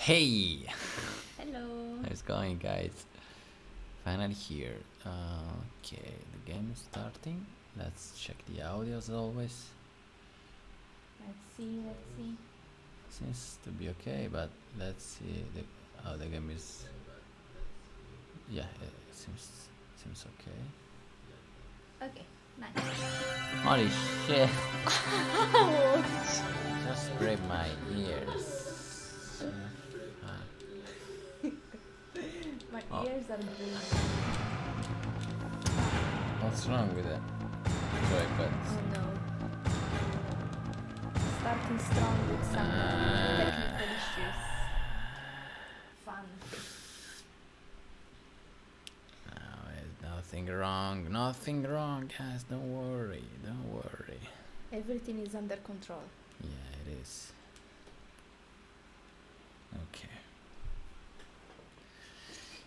Hey! Hello. How's it going, guys? Finally here. Okay, the game is starting. Let's check the audio as always. Let's see. Seems to be okay, but let's see how the game is. Yeah, it seems okay. Okay, nice. Holy shit! Ouch. Just break my ears. My Oh. ears are bleeding. What's wrong with it? Joypads. Oh no. Starting strong with some technical issues. Fun. Nothing wrong, guys. Don't worry. Everything is under control. Yeah, it is. Okay.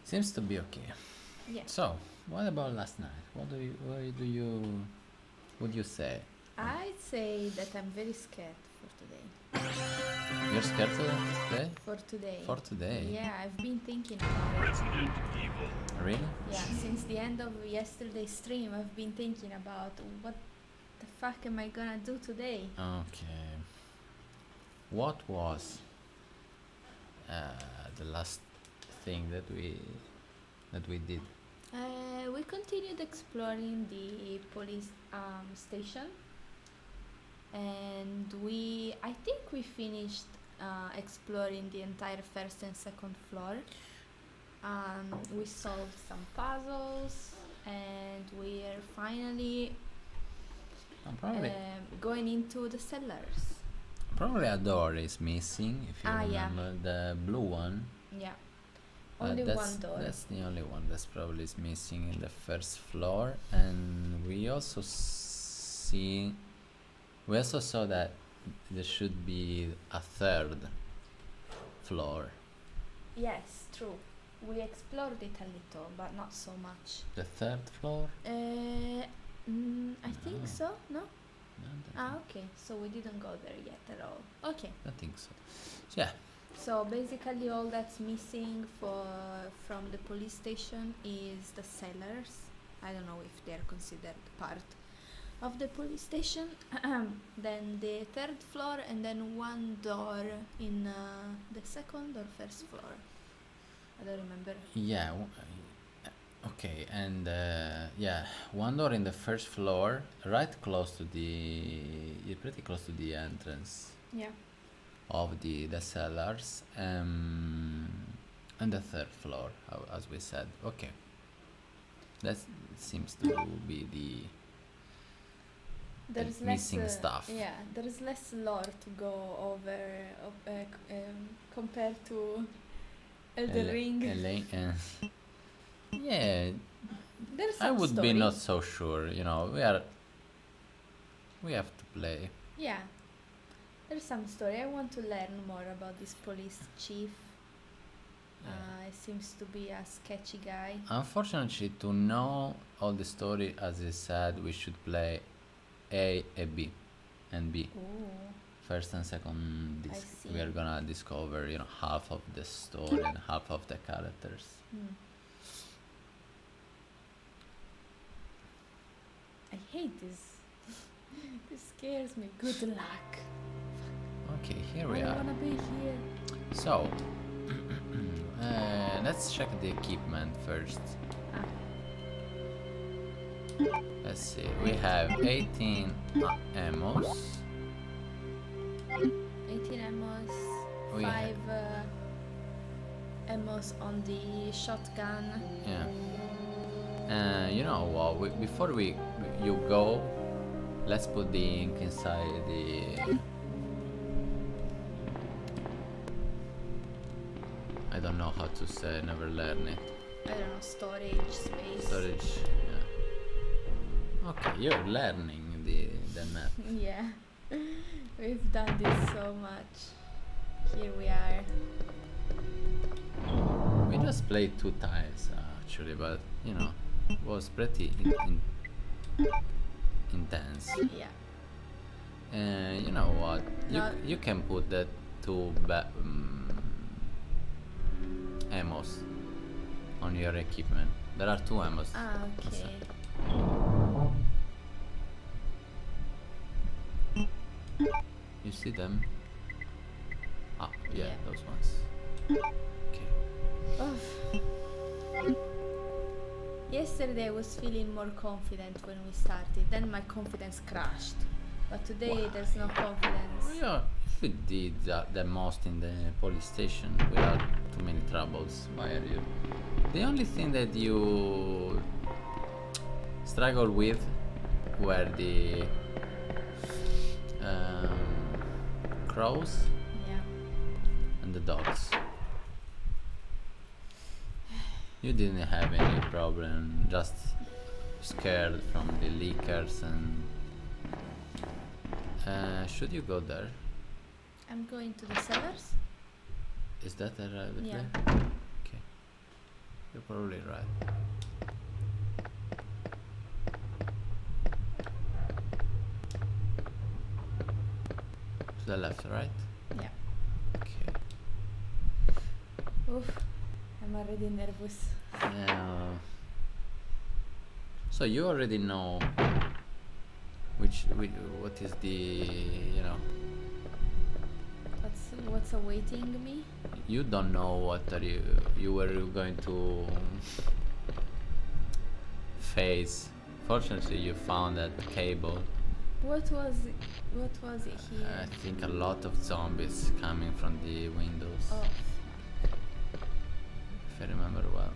Seems to be okay. Yeah. So, what about last night? What would you say? I'd say that I'm very scared for today. You're scared today? For today. For today? Yeah, I've been thinking about it. Really? Yeah, since the end of yesterday's stream, I've been thinking about what the fuck am I gonna do today? Okay. What was the last thing that we did? We continued exploring the police station, and I think we finished exploring the entire first and second floor. We solved some puzzles, and we're finally Probably going into the cellars. Probably a door is missing, if you Yeah. remember the blue one. Yeah, only one door. That's the only one that's probably is missing in the first floor, and we also saw that there should be a third floor. Yes, true. We explored it a little, but not so much. The third floor? I think so. No. No, Okay. So we didn't go there yet at all. Okay. I think so. Yeah. So basically, all that's missing from the police station is the cellars. I don't know if they're considered part of the police station. Then the third floor, and then one door in the second or first floor. I don't remember. Yeah. Okay, and one door in the first floor, right close to you're pretty close to the entrance Yeah. of the cellars, and the third floor, as we said. Okay, that seems to be the There's missing less, stuff. Yeah, there is less lore to go over compared to Elden Ring. Yeah, There's I some would story. be not so sure. We have to play. Yeah, there's some story. I want to learn more about this police chief. He seems to be a sketchy guy. Unfortunately, to know all the story, as I said, we should play A, B, and B. Ooh. First and second disc. I see. We are gonna discover, half of the story and half of the characters. I hate this. This scares me. Good luck. Okay, here we I are. wanna be here. So, let's check the equipment first. Let's see. We have 18 ammos. 18 ammos. We 5 ammos on the shotgun. Yeah. You know what? Before you go, let's put the ink inside the. I don't know how to say. Never learn it. I don't know, storage space. Storage. Yeah. Okay, you're learning the map. Yeah, we've done this so much. Here we are. We just played 2 times actually, but it was pretty intense. Yeah. You know what? You can put that 2 ammos on your equipment. There are 2 ammos. Ah, What's okay. You see them? Ah, yeah, Yeah. those ones. Okay. Oh. Yesterday I was feeling more confident when we started, then my confidence crashed. But today there's no confidence. Yeah, if you did the most in the police station without too many troubles, why are you? The only thing that you struggle with were the crows Yeah. and the dogs. You didn't have any problem, just scared from the leakers and... should you go there? I'm going to the cellars. Is that the right Yeah. place? Okay. You're probably right. To the left, right? Yeah. Okay. Oof. I'm already nervous. So you already know what is the, you know, What's awaiting me? you don't know what are you were going to face. Fortunately, you found that cable. What was it here? I think a lot of zombies coming from the windows, Oh. if I remember well.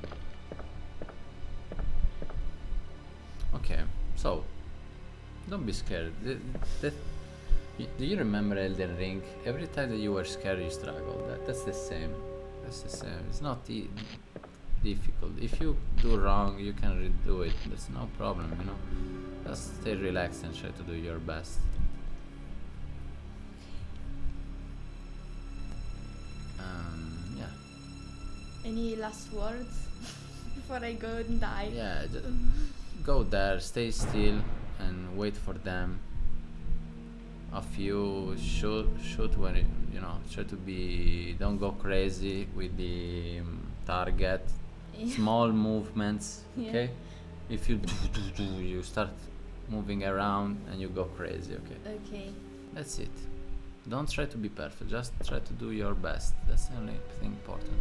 Okay, so don't be scared. Do you remember Elden Ring? Every time that you were scared, you struggled. That's the same. That's the same. It's not difficult. If you do wrong, you can redo it. There's no problem, you know. Just stay relaxed and try to do your best. Yeah. Any last words before I go and die? Yeah. Just go there, stay still, and wait for them. A few shoot when you know. Try to be. Don't go crazy with the target. Yeah. Small movements. Yeah. Okay. If you start moving around and you go crazy. Okay. Okay. That's it. Don't try to be perfect. Just try to do your best. That's the only thing important.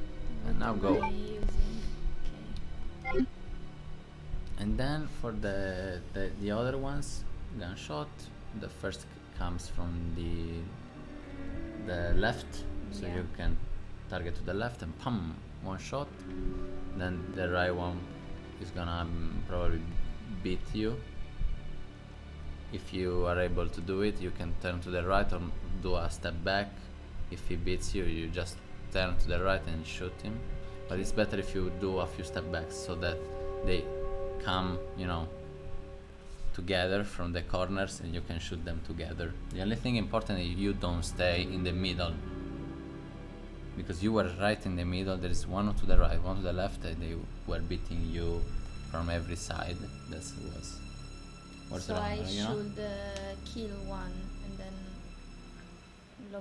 And now What go. am I using? Okay. And then for the other ones, gunshot. The first comes from the left, so Yeah. you can target to the left and pum, one shot. Then the right one is gonna probably beat you. If you are able to do it, you can turn to the right or do a step back. If he beats you, you just turn to the right and shoot him. But it's better if you do a few step backs so that they come, you know, together from the corners and you can shoot them together. The only thing important is you don't stay in the middle, because you were right in the middle. There is one to the right, one to the left, and they were beating you from every side. That's what's So wrong, I you know? should kill one and then go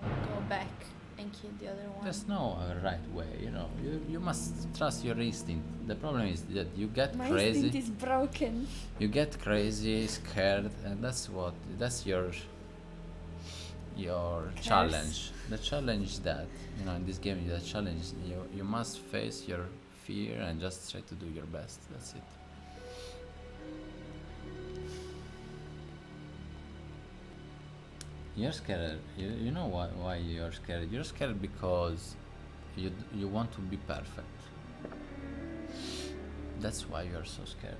back and kill the other one. There's no right way, you know. You must trust your instinct. The problem is that you get My crazy. instinct is broken. You get crazy, scared, and that's your challenge. The challenge is that, you know, in this game, the challenge is you must face your fear and just try to do your best. That's it. You're scared. You know why you're scared? You're scared because you want to be perfect. That's why you're so scared.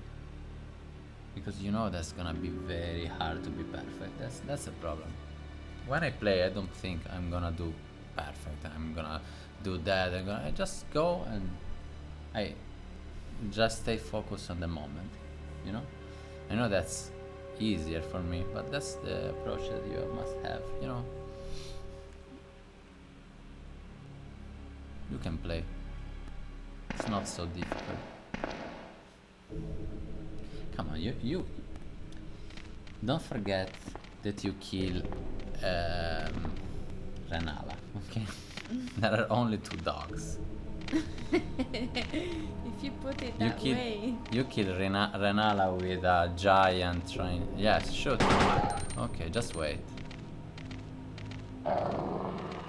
Because you know that's gonna be very hard to be perfect. That's the problem. When I play, I don't think I'm gonna do perfect. I'm gonna do that. I just go and I just stay focused on the moment. You know, I know that's easier for me, but that's the approach that you must have. You know, you can play. It's not so difficult. Come on, you don't forget that you kill Renala, okay? There are only 2 dogs. If you put it You that kill, way. you kill Renala with a giant train. Yes, shoot. Okay, just wait.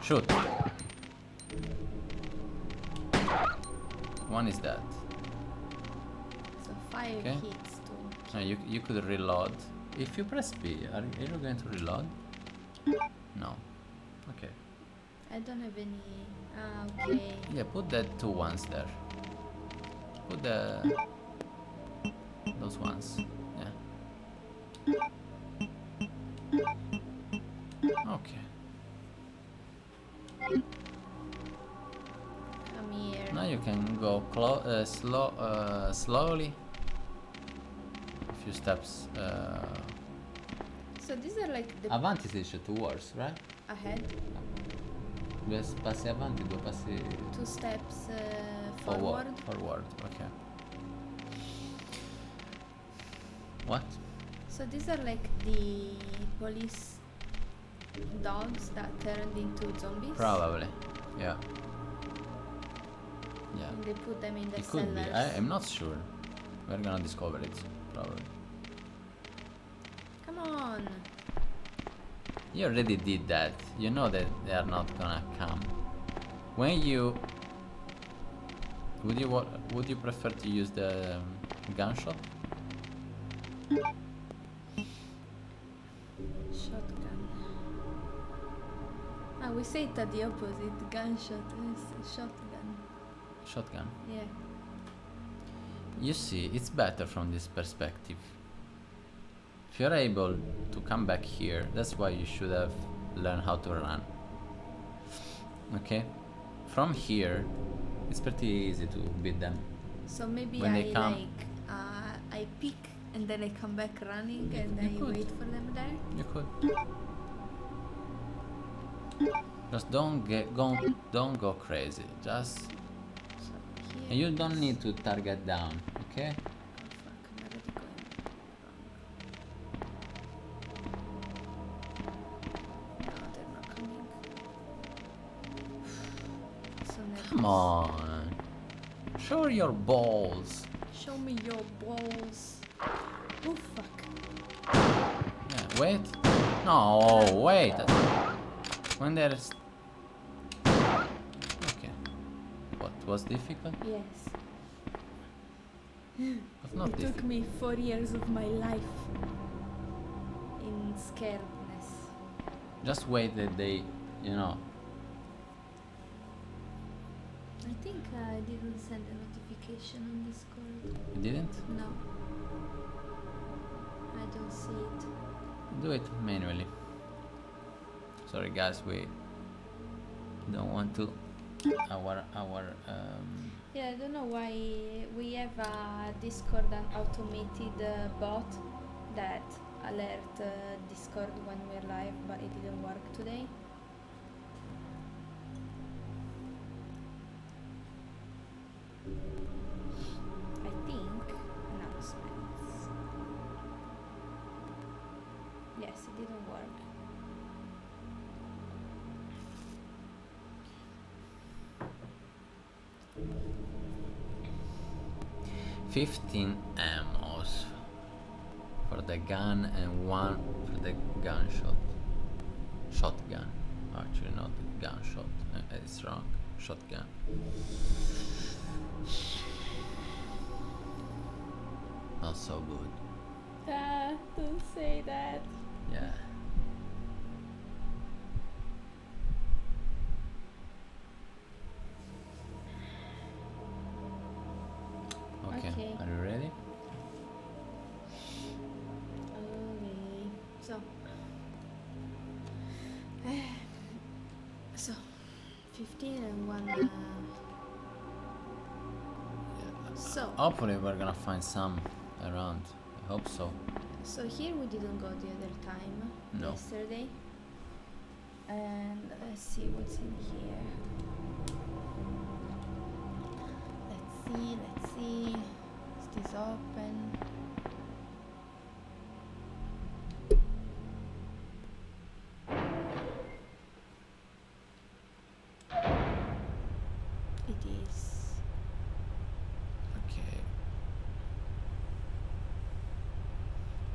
Shoot. One is dead. So 5 Okay. hits to No, you could reload. If you press B, are you going to reload? No. Okay. I don't have any. Okay. Yeah, put the 2 ones there. Put those ones. Yeah. Okay. Come here. Now you can go slowly. A few steps. So these are like the Avanti si dice towards, right? ahead. 2 passi avanti, 2 passi 2 steps forward. Forward, okay. What? So these are like the police dogs that turned into zombies. Probably. Yeah. Yeah. And they put them in the It could be. cellars. I'm not sure. We're gonna discover it, probably. Come on. You already did that. You know that they are not gonna come. When you would you prefer to use the gunshot? Shotgun. Ah, we say it at the opposite. Gunshot is shotgun. Shotgun. Yeah. You see, it's better from this perspective. If you're able to come back here, that's why you should have learned how to run. Okay? From here, it's pretty easy to beat them. So maybe When I they come- like I peek and then I come back running and You I could. wait for them there. You could. Just don't go crazy. Just So here. and you don't need to target down, okay? Oh fuck! I'm already going wrong. No, they're not coming. So nervous. Come on. Show your balls. Show me your balls. Oh fuck! Yeah, wait. No, wait. When there's okay. What was difficult? Yes. Was not It took difficult. me 4 years of my life in scaredness. Just wait that they, you know. I think I didn't send a notification on Discord. You didn't? No. I don't see it. Do it manually. Sorry guys, we don't want to our Yeah, I don't know why we have a Discord an automated bot that alert Discord when we're live, but it didn't work today. I think announcements. Yes, it didn't work. $15 ammos for the gun and 1 for the gunshot. Shotgun. Actually not gunshot. It's wrong. Shotgun. Not so good. Don't say that. Yeah. Okay. Okay. Are you ready? Okay. So 15 and 1 so Hopefully we're gonna find some around. I hope so. so here we didn't go the other time No. yesterday, and let's see what's in here. Let's see, is this open? It is. Okay.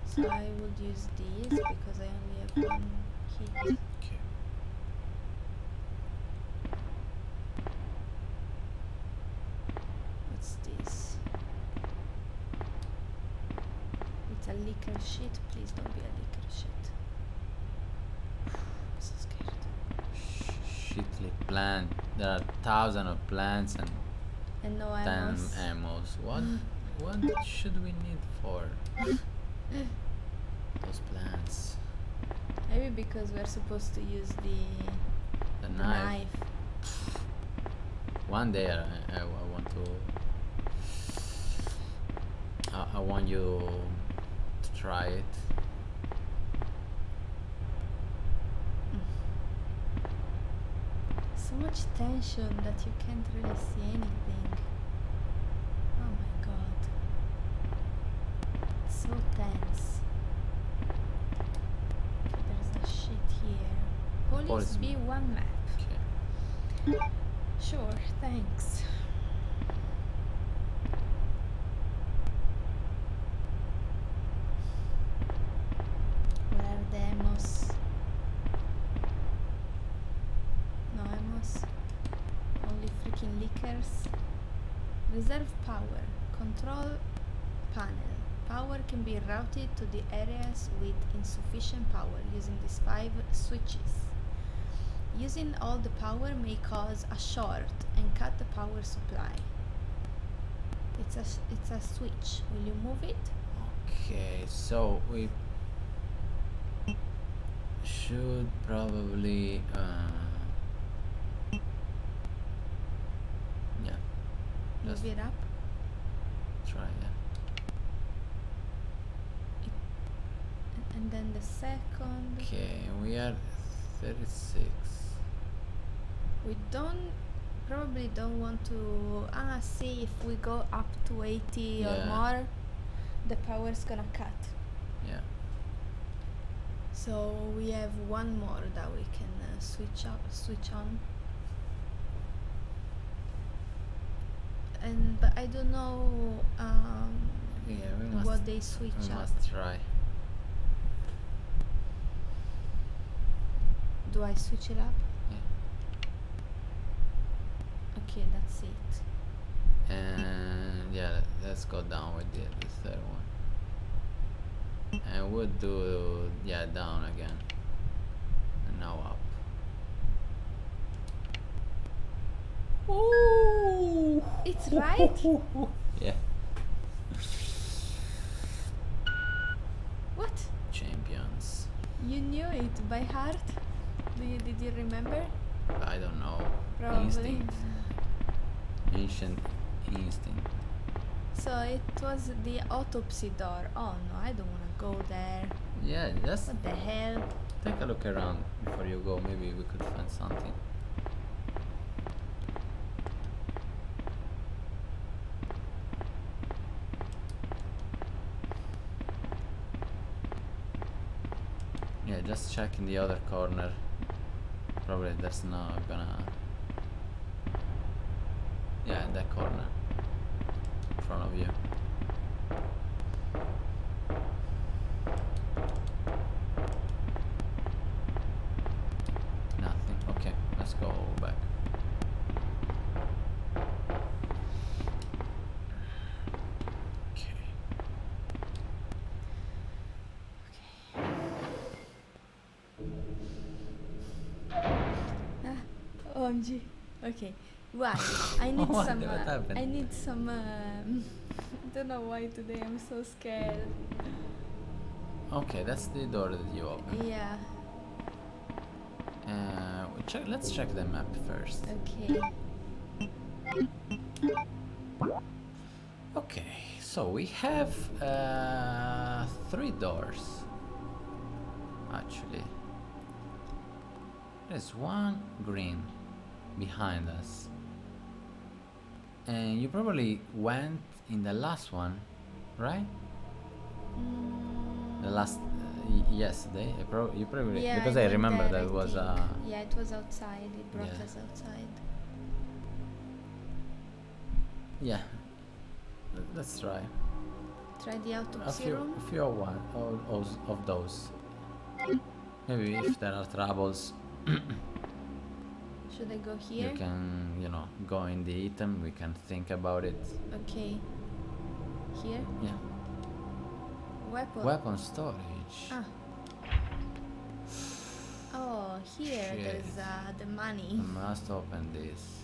So I would use these because I only have one hit. Okay. What's this? It's a liquor shit. Please don't be a liquor shit. I'm so scared. Shitly plant. There are thousands of plants and And no 10 ammos. ammos. What should we need for those plants? Maybe because we're supposed to use The the knife. One day I want to. I want you to try it. So much tension that you can't really see anything. Oh my god. It's so tense. Okay, there's a shit here. Police B1 map. Okay. Sure, thanks. Where are the ammos? No ammos. Only freaking liquors. Reserve power. Control panel. Power can be routed to the areas with insufficient power using these 5 switches. Using all the power may cause a short and cut the power supply. It's a switch. Will you move it? Okay, so we should probably yeah, just Move it up. try that. And then the second. Okay, we are 36. We probably don't want to see if we go up to 80 or Yeah. more, the power's gonna cut. Yeah. So we have one more that we can switch on. But I don't know Yeah, we must. what they switch We up. must try. Do I switch it up? Yeah. Okay, that's it. And yeah, let's go down with the third one. And we'll do down again. And now up. Ooh. It's right? Yeah. What? Champions. You knew it by heart? Did you remember? I don't know. Probably. Instinct. Ancient instinct. So it was the autopsy door. Oh no, I don't wanna go there. Yeah, just What the hell? take a look around before you go. Maybe we could find something. Yeah, just check in the other corner. Probably there's not gonna. Yeah, in that corner. In front of you. Nothing. Okay, let's go back. Okay. OMG. Okay. Why? I need What? some. What happened? I need some. I don't know why today I'm so scared. Okay, that's the door that you opened. Yeah. Let's check the map first. Okay. Okay, so we have 3 doors. Actually, there's one green behind us, and you probably went in the last one, right? The last yesterday. You probably Yeah, because I I went remember there, that I was think. Yeah, it was outside. It brought yeah. us outside. Yeah. Let's try. Try the autopsy room. A few of those. Maybe if there are troubles, Should I go here? you can, you know, go in the item. We can think about it. Okay. Here? Yeah. Weapon storage. Ah. Oh, here Shit. there's the money. I must open this.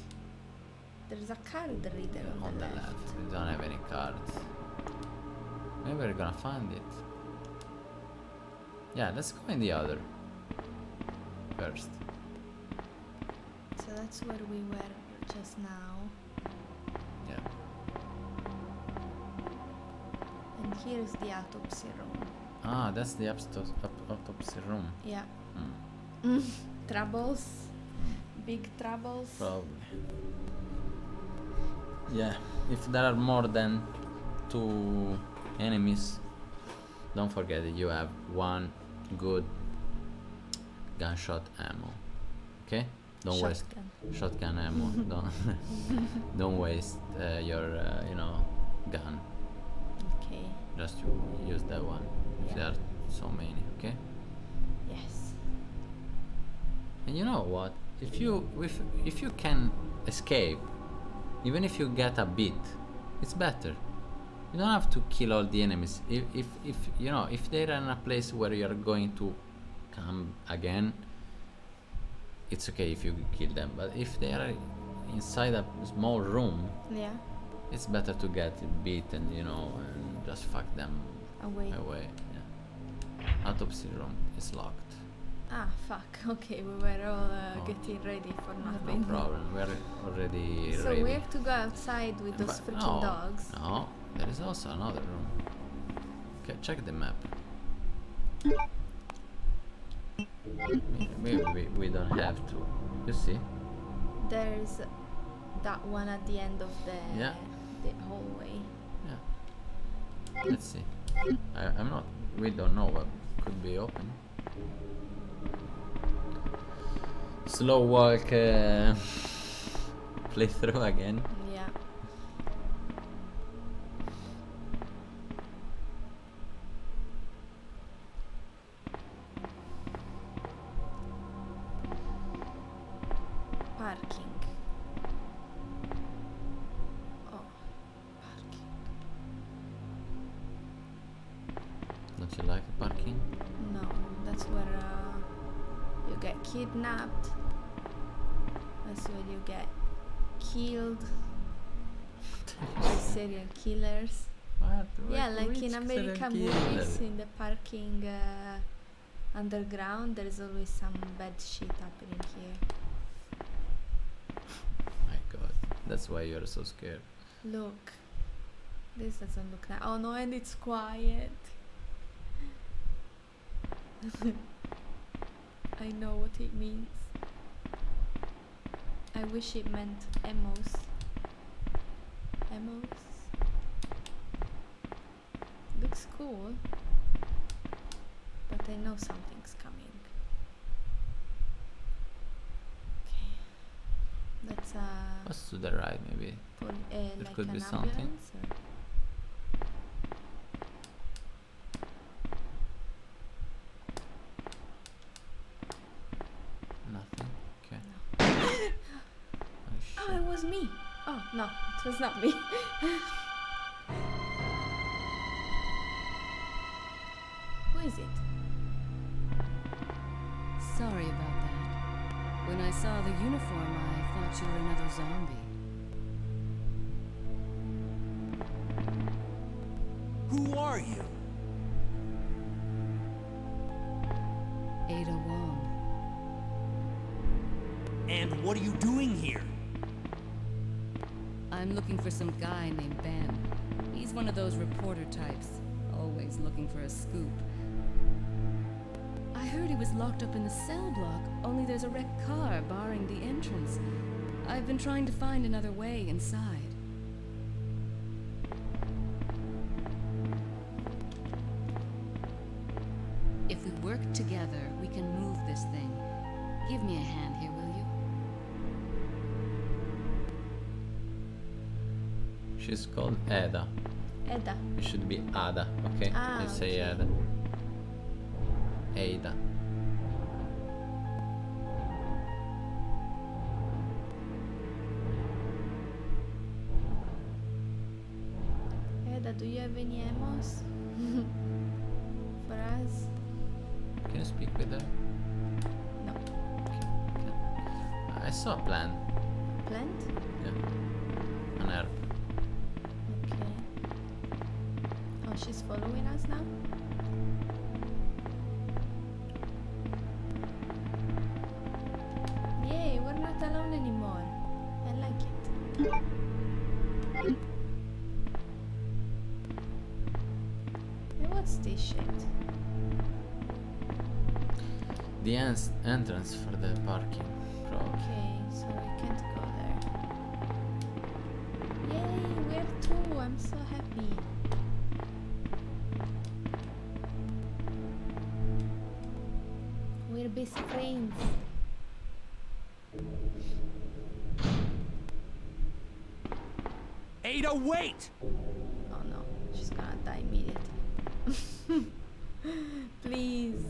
There's a card reader On the left. We don't have any cards. Maybe we're gonna find it. Yeah, let's go in the other first. So that's where we were just now. Yeah. And here's the autopsy room. Ah, that's the autopsy room. Yeah. Mm. Troubles. Big troubles. Probably. Yeah, if there are more than 2 enemies, don't forget that you have 1 good gunshot ammo. Okay? Don't waste shotgun ammo. don't waste your you know, gun. Okay. Just use that one. If there are so many, okay? Yes. And you know what? If you can escape, even if you get a bit, it's better. You don't have to kill all the enemies. If you know, if they're in a place where you're going to come again, it's okay if you kill them. But if they are inside a small room, Yeah. it's better to get beaten, you know, and just fuck them Away. Yeah. Autopsy room is locked. Ah, fuck. Okay, we were all getting ready for nothing. No problem. We're already So ready. we have to go outside with those But freaking dogs. No, there is also another room. Okay, check the map. We don't have to. You see? There's that one at the end of the hallway. Yeah. Let's see. I'm not. We don't know what could be open. Slow walk playthrough again. Yeah. Parking. Oh, parking. Don't you like the parking? No, that's where you get kidnapped. That's where you get killed by serial killers. What? Yeah, like Which in American serial movies, killer? in the parking underground, there is always some bad shit happening here. My God, that's why you're so scared. Look, this doesn't look nice. Oh no, and it's quiet. I know what it means. I wish it meant emos. Emos. Looks cool, but I know something's coming. Okay, that's What's to the right, maybe? like could an be something. ambulance. Or Nothing. Okay. no. Oh, Oh, it was me. Oh no, it was not me. Who is it? Sorry about that. When I saw the uniform, I thought you were another zombie. Who are you? Ada Wong. And what are you doing here? I'm looking for some guy named Ben. He's one of those reporter types, always looking for a scoop. I heard he was locked up in the cell block, only there's a wrecked car barring the entrance. I've been trying to find another way inside. If we work together, we can move this thing. Give me a hand here, will you? She's called Ada. Eda. It should be Ada, okay? Ah, You say okay. Ada. Ada. Eda, do you have any emos for us? Can you speak with her? No. Okay. I saw a plant. Plant? Yeah. An herb. Okay. Oh, she's following us now? Yay, we're not alone anymore. I like it. And what's this shit? The entrance for the parking, probably. Okay, so we can't go there. Yay, we're two. I'm so happy. We're best friends. Ada, wait! Oh no, she's gonna die immediately. Please.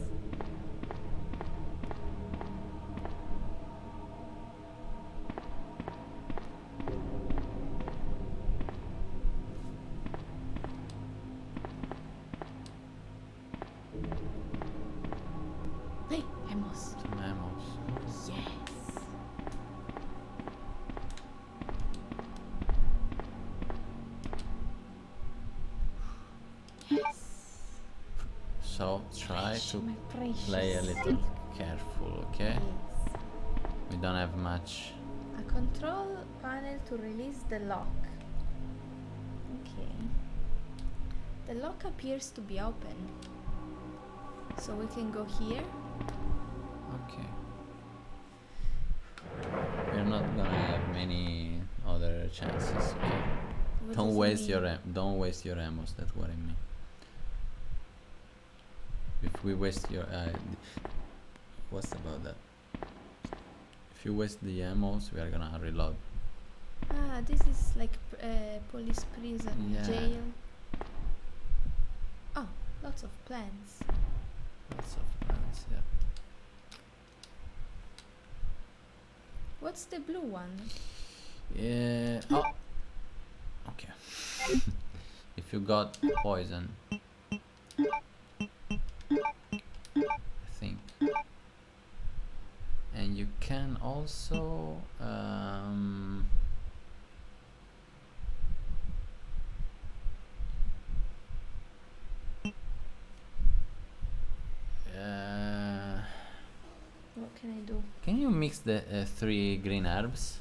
Hey, Emos. Some emos. Yes. Yes. So try Precious, to my precious. play a little careful, okay? Yes. We don't have much. A control panel to release the lock. Okay. The lock appears to be open. So we can go here. Okay. We're not gonna have many other chances, okay? What Don't does it waste mean? your don't waste your ammos. That's what I mean. If we waste your what's about that? If you waste the ammos, we are gonna reload. Ah, this is like police prison, Yeah. jail. Oh, lots of plants. Lots of plans, yeah. What's the blue one? Yeah. Oh. Okay. If you got poison, I think, and you can also What can I do? can you mix the 3 green herbs?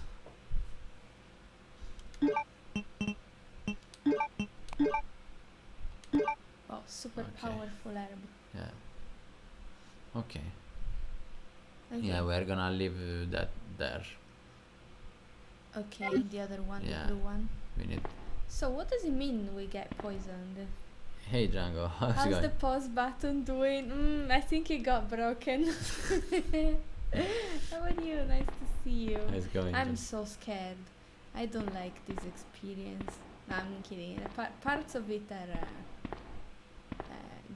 Oh, super Okay. powerful herb. Yeah. Okay. Okay. Yeah, we're gonna leave that there. Okay, the other one, Yeah. the blue one. We need. So what does it mean we get poisoned? Hey Django, how's it How's going? the pause button doing? I think it got broken. How are you? Nice to see you. How's it going? I'm Jan? so scared. I don't like this experience. No, I'm kidding. Parts of it are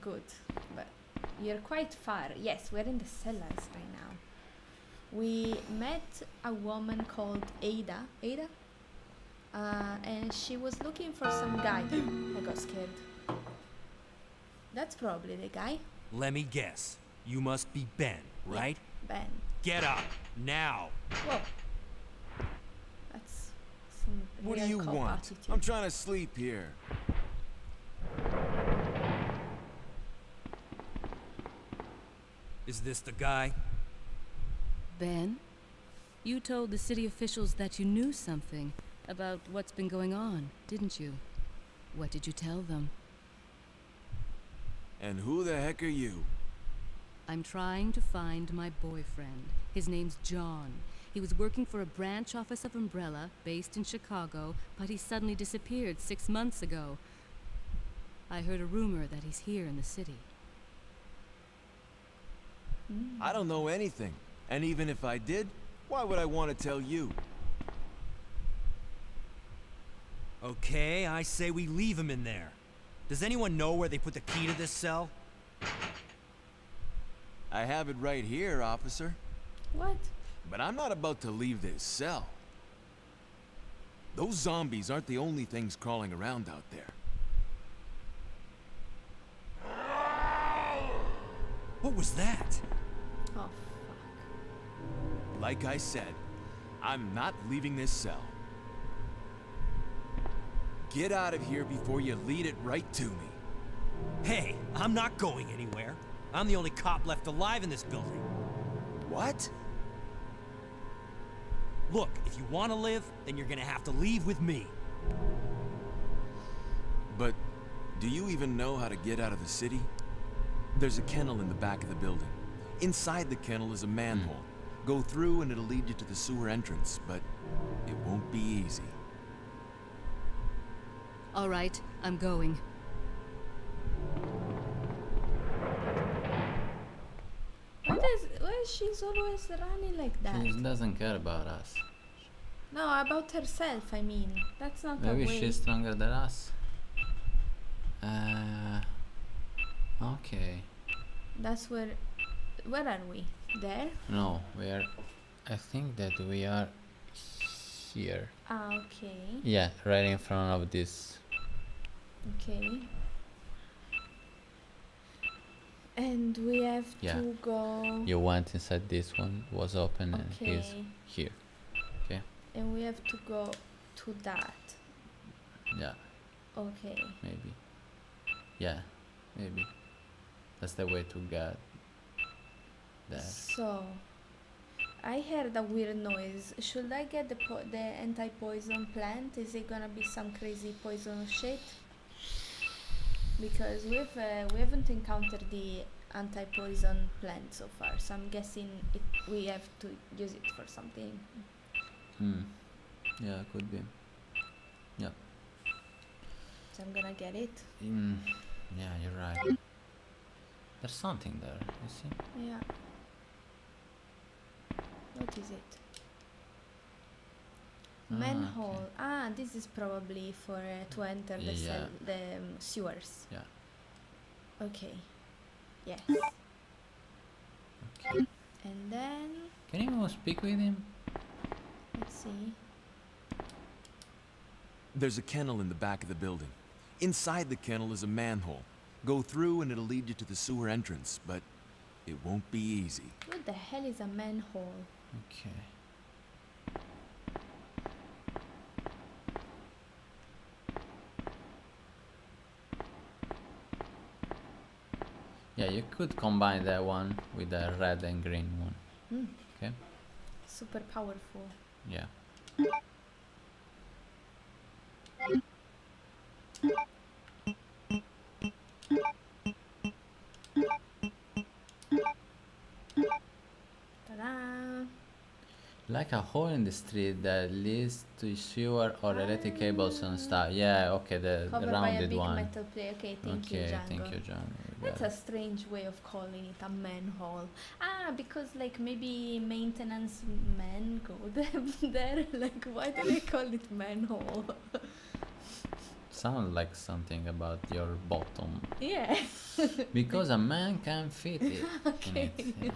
good, but you're quite far. Yes, we're in the cellars right now. We met a woman called Ada. Ada? And she was looking for some guy. I got scared. That's probably the guy. Let me guess. You must be Ben, Yeah, right? Ben. Get up, now! Whoa. That's some What do real you cop want? attitude. I'm trying to sleep here. Is this the guy? Ben, you told the city officials that you knew something about what's been going on, didn't you? What did you tell them? And who the heck are you? I'm trying to find my boyfriend. His name's John. He was working for a branch office of Umbrella, based in Chicago, but he suddenly disappeared 6 months ago. I heard a rumor that he's here in the city. I don't know anything. And even if I did, why would I want to tell you? Okay, I say we leave him in there. Does anyone know where they put the key to this cell? I have it right here, officer. What? But I'm not about to leave this cell. Those zombies aren't the only things crawling around out there. What was that? Oh, fuck. Like I said, I'm not leaving this cell. Get out of here before you lead it right to me. Hey, I'm not going anywhere. I'm the only cop left alive in this building. What? Look, if you want to live, then you're gonna have to leave with me. But do you even know how to get out of the city? There's a kennel in the back of the building. Inside the kennel is a manhole. Go through and it'll lead you to the sewer entrance, but it won't be easy. All right, I'm going. Why she's always running like that? She doesn't care about us. No, about herself, I mean. That's not Maybe a way. she's stronger than us. Okay. That's where are we? There? No, we are. I think that we are here. Ah, okay. Yeah, right in front of this. Okay. And we have Yeah. to go. You went inside this one, was open, and he's Okay. here. Okay. And we have to go to that. Yeah, Okay. maybe. Yeah, maybe. That's the way to get there. So, I heard a weird noise. Should I get the anti-poison plant? Is it gonna be some crazy poison shit? Because we haven't encountered the anti-poison plant so far, so I'm guessing we have to use it for something. Yeah, could be. Yeah. So I'm gonna get it. Yeah, you're right. There's something there, you see? Yeah. What is it? Manhole. Okay. Ah, this is probably for to enter the Yeah. cell, the sewers. Yeah. Okay. Yes. Okay. And then Can you speak with him? let's see. There's a kennel in the back of the building. Inside the kennel is a manhole. Go through and it'll lead you to the sewer entrance, but it won't be easy. What the hell is a manhole? Okay. Yeah, you could combine that one with the red and green one. Hmm. Okay. Super powerful. Yeah. Ta-da! Like a hole in the street that leads to sewer or electric cables and stuff. Yeah, okay, the Covered by a rounded big one. metal plate. Okay, thank you, Okay, Django. thank you, John. We That's got a it. strange way of calling it a manhole. Ah, because like maybe maintenance men go there. Like, why do they call it manhole? Sounds like something about your bottom. Yeah. Because a man can fit it in Okay. it. Yeah.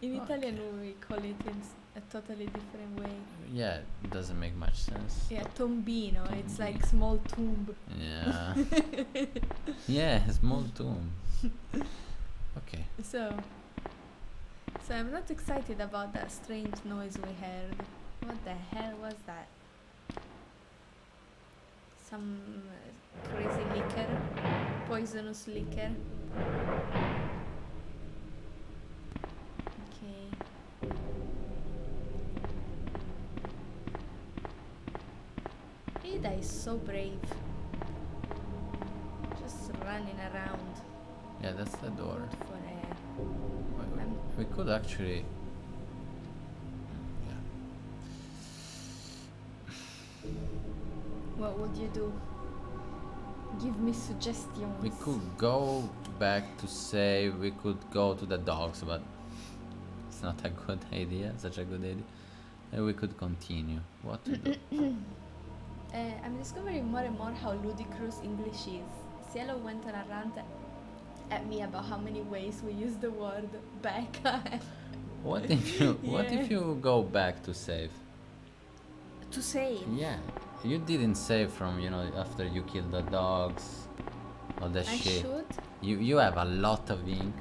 In Italian, Okay. we call it in a totally different way. Yeah, it doesn't make much sense. Yeah, tombino. It's Tombino. like small tomb. Yeah. Yeah, small tomb. Okay. So I'm not excited about that strange noise we heard. What the hell was that? Some crazy liquor? Poisonous liquor? Okay. Ada is so brave. Just running around. Yeah, that's the door. Good for her. We could actually. Yeah. What would you do? Give me suggestions. We could go back to save. We could go to the dogs, but it's not a good idea. Such a good idea. and we could continue. What to do? I'm discovering more and more how ludicrous English is. Cielo went on a rant at me about how many ways we use the word back. What if you what Yeah. if you go back to save? To save. Yeah, you didn't save from, you know, after you killed the dogs, all that I shit. should. You have a lot of ink.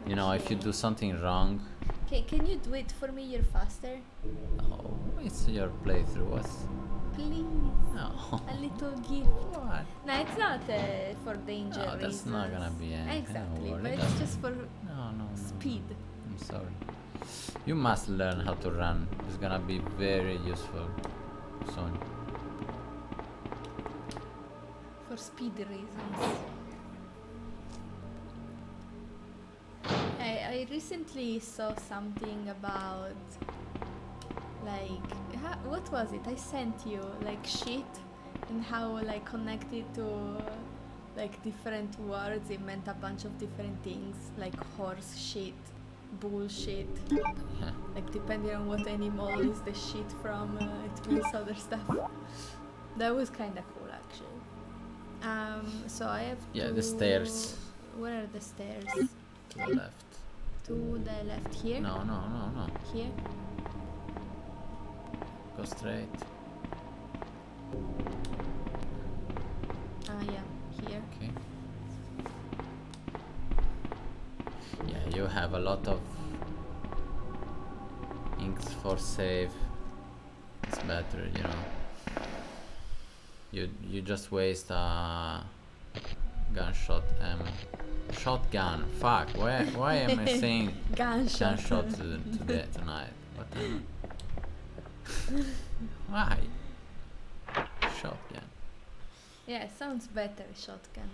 You know, if you Okay. do something wrong, Okay, can you do it for me? You're faster. oh, it's your playthrough. What's Please. no? A little gift. What? No, it's not for danger No, that's reasons. not gonna be anything. Don't Exactly, worry, but it's that's- just for No. speed. I'm sorry. You must learn how to run. It's gonna be very useful soon. For speed reasons. I recently saw something about like what was it? I sent you like shit and how like connected to like different words it meant a bunch of different things like horse shit, bullshit. Yeah. Like depending on what animal is the shit from, it means other stuff. That was kind of cool actually. So I have Yeah, to. the stairs. Where are the stairs? To the left. To the left here. No. Here. Go straight. Yeah, here. Okay. Yeah, you have a lot of inks for save. It's better, you know. You just waste a gunshot ammo. Shotgun. Fuck. Why am I saying Gunshot. gunshot today tonight? What the why? Shotgun. Yeah, sounds better, shotgun.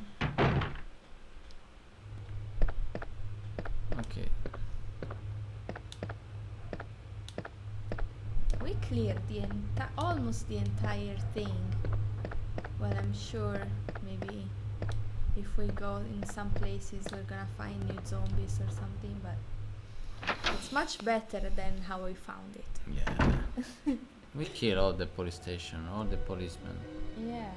Okay. We cleared the almost the entire thing. Well, I'm sure maybe if we go in some places we're gonna find new zombies or something, but it's much better than how we found it. Yeah. We kill all the police station, all the policemen. Yeah.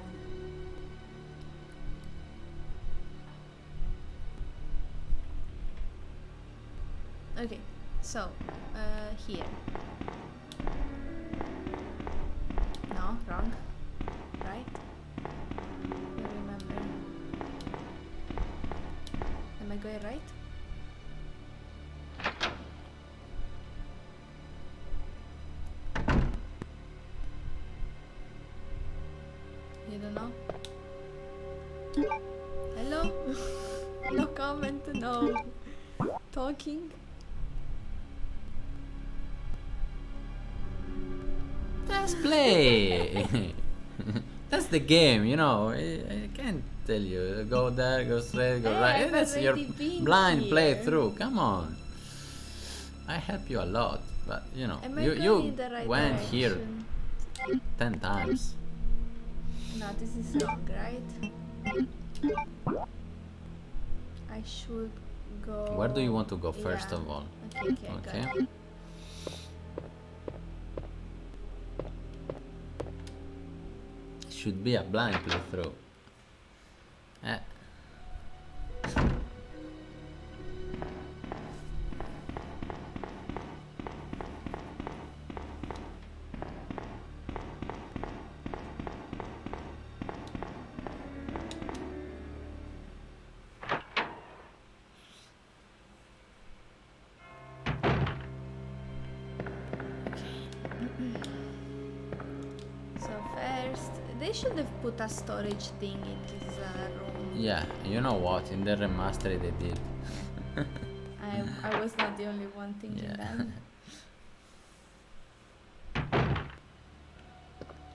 Okay, so here. No, wrong. Right? I remember. Am I going right? You don't know? Hello? No comment, no talking. Just play. That's the game, you know. I can't tell you. Go there, go straight, go Hey, right. I've That's your already been blind here. playthrough. Come on. I help you a lot, but you know, Am I you going in the right went here direction? 10 times. No, this is wrong, right? I should go. Where do you want to go first Yeah. of all? Okay, Okay. got it. Should be a blind playthrough. Eh. So first, they should have put a storage thing in this room. Yeah, you know what? In the remaster they did. I was not the only one thinking Yeah. that.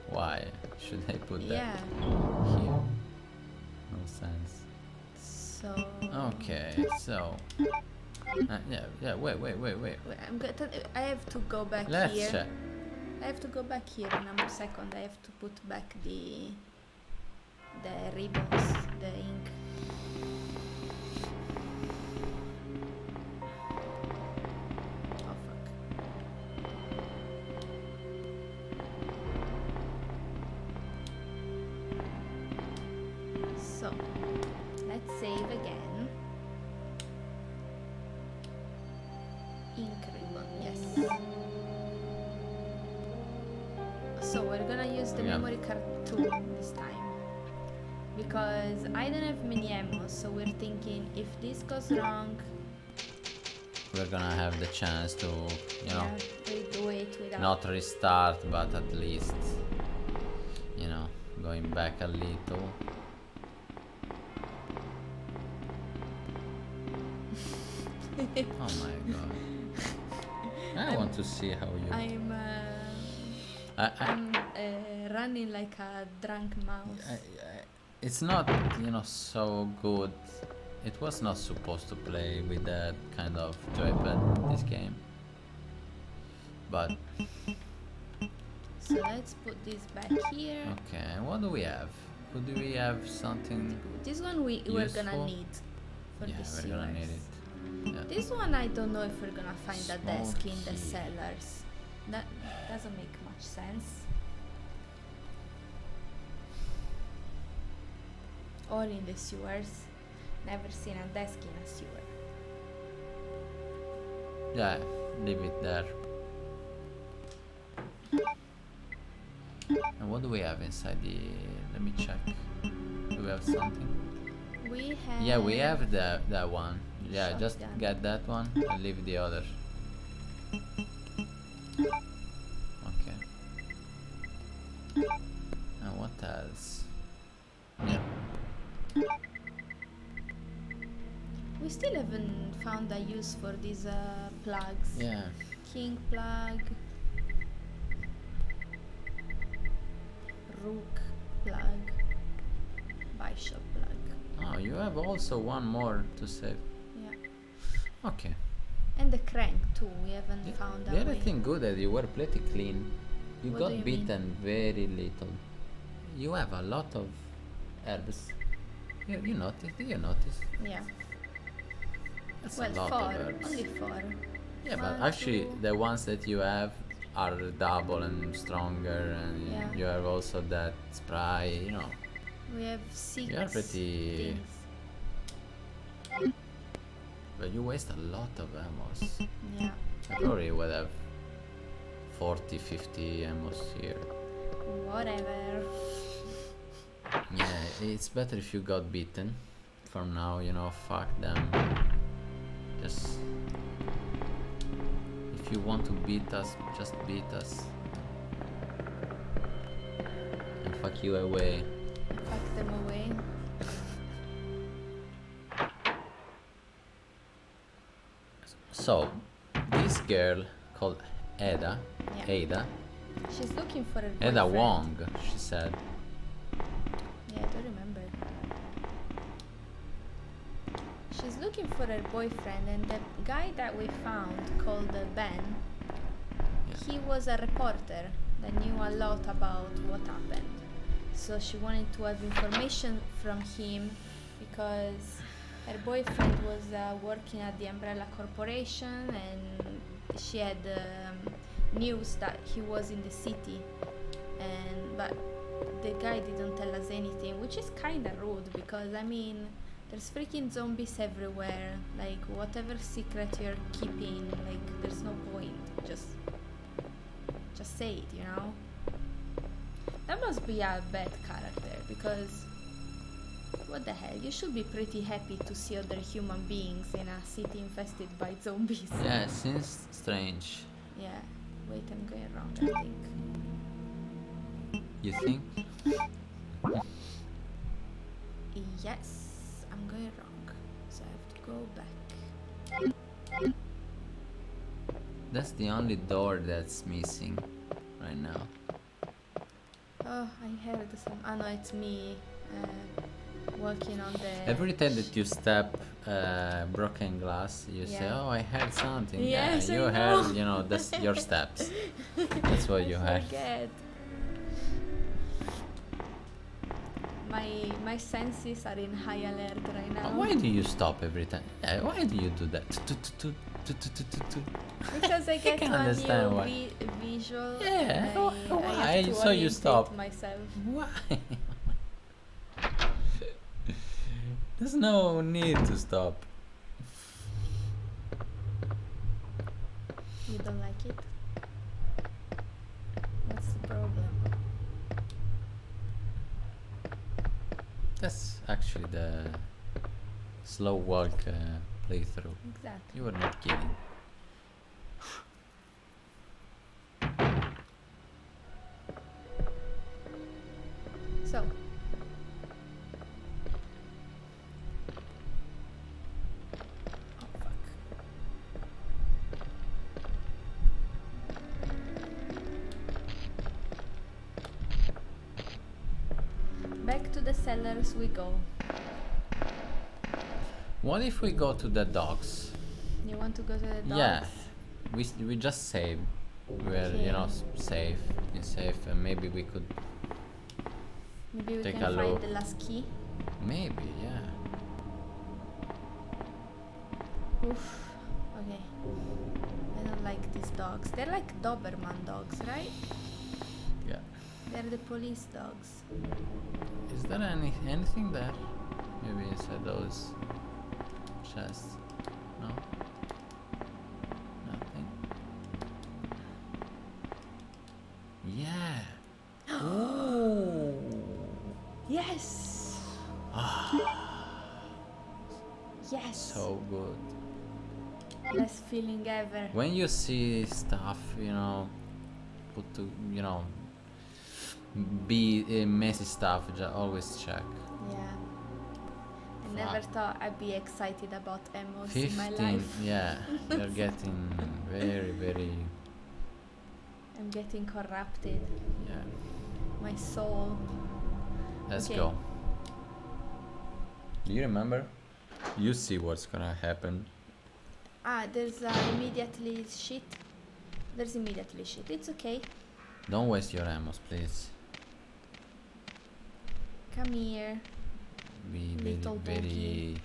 Why should I put that Yeah. here? No sense. So. Okay, so yeah. Wait. Wait, I have to go back Let's here. check. I have to go back here in a second. I have to put back the ribbons, the ink. Oh fuck. So, let's save again. Ink ribbon, yes. So we're gonna use the Yeah. memory card 2 this time. Because I don't have many ammo, so we're thinking if this goes wrong, We're gonna have the chance to, you know, redo it without. not restart, but at least, you know, going back a little. Oh my god. I want to see how you... I'm running like a drunk mouse. It's not, you know, so good. It was not supposed to play with that kind of joypad, this game. But, So let's put this back here. okay, what do we have? Do we have something? This one we're gonna Useful? need for Yeah, the we're gonna need sewers. it. Yeah. This one I don't know if we're gonna find a Small desk in the key. cellars. That doesn't make much sense. Or in the sewers. Never seen a desk in a sewer. Yeah, leave it there. And what do we have inside the... Let me check. Do we have something? We have. Yeah, we have that one. Yeah, just Shotgun. get that one and leave the other. Okay. And what else? Yeah. We still haven't found a use for these plugs. Yeah. King plug. Rook plug. Bishop plug. Oh, you have also one more to save. Yeah. Okay. And the crank too. We haven't found The a other way. thing good that you were pretty clean. You What got do you mean? beaten very little. You have a lot of herbs. You noticed? Did you notice? Yeah. That's Well, a lot 4. of herbs. Only 4. Yeah, but 1, actually 2. the ones that you have are double and stronger, and Yeah. you have also that spray, you know. We have 6 You're pretty... things. But you waste a lot of ammos. Yeah. I probably would have 40, 50 ammos here. Whatever. Yeah, it's better if you got beaten. For now, you know, fuck them. Just... If you want to beat us, just beat us. And fuck you away. Fuck them away. So, this girl called Ada, Yeah. Ada, She's looking for a Ada boyfriend. Wong, she said. Yeah, I don't remember. She's looking for her boyfriend, and the guy that we found, called Ben, Yeah. he was a reporter that knew a lot about what happened. So she wanted to have information from him because her boyfriend was working at the Umbrella Corporation, and she had news that he was in the city, but the guy didn't tell us anything, which is kind of rude because I mean there's freaking zombies everywhere. Like whatever secret you're keeping, like there's no point. Just say it, you know. That must be a bad character because what the hell? You should be pretty happy to see other human beings in a city infested by zombies. Yeah, seems strange. Yeah. Wait, I'm going wrong, I think. You think? Yes, I'm going wrong. So I have to go back. That's the only door that's missing right now. Oh, I heard some. Oh no, it's me walking on the. Every time that you step broken glass, you say, Yeah. "Oh, I heard something." Yes, yeah, you I heard, know. you know, that's your steps. That's what you I heard. forget. My senses are in high alert right now. Why do you stop every time? Yeah, why do you do that? Because I get can a understand new why. visual. Yeah, I why? have to So you orientate stop. myself. Why? There's no need to stop. You don't like it? What's the problem? That's actually the slow walk playthrough. Exactly. You were not kidding. So. Oh fuck. Back to the cellars we go. What if we go to the docks? You want to go to the dogs? Yeah, we just save. We're you know safe, and maybe we could Maybe we take can a find look. the last key. Maybe yeah. Oof. Okay. I don't like these dogs. They're like Doberman dogs, right? Yeah. They're the police dogs. Is there anything there? Maybe inside those chests. No. Nothing. Yeah. Ooh. Yes. Yes. So good. Best feeling ever. When you see stuff, you know, be messy stuff, just always check. Yeah. I never thought I'd be excited about emos in my 15, life. yeah, you're getting very, I'm getting corrupted. yeah. My soul. Let's Okay. go. Do you remember? You see what's gonna happen. Ah, there's immediately shit. There's immediately shit. It's okay. Don't waste your ammos, please. Come here. Be Little very, doggy.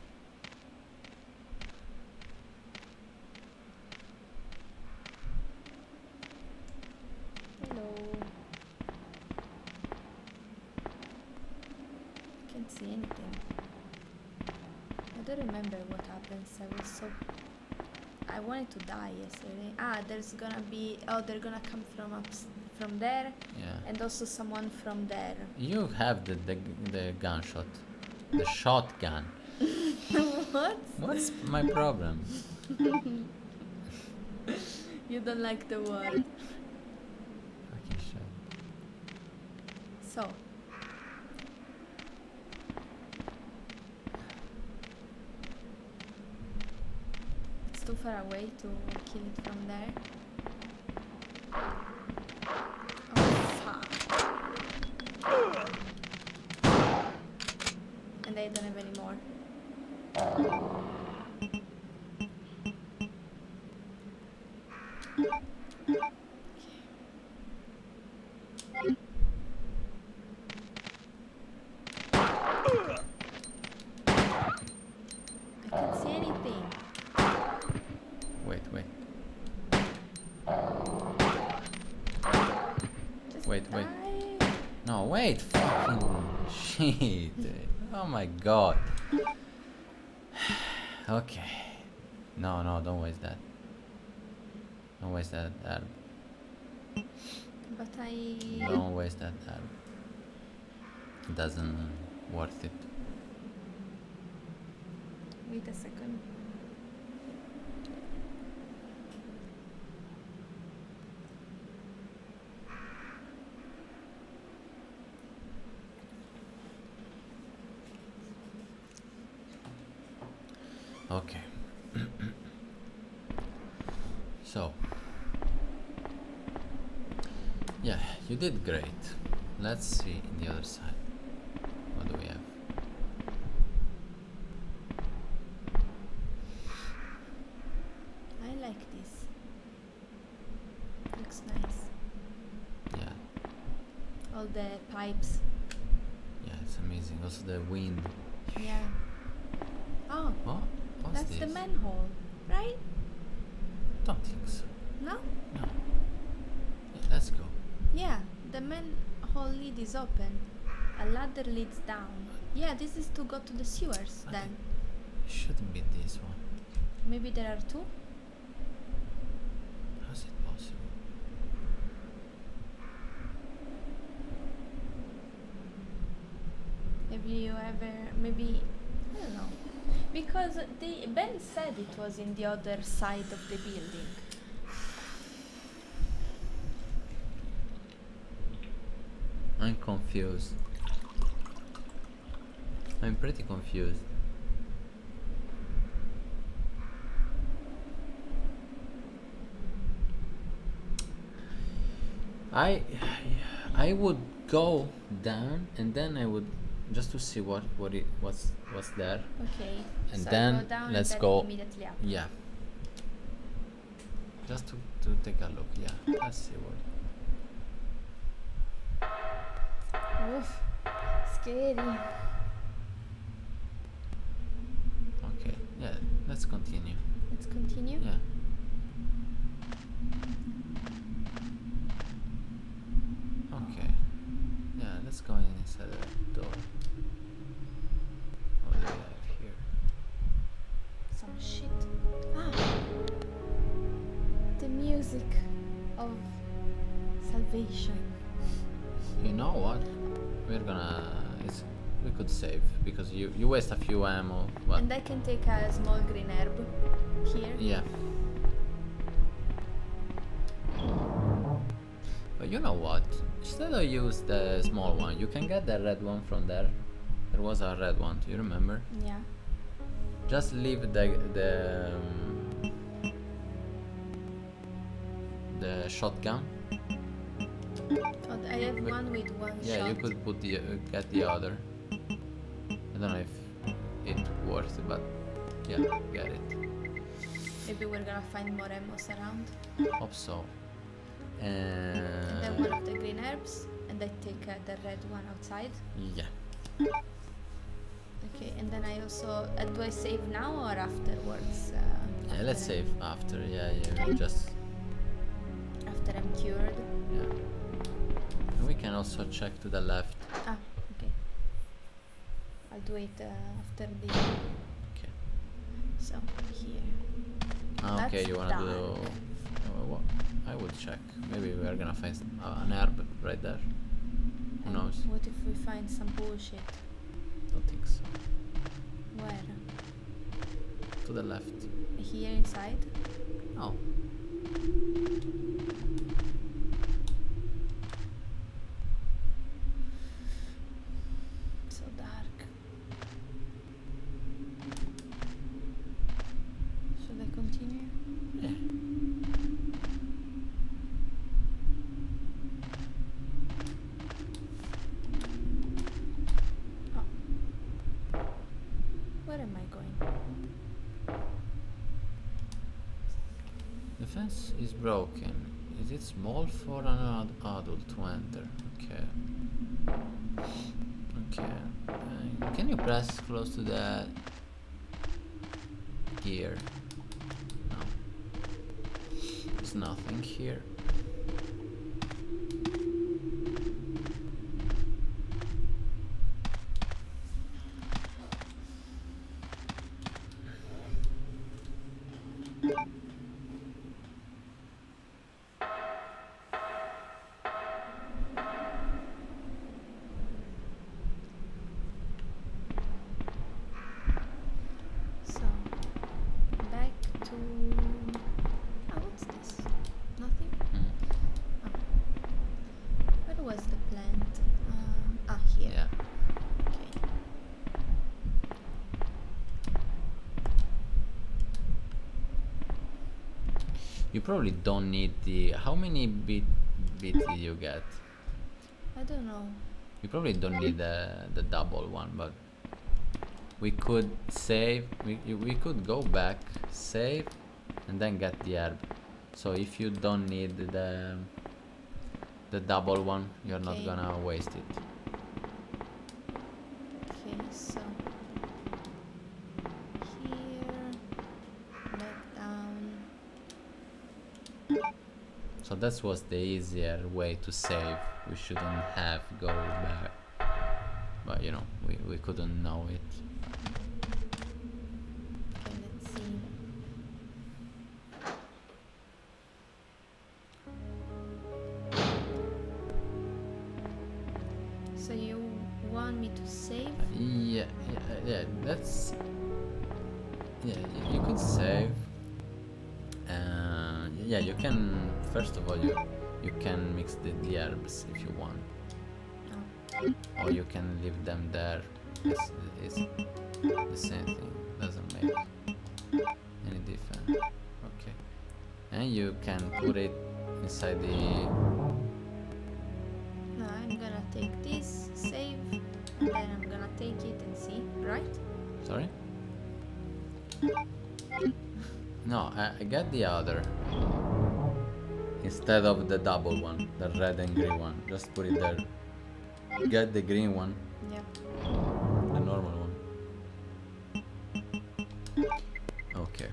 Hello. Can't see anything. I don't remember what happens. I wanted to die yesterday. Ah, there's gonna be. Oh, they're gonna come from there, yeah. and also someone from there. You have the gunshot, the shotgun. What? What's my problem? You don't like the word. Fucking shit. So. It's too far away to kill it from there. Oh fuck. And I don't have any more. I can't see anything. Wait. Just Wait. die. No, wait. Fucking shit. Oh my god. Okay. No, don't waste that. Don't waste that herb. But Don't waste that herb. It doesn't worth it. Wait a second. Okay. So. Yeah, you did great. Let's see in the other side. What do we have? I like this. Looks nice. Yeah, All the pipes. yeah, it's amazing. Also the wind. Yeah. Oh, What? What's that's this? the manhole, right? Don't think so. No? No. Yeah, let's go. Yeah, the manhole lid is open. A ladder leads down. Yeah, this is to go to the sewers I then. think it shouldn't be this one. Maybe there are two? How's it possible? Maybe you ever, maybe, I don't know. Because Ben said it was in the other side of the building. I'm confused. I'm pretty confused. I I would go down and then I would just to see what's there. Okay. And so then I go down let's and then go. immediately up. Yeah. Just to take a look. Yeah. Let's see what. Oof. Scary. Okay. Yeah. Let's continue. Let's continue. Yeah. Okay. Yeah. Let's go inside the door. What do we have here? Some shit. Ah. The music of salvation. You know what? We're gonna. We could save because you waste a few ammo. But And I can take a small green herb here. yeah. But you know what? Instead of use the small one, you can get the red one from there. There was a red one. Do you remember? Yeah. Just leave the shotgun. Oh, I have But- one with one Yeah, shot. you could put the get the other. I don't know if it works, but yeah, get it. Maybe we're gonna find more ammos around. Hope so. And then one of the green herbs, and I take the red one outside. Yeah. Okay, and then I also do I save now or afterwards? Yeah, let's after- save after. Yeah, you just After I'm cured. yeah. And we can also check to the left. Ah, okay. I'll do it after the. Okay. So here. Ah, okay, That's you wanna done. do? What? I would check. Maybe we are gonna find an herb right there. Who And knows? what if we find some bullshit? Don't think so. Where? To the left. Here inside? Oh. So dark. Should I continue? Yeah. Oh. Where am I going? The fence is broken. Is it small for an adult to enter? Okay. Okay. Can you press close to the gear? No. There's nothing here. So, back to. Oh, what's this? Nothing? Mm. Oh. Where was the plant? Here. Yeah. Okay. You probably don't need the. How many bit did you get? I don't know. You probably don't need the double one, but we could save. We could go back, save, and then get the herb. So if you don't need the double one, you're not Okay. gonna waste it. Okay, so. Here. Back down. So that was the easier way to save. We shouldn't have go back. but you know, we couldn't know it. Okay, let's see. So you want me to save? Yeah, that's yeah, you could save. Yeah, you can, first of all, you can mix the herbs if you want, Oh. or you can leave them there. It's the same thing, doesn't make any difference. Okay, and you can put it inside the. No, I'm gonna take this, save, and then I'm gonna take it and see, right? Sorry? No, I got the other. Instead of the double one, the red and green one. Just put it there. Get the green one, Yeah. the normal one. Okay.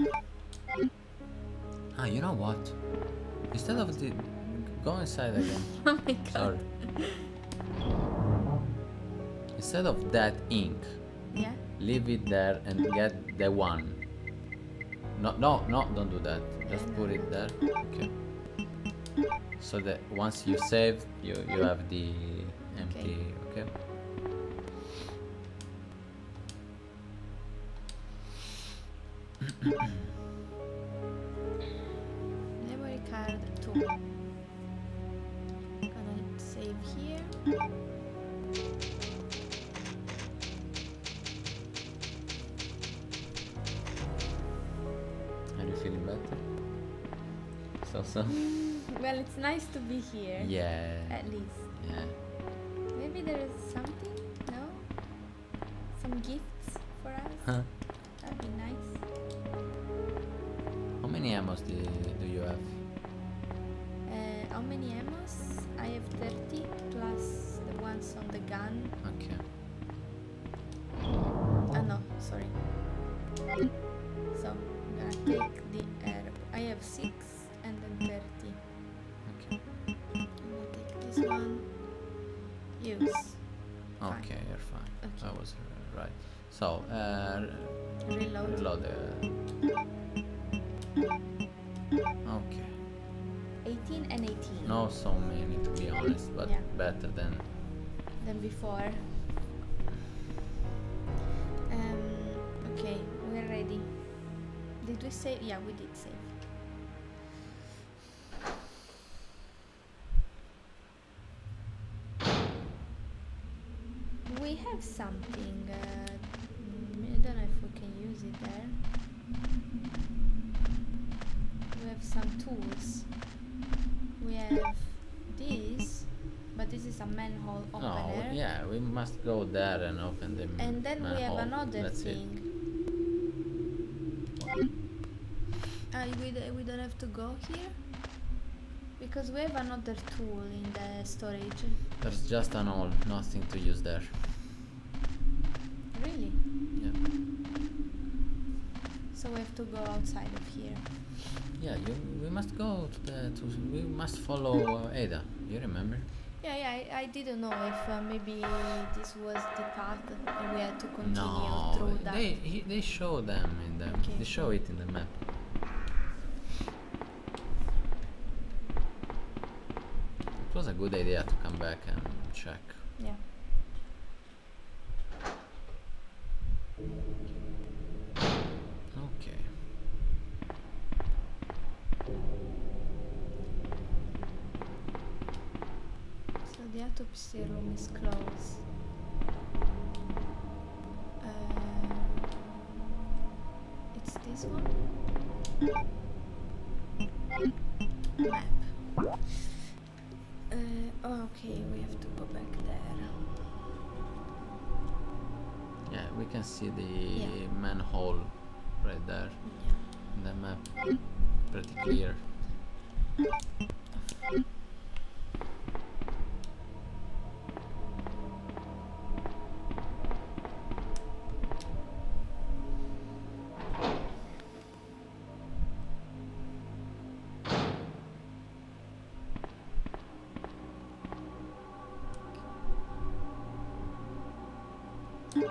Ah, you know what? Instead of the... Go inside again. Oh my god. Sorry. Instead of that ink, Yeah? leave it there and get the one. No, don't do that. Just put it there. Okay. So that once you save, you have the empty. Okay. Memory card 2. Gonna save here. Are you feeling better? So. Well, it's nice to be here. Yeah. At least. Yeah. Maybe there is something? No? Some gifts for us? Huh. That'd be nice. How many ammos do you have? How many ammos? I have 30 plus the ones on the gun. Okay. Ah no, sorry. So I'm gonna take the herb. I have 6 and then 30. Okay. I'm gonna take this one. Use. Fine. Okay, you're fine. Okay. I was right. So, Reload. reload. Okay. 18 and 18. Not so many to be honest, but Yeah. better than. Than before. Okay, we're ready. Did we save? Yeah, we did save. We have something. I don't know if we can use it there. We have some tools. We have this, but this is a manhole opener. Oh, yeah, we must go there and open the And then we have manhole. another That's thing. We don't have to go here? Because we have another tool in the storage. There's just an hole, nothing to use there. Really? Yeah. So we have to go outside of here. Yeah, we must go we must follow Ada. You remember? Yeah, I didn't know if maybe this was the path and we had to continue No, through that. they show them in the. Okay. They show it in the map. It was a good idea to come back and check. Yeah. Okay. So the autopsy room is closed. It's this one? Map. Okay, we have to go back there. Yeah, we can see the Yeah. manhole right there Yeah. in the map. Pretty clear. And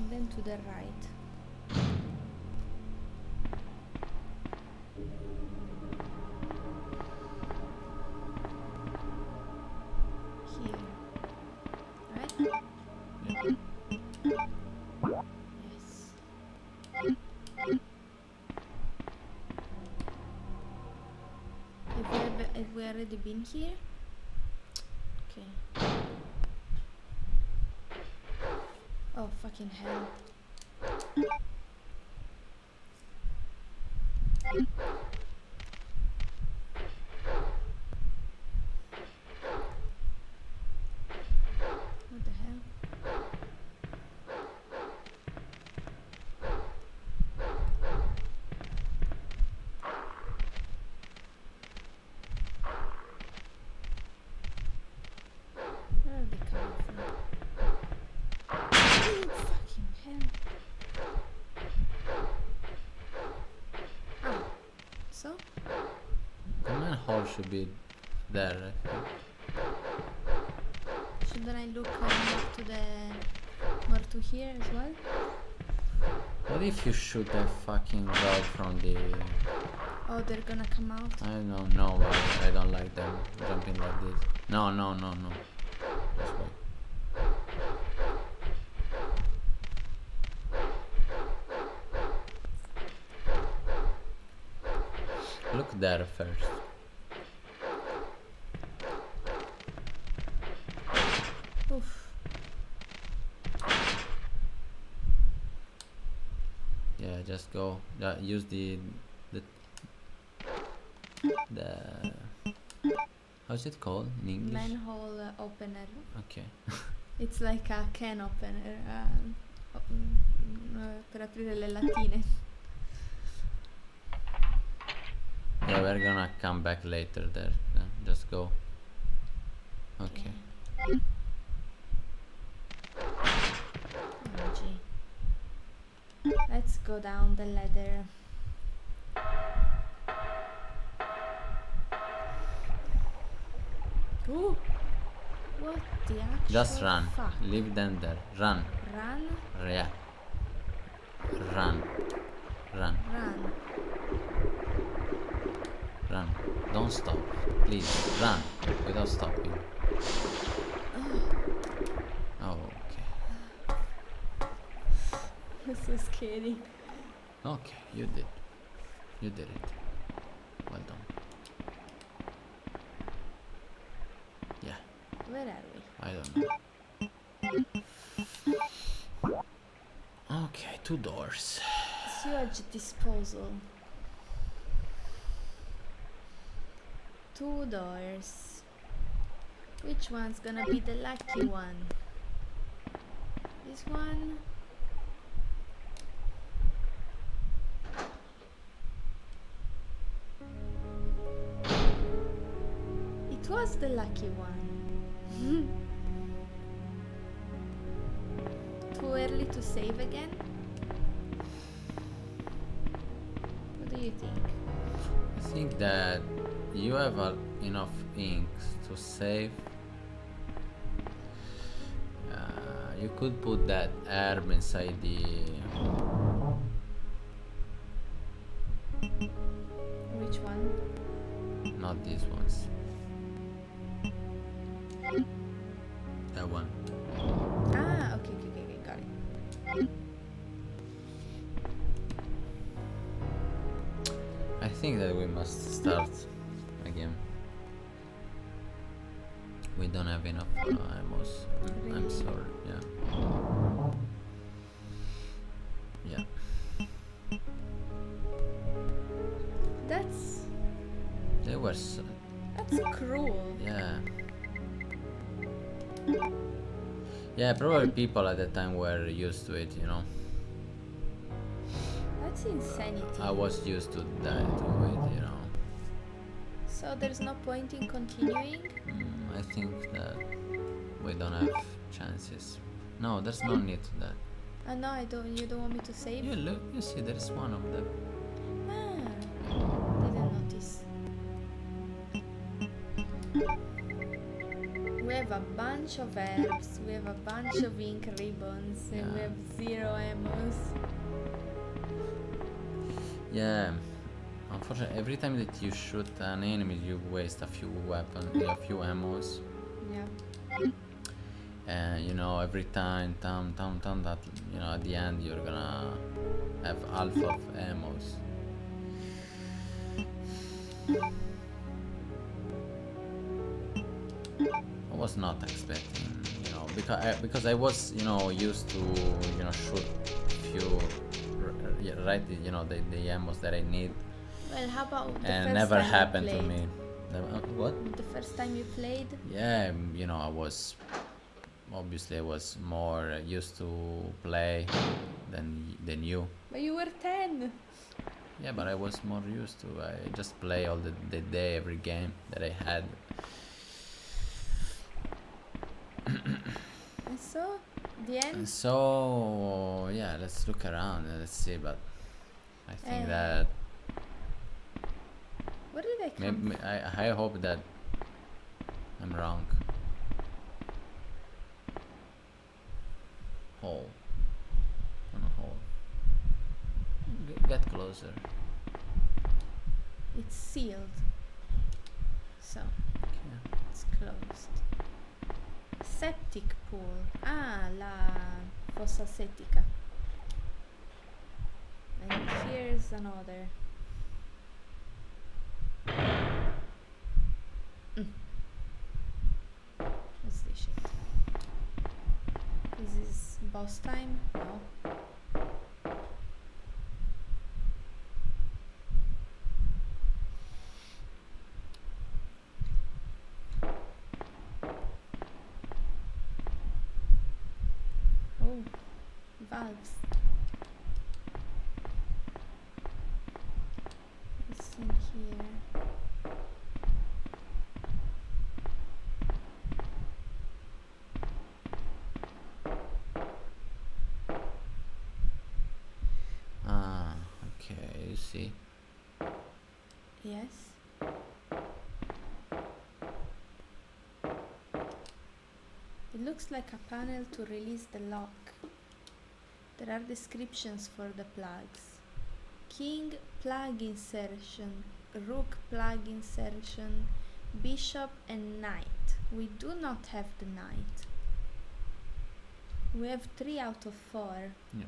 then to the right. Here. Right? Yes. Have we already been here? Okay. Oh, fucking hell. What the hell? Where are they coming from? Fucking hell. Oh. So? The manhole should be there. I think. Shouldn't I look more to here as well? What if you shoot that fucking dog from the... Oh, they're gonna come out. I don't know, I don't like them jumping like this. No. Just wait. Look there first. Oof. Yeah, just go. Use the how's it called in English? Manhole opener. Okay. It's like a can opener per aprire le lattine. Yeah, we're gonna come back later there. Just go. Okay. OMG. Let's go down the ladder. Ooh! What the actual Just run. fuck? Leave them there. Run. Run? Yeah. Run. Run. Run. Run. Don't stop. Please. Run. Without stopping. Oh, okay. That's so scary. Okay, you did. You did it. Well done. Yeah, Where are we? I don't know. Okay, 2 doors. Sewage disposal. 2 doors. Which one's gonna be the lucky one? This one? It was the lucky one. Too early to save again? What do you think? I think that you have enough inks to save. You could put that herb inside the... Which one? Not these ones. That one. Ah, okay, got it. I think that we must start again. We don't have enough ammos. I'm Really? sorry. Yeah. Yeah. That's They were so, cruel. yeah. Yeah, probably people at the time were used to it, you know. That's insanity. I was used to that, to it, you know. So there's no point in continuing? I think that we don't have chances. No, there's no need to that. No, I don't. You don't want me to save? You look, you see, there is one of them. Didn't notice. We have a bunch of herbs, we have a bunch of ink ribbons, and we Yeah. have 0 ammos. Yeah. Unfortunately, every time that you shoot an enemy, you waste a few weapons, a few ammos. Yeah. And you know, every time, that you know, at the end you're gonna have half of ammos. I was not expecting, you know, because I was, you know, used to, you know, shoot few, yeah, right, you know, the ammos that I need, Well, how about the and first never time you happened to played? me. What? The first time you played? Yeah, you know, I was obviously I was more used to play than you. But you were 10. Yeah, but I was more used to. I just play all the day, every game that I had. And so, the And end? so yeah, let's look around and let's see. But I think Eh, that Where did I come maybe, I hope that I'm wrong. Hole. On a hole. Get closer. It's sealed. So, Okay. it's closed. Septic pool. Ah, la fossa settica. And here's another. What's this shit? Is this boss time? No. Oh, valves. What's in here? Ah, okay. You see. Yes. It looks like a panel to release the lock. There are descriptions for the plugs. King plug insertion, rook plug insertion, bishop and knight. We do not have the knight. We have 3 out of 4. Yeah.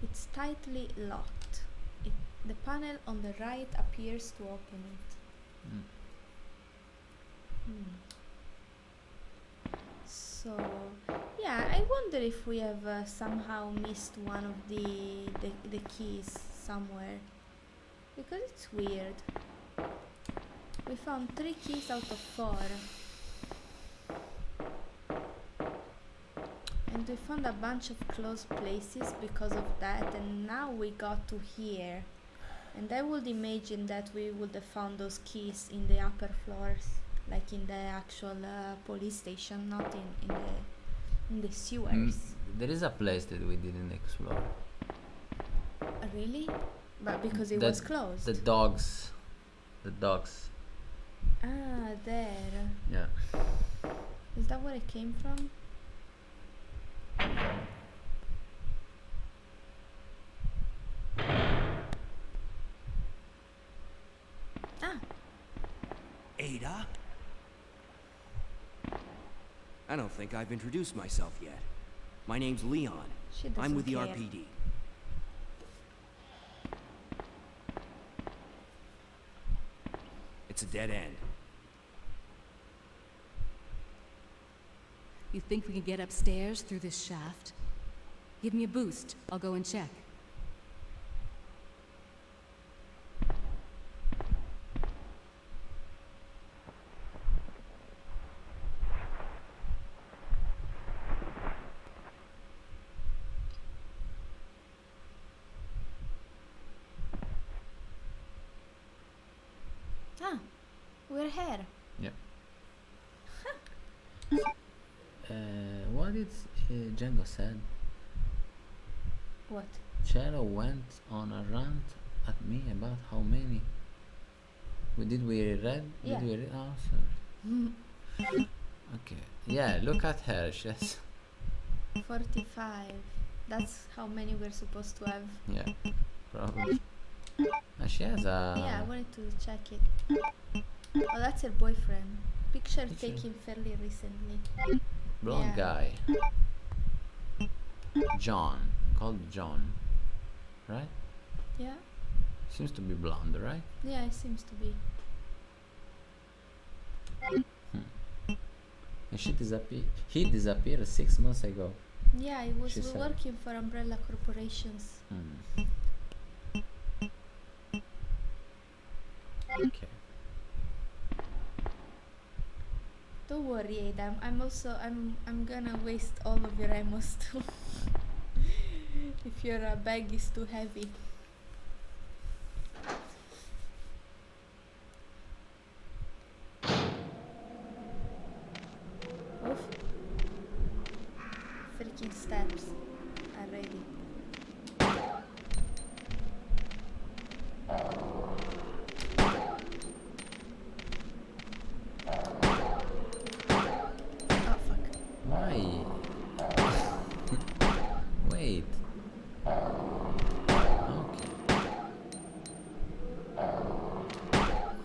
It's tightly locked. The panel on the right appears to open it. Mm. Hmm. So, yeah, I wonder if we have somehow missed one of the keys somewhere. Because it's weird. We found 3 keys out of 4. And we found a bunch of closed places because of that, and now we got to here. And I would imagine that we would have found those keys in the upper floors, like in the actual police station, not in the sewers. There is a place that we didn't explore. Really? But because it That- was closed. The dogs. The dogs. Ah, there. Yeah. Is that where it came from? Ah, Ada? I don't think I've introduced myself yet. My name's Leon. she doesn't I'm with the care. RPD. It's a dead end. You think we can get upstairs through this shaft? Give me a boost. I'll go and check. Ah, we're here. Yeah. what did Django said? What? Cello went on a rant at me about how many. Did we read? Yeah. Did we read? Oh, sorry. Okay. Yeah, look at her. She has. 45. That's how many we're supposed to have. Yeah, probably. And she has a. Yeah, I wanted to check it. Oh, that's her boyfriend. Picture Picture. taken fairly recently. blonde Yeah. guy. John. Called John. Right? Yeah? Seems to be blonde, right? Yeah, it seems to be. And he disappeared 6 months ago. Yeah, he was She said. working for umbrella corporations. Okay. Don't worry, Adam. I'm gonna waste all of your amos too. If your bag is too heavy. Oof. Freaking steps already. Oh fuck. Why? Wait. Okay.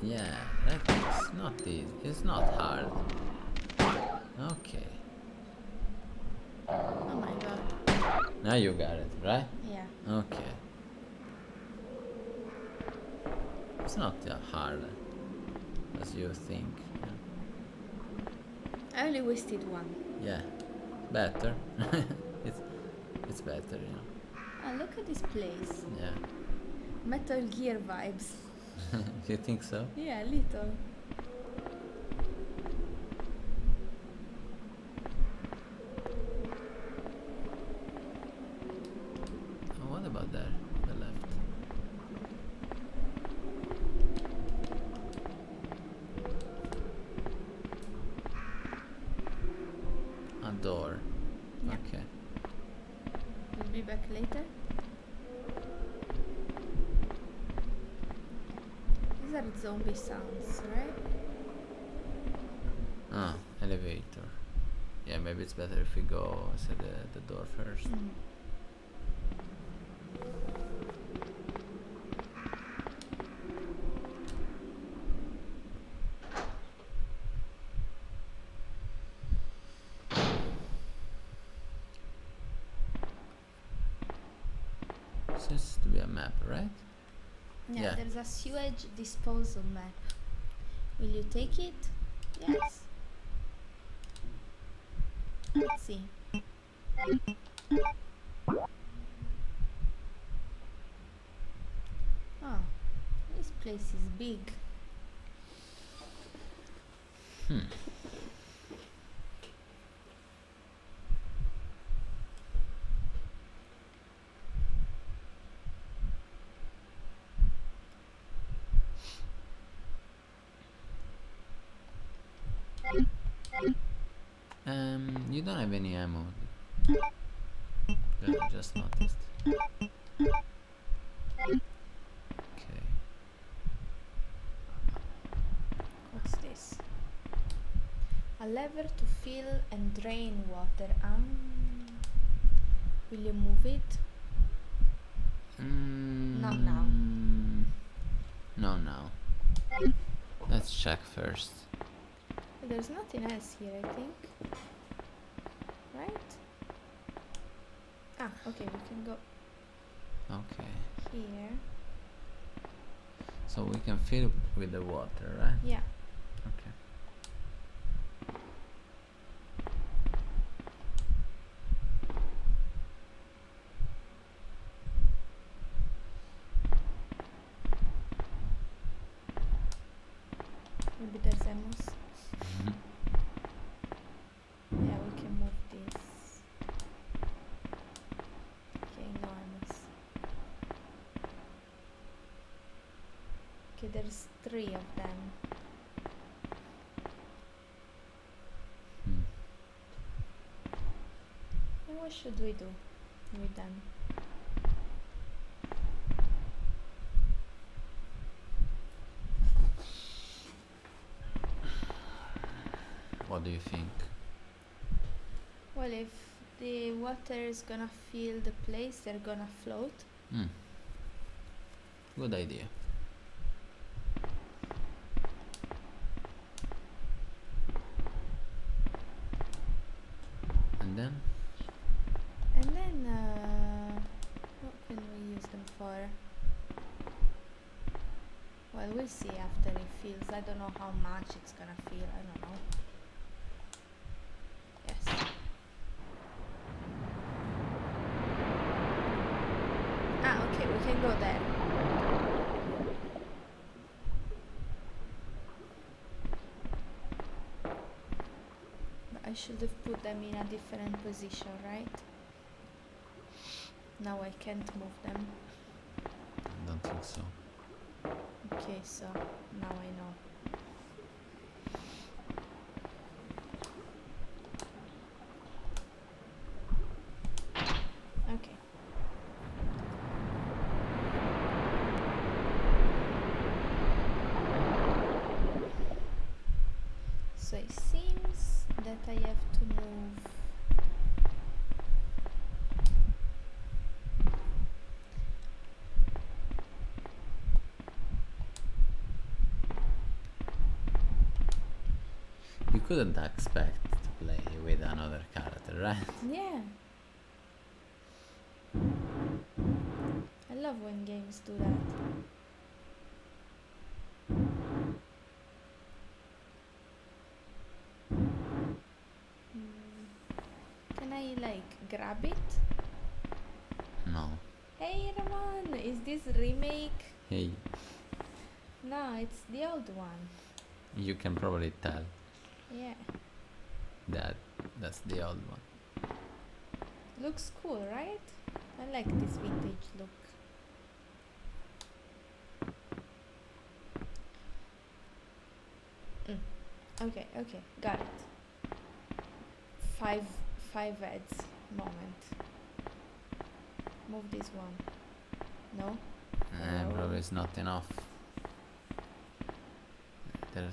Yeah, that is not easy. It's not hard. Okay. Oh my god. Now you got it, right? Yeah. Okay. It's not that hard as you think. I only wasted one. Yeah. Better. it's better, you know. Ah, look at this place. Yeah. Metal Gear vibes. You think so? Yeah, little. Oh, what about there? The left. A door. Yeah. Okay. We'll be back later. These are zombie sounds, right? Ah, elevator. Yeah, maybe it's better if we go to the door first. Seems to be a map, right? Yeah. There's a sewage disposal map. Will you take it? Yes. Let's see. Oh, this place is big. You don't have any ammo. Yeah, I just noticed. Okay. What's this? A lever to fill and drain water. Will you move it? Not now. No, now. Let's check first. There's nothing else here, I think. Right? Ah, okay, we can go Okay. here. So we can fill with the water, right? Yeah. Okay. Maybe there's emos. Yeah, we can move this. Okay, no emos. Okay, there's 3 of them. should we do with them? What do you think? Well, if the water is gonna fill the place, they're gonna float. Hmm. Good idea. And then? And then, what can we use them for? Well, we'll see after it fills. I don't know how much it's gonna fill. I don't know. Yes. Ah, okay, we can go there. But I should have put them in a different position, right? Now I can't move them. I don't think so. Okay, so now I know. Okay. So it seems that I have to move. You couldn't expect to play with another character, right? Yeah. I love when games do that. Can I like grab it? No. Hey Ramon, is this remake? Hey, No, it's the old one. you can probably tell Yeah. that that's the old one. Looks cool, right? I like this vintage look. Okay, okay, got it. Five heads moment. Move this one. No? Oh. Probably it's not enough. There.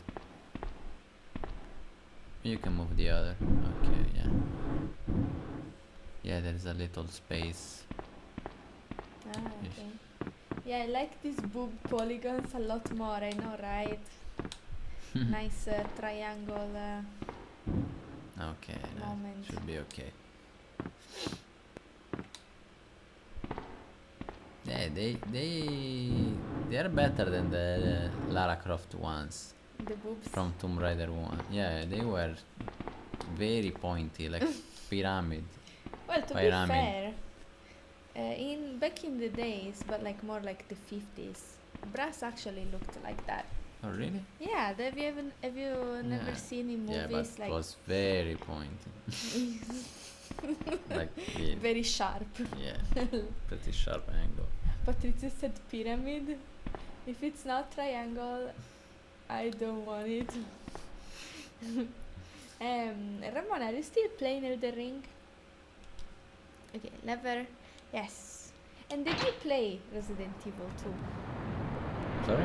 You can move the other. Okay, yeah. Yeah, there is a little space. Ah, Yes. okay. Yeah, I like these boob polygons a lot more, I know, right? Nice triangle Okay, that moment. should be okay. Yeah, they are better than the Lara Croft ones The boobs. from Tomb Raider 1. Yeah, they were very pointy, like pyramid. Well, to pyramid. be fair, in back in the days, but like more like the 50s, brass actually looked like that. Oh, really? Yeah, have you never Yeah. seen in Yeah, but movies it like was very pointy. Like, yeah, very sharp? yeah, pretty sharp angle. Patrizia said pyramid. If it's not triangle, I don't want it. Ramon, are you still playing Elden Ring? Okay, lever. Yes. And did you play Resident Evil 2? Sorry?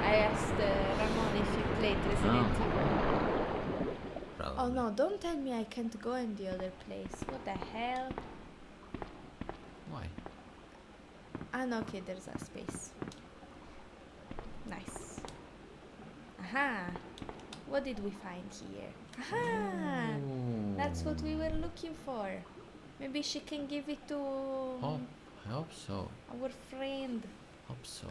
I asked Ramon if you played Resident Evil. Probably. Oh no, don't tell me I can't go in the other place. What the hell? Why? Ah no, okay, there's a space. Nice. Aha! What did we find here? Aha! That's what we were looking for. Maybe she can give it to Oh, I hope so. our friend. Hope so.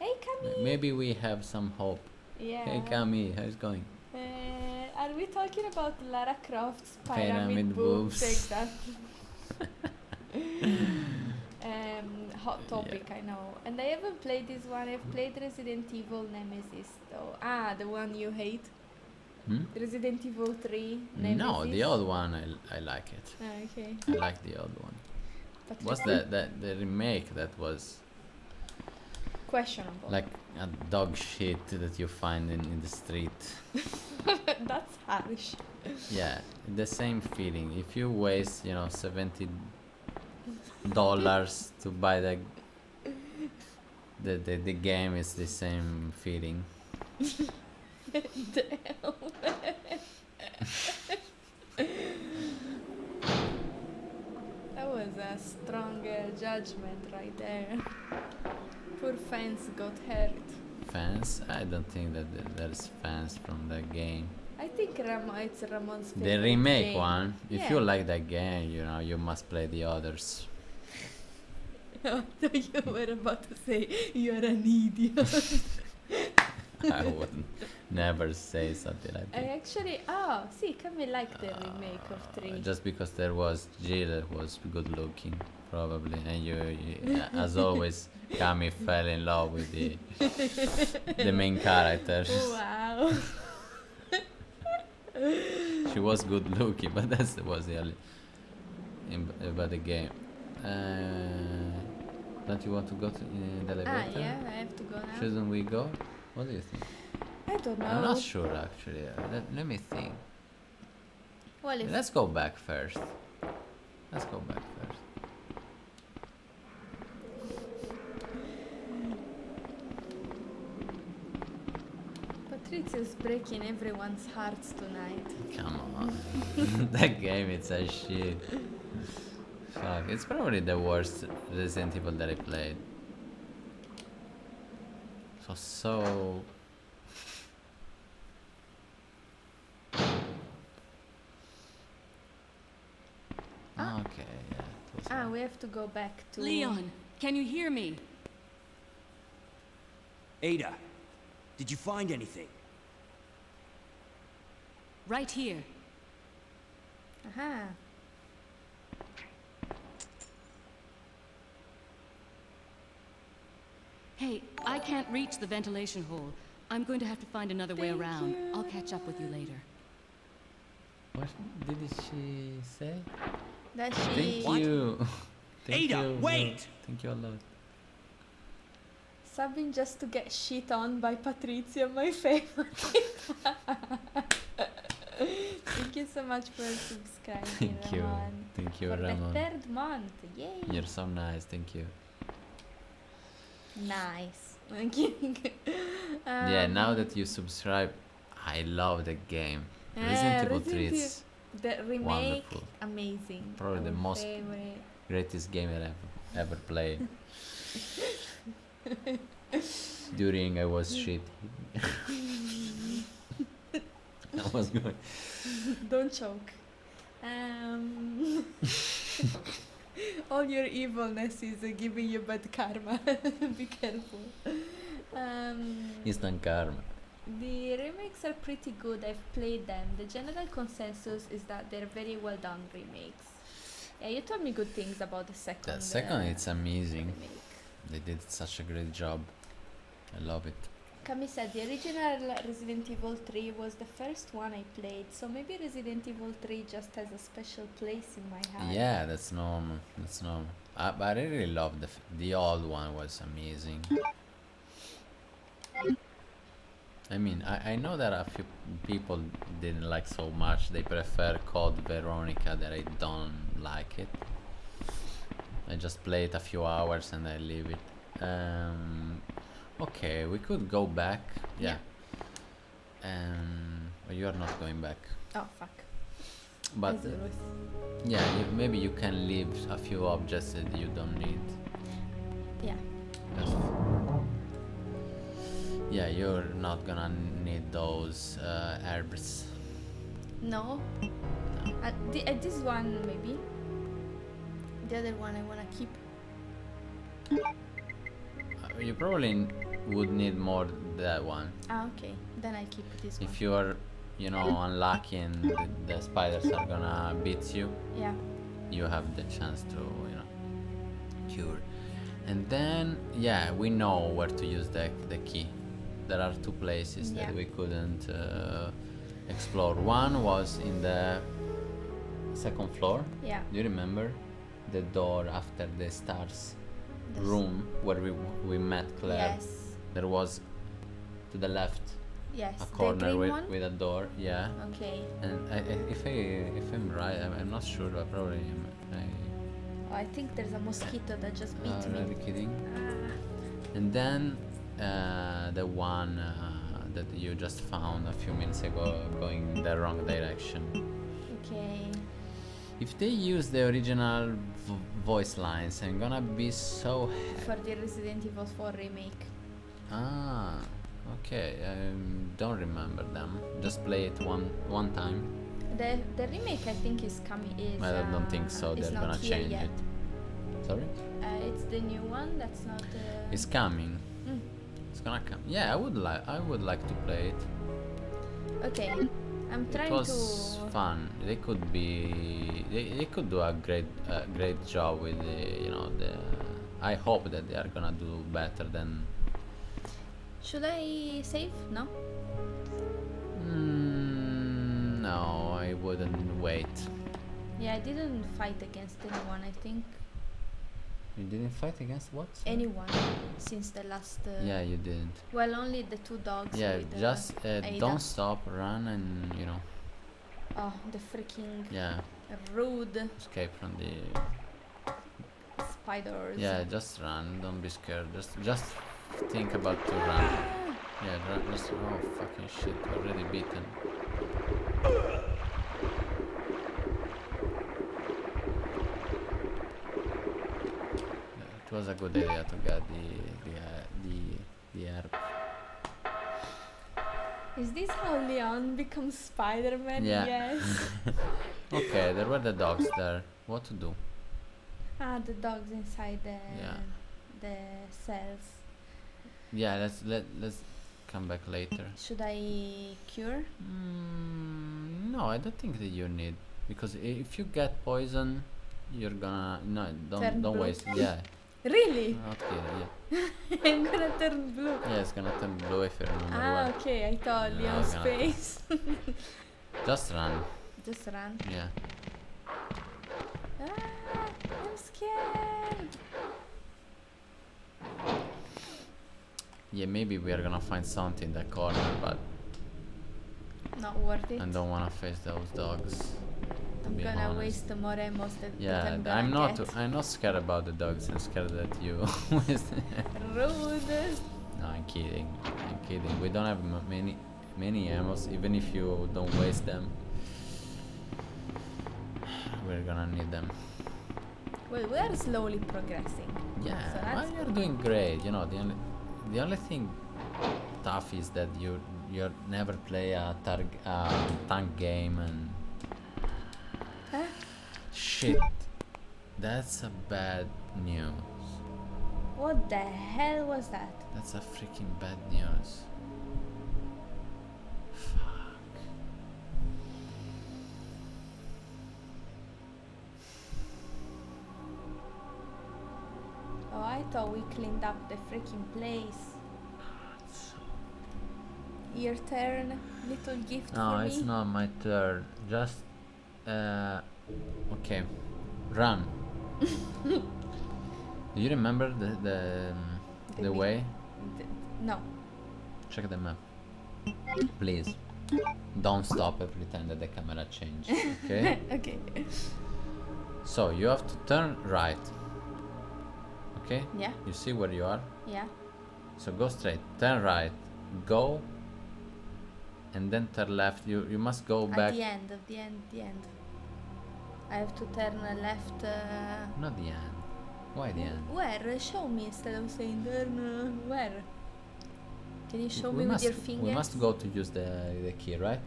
Hey, Camille! Maybe we have some hope. Yeah. Hey, Camille, how's it going? Are we talking about Lara Croft's Pyramid pyramid boobs? boobs. Exactly. Hot topic, I know. And I haven't played this one. I've played Resident Evil Nemesis, though. Ah, the one you hate. Hmm? Resident Evil 3 Nemesis. No, the old one, I like it. Ah, okay. I like the old one. But What's the remake that was questionable. like a dog shit that you find in the street? That's harsh. Yeah, the same feeling. If you waste, you know, $70 to buy the game, is the same feeling. Damn. That was a strong judgment right there. Poor fans got hurt. Fans? I don't think that there's fans from that game. I think it's Ramon's The favorite remake game. one. If Yeah. you like that game, you know, you must play the others. I thought you were about to say you're an idiot. I would never say something like I that. actually, see, Kami liked the remake of 3. Just because there was Jill who was good looking, probably, and you as always, Kami fell in love with the main character. Wow. She was good looking, but that was the only about the game. Don't you want to go to the elevator? Yeah, I have to go now. Shouldn't we go? What do you think? I don't know. I'm not sure actually. Let me think. Well, if Let's go back first. Let's go back first. Patrizio's breaking everyone's hearts tonight. Come on. That game, it's a shit. Fuck, it's probably the worst Resident Evil that I played. So okay, yeah. it was fine. We have to go back to Leon, can you hear me? Ada, did you find anything? Right here. Aha. Hey, I can't reach the ventilation hole. I'm going to have to find another way Thank around. you. I'll catch up with you later. What did she say? That Thank she What? you. Thank Ada, you. wait! Thank you a lot. subbing just to get shit on by Patrizio, my favorite. Thank you so much for subscribing, Thank you. Ramon. Thank you, For the Ramon. 3rd month. Yay. You're so nice. Thank you. Nice. I'm kidding. Yeah, now that you subscribe, I love the game. Yeah, Resident Evil 3 Resident is the remake, wonderful. amazing. Probably the Our most favorite. greatest game I've ever played. During I was shit. I was going. Don't choke. All your evilness is giving you bad karma. Be careful. Instant karma. The remakes are pretty good. I've played them. The general consensus is that they're very well done remakes. Yeah, you told me good things about the second. The second, it's amazing. remake. They did such a great job. I love it. Kami said the original Resident Evil 3 was the first one I played, so maybe Resident Evil 3 just has a special place in my heart. Yeah, that's normal. That's normal. But I really love the old one. Was amazing. I mean, I know that a few people didn't like so much. They prefer Code Veronica. That I don't like it. I just play it a few hours and I leave it. Okay, we could go back. Yeah. But you are not going back. Oh fuck. But As always. yeah, maybe you can leave a few objects that you don't need. Yeah. Just yeah, you're not gonna need those herbs. No. This one maybe. The other one I wanna keep. You probably would need more that one. Okay. Then I keep this one. If you are, you know, unlucky and the spiders are gonna beat you, Yeah. you have the chance to, you know, cure. And then, yeah, we know where to use the key. There are two places Yeah. that we couldn't explore. One was in the second floor. Yeah. Do you remember? The door after the stars This- room where we met Claire. Yes. There was to the left Yes, a the corner green with, one. with a door. Yeah. Okay. And if I'm right, I'm not sure, but probably am. Oh, I think there's a mosquito that just beat me. Really kidding. Ah. And then the one that you just found a few minutes ago going the wrong direction. Okay. If they use the original voice lines, I'm gonna be so For the Resident Evil 4 remake. Ah, okay. I don't remember them. Just play it one time. The remake I think is coming. Is I don't think so. it's They're not gonna here change yet. it. Sorry? It's the new one. That's not. It's coming. Mm. It's gonna come. Yeah, I would like to play it. Okay. I'm It trying was to. fun. They could do a great job with the. I hope that they are gonna do better than. Should I save? No. No, I wouldn't wait. Yeah, I didn't fight against anyone. I think You didn't fight against what? Sorry? anyone since the last. Yeah, you didn't. Well, only the two dogs. Yeah, with, just Ada. don't stop, run, and Oh, the freaking yeah, rude escape from the. spiders. Yeah, just run. Don't be scared. Just think about to run. Yeah, just oh fucking shit, already beaten. It was a good idea to get the herb. Is this how Leon becomes Spider-Man? Yeah. Yes. Okay, there were the dogs there. What to do? The dogs inside the cells. Yeah, let's come back later. Should I cure? No, I don't think that you need, because if you get poison, you're gonna Turn don't blue. waste. Yeah, Really? not kidding. Yeah, I'm gonna turn blue. yeah, it's gonna turn blue if you remember well. Okay. I thought No, Leon's gonna- face. Just run. Just run. Yeah. I'm scared. Yeah, maybe we are gonna find something in that corner, but Not worth it. I don't wanna face those dogs. To I'm be gonna honest. waste more emos that Yeah, I'm gonna I'm not. get. I'm not scared about the dogs. I'm scared that you. waste- Rude. No, I'm kidding. I'm kidding. We don't have many ammos. Even if you don't waste them, we're gonna need them. Well, we are slowly progressing. Yeah, So well, that's you're doing great. The only thing tough is that you never play a tank game and Huh? shit. That's a bad news. What the hell was that? That's a freaking bad news. Fuck. Oh, I thought we cleaned up the freaking place. Your turn. Little gift No, for it's me. not my turn. Just okay, run. Do you remember the The way? No. Check the map, please. Don't stop and pretend that the camera changed. Okay. Okay. So you have to turn right. Okay. Yeah. You see where you are. Yeah. So go straight. Turn right. Go. And then turn left. You must go back. At the end. At the end. The end. I have to turn left. Not the end. Why the end? Where? Show me instead of saying turn. Where? Can you show We me must, with your fingers? We must go to use the key, right?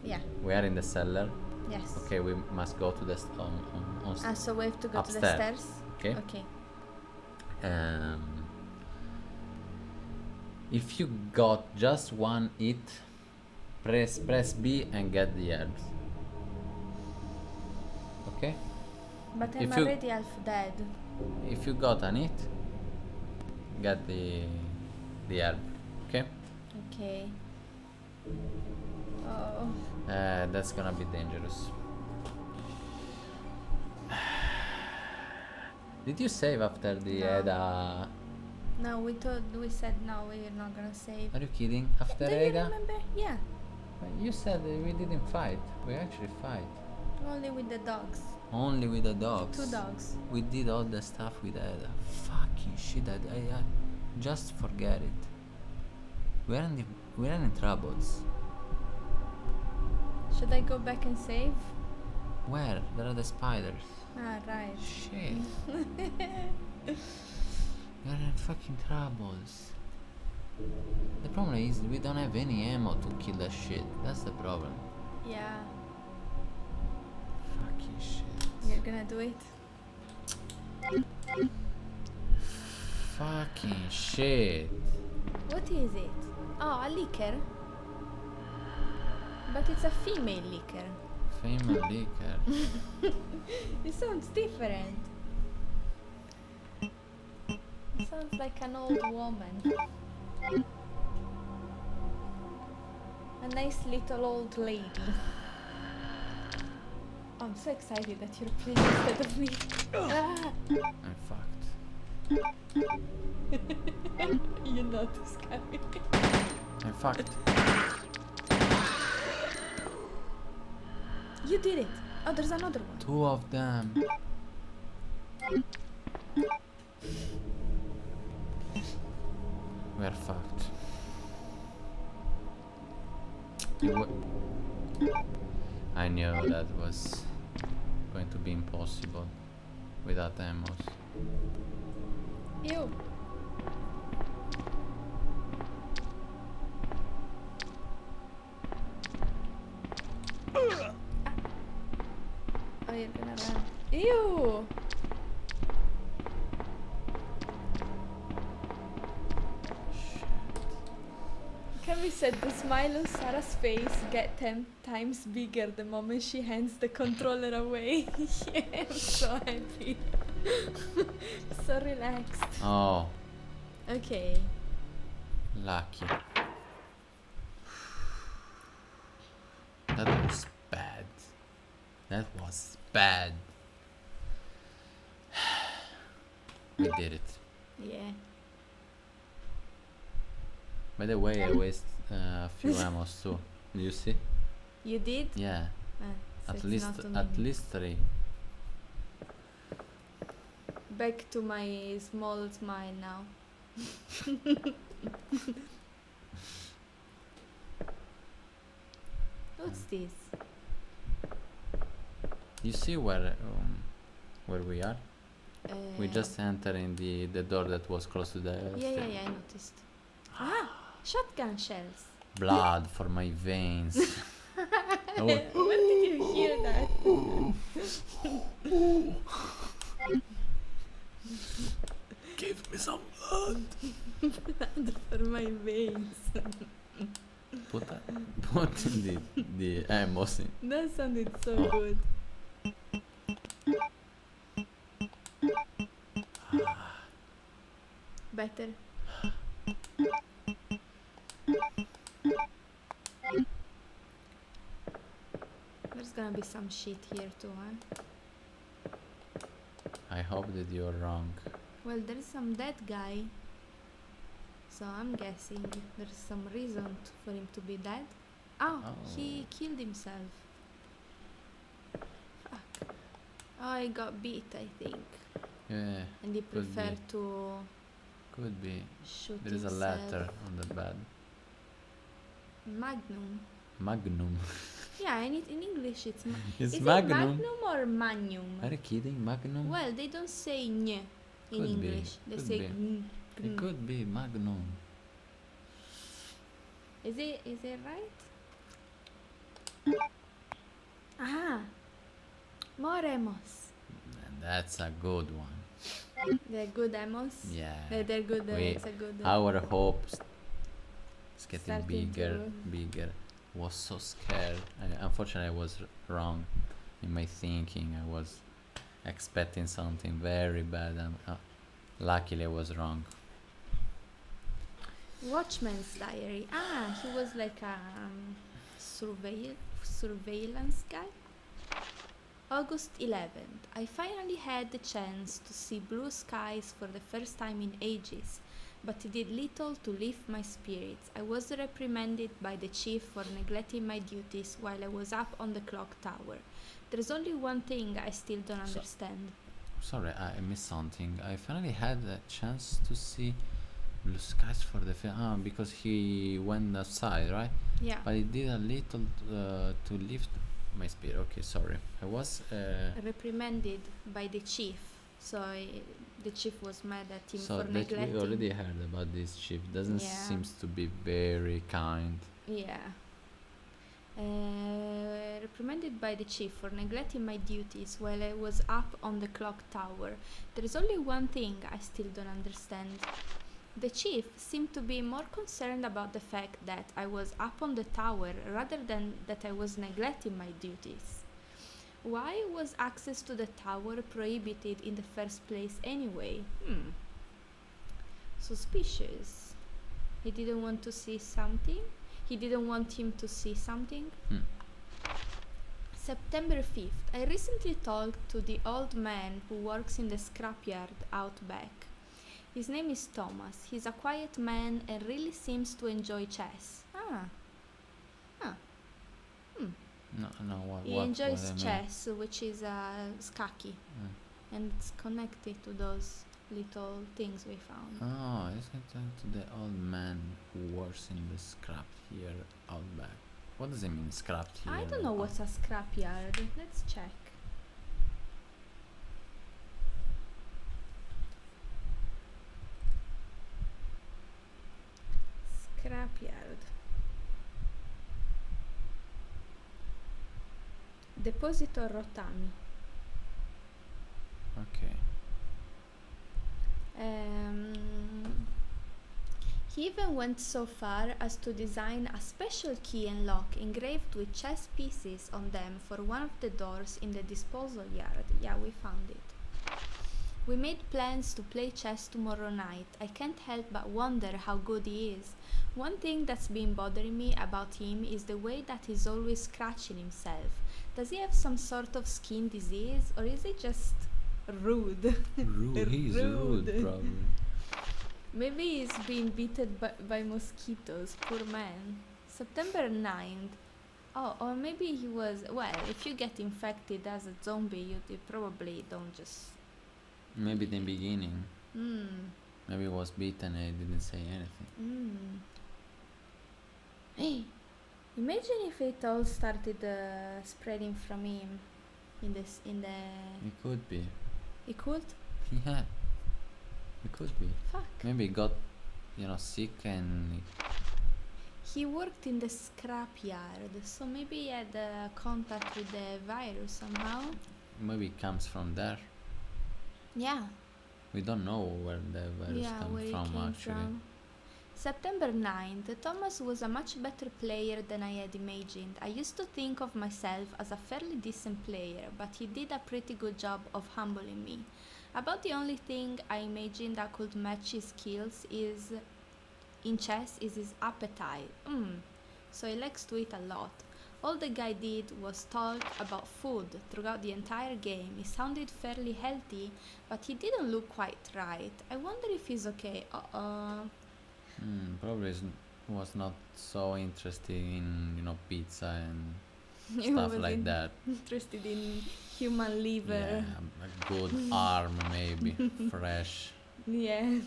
Yeah. We are in the cellar. Yes. Okay, we must go to the So we have to go to the upstairs. stairs. Okay. Okay. If you got just one hit, press B and get the herbs. Okay. But I'm If you- already half dead. If you got an hit, get the herb. Okay. Okay. Oh. That's gonna be dangerous. Did you save after the No. Ada? No, we said no, we're not gonna save. Are you kidding? After Do you Ada? remember? Yeah, You said that we didn't fight. We actually fight. only with the dogs. Only with the dogs. 2 dogs. We did all the stuff with Ada. Fucking shit, I just forget it. We're in troubles. Should I go back and save? Where? There are the spiders. Ah, right. Shit. We're in fucking troubles. The problem is we don't have any ammo to kill that shit. That's the problem. Yeah, Fucking shit. you're gonna do it. Fucking shit. What is it? Oh, a licker. But it's a female licker. Female liquor. It sounds different. It sounds like an old woman. A nice little old lady. I'm so excited that you're playing instead of me. Ah! I'm fucked. You're not too scary. I'm fucked. You did it. Oh, there's another one. 2 of them. We're fucked. I knew that was going to be impossible without ammos. Ew. Oh, you're gonna run. Ew! Can we said the smile on Sarah's face get 10 times bigger the moment she hands the controller away. Yeah, I'm so happy. So relaxed. Oh, Okay. lucky. That was bad. That was bad. We did it. Yeah. By the way, I waste a few ammos too. Do you see? You did? Yeah, So at it's least not too at many. least 3. Back to my small smile now. What's this? You see where we are? We just entered in the door that was close to the Yeah, I noticed. Ah! Shotgun shells! blood for my veins. I wa- Where did you hear that? Give me some blood. Blood for my veins. Put the ammos in. That sounded so Oh. good. Better. There's gonna be some shit here too, huh? I hope that you're wrong. Well, there's some dead guy. So I'm guessing there's some reason for him to be dead. Oh, he killed himself. Fuck. Oh, he got beat, I think. Yeah, And he Could preferred be. to could be. shoot There is a himself. letter on the bed. Magnum. Magnum. Yeah, and it, in English it's It's is Magnum. it Magnum or Magnum? Are you kidding? Magnum? Well, they don't say ñ in Could be, English. They could say be. gn, It gn. could be Magnum. Is it right? Ah, more emos. And that's a good one. They're good emos. Yeah. They're good. We- It's a good. Our hopes is getting Starting bigger, to- bigger. Was so scared. Unfortunately, I was wrong in my thinking. I was expecting something very bad, and luckily I was wrong. Watchman's diary. Ah, he was like a surveillance guy. August 11th. I finally had the chance to see blue skies for the first time in ages. but it did little to lift my spirits. I was reprimanded by the chief for neglecting my duties while I was up on the clock tower. There's only one thing I still don't understand. Sorry, I missed something. I finally had a chance to see blue skies for the film. Because he went outside, right? Yeah. But it did a little to lift my spirit. Okay, sorry. I was. Reprimanded by the chief. So the chief was mad at him So for that neglecting. we already heard about this chief. Doesn't Yeah. seems to be very kind. Yeah. Reprimanded by the chief for neglecting my duties while I was up on the clock tower. There is only one thing I still don't understand. The chief seemed to be more concerned about the fact that I was up on the tower rather than that I was neglecting my duties. Why was access to the tower prohibited in the first place anyway? Suspicious. He didn't want to see something? He didn't want him to see something? September 5th. I recently talked to the old man who works in the scrapyard out back. His name is Thomas. He's a quiet man and really seems to enjoy chess. No, what? He what enjoys I mean? chess, which is skaki, and it's connected to those little things we found. Oh, isn't that to the old man who works in the scrap here out back? What does it mean, scrapped here? I don't know what's a scrapyard. Let's check. Scrapyard. Depositor Rotami. Okay. He even went so far as to design a special key and lock engraved with chess pieces on them for one of the doors in the disposal yard. Yeah, we found it. We made plans to play chess tomorrow night. I can't help but wonder how good he is. One thing that's been bothering me about him is the way that he's always scratching himself. Does he have some sort of skin disease, or is he just rude? Rude. He's rude, probably. Maybe he's being bitten by mosquitoes, poor man. September 9th. Oh, or maybe he was. Well, if you get infected as a zombie, you probably don't just. Maybe in the beginning. Maybe he was beaten and he didn't say anything. Hey, imagine if it all started spreading from him in the. It could be. It could. Yeah. It could be. Fuck. Maybe he got, sick and. He worked in the scrapyard, so maybe he had contact with the virus somehow. Maybe it comes from there. Yeah. We don't know where the virus comes where from it came actually. from. September 9th, Thomas was a much better player than I had imagined. I used to think of myself as a fairly decent player, but he did a pretty good job of humbling me. About the only thing I imagined that could match his skills in chess is his appetite. So he likes to eat a lot. All the guy did was talk about food throughout the entire game. He sounded fairly healthy, but he didn't look quite right. I wonder if he's okay. Probably was not so interested in, pizza and He stuff wasn't like that. interested in human liver. Yeah, a good arm maybe, fresh. Yeah.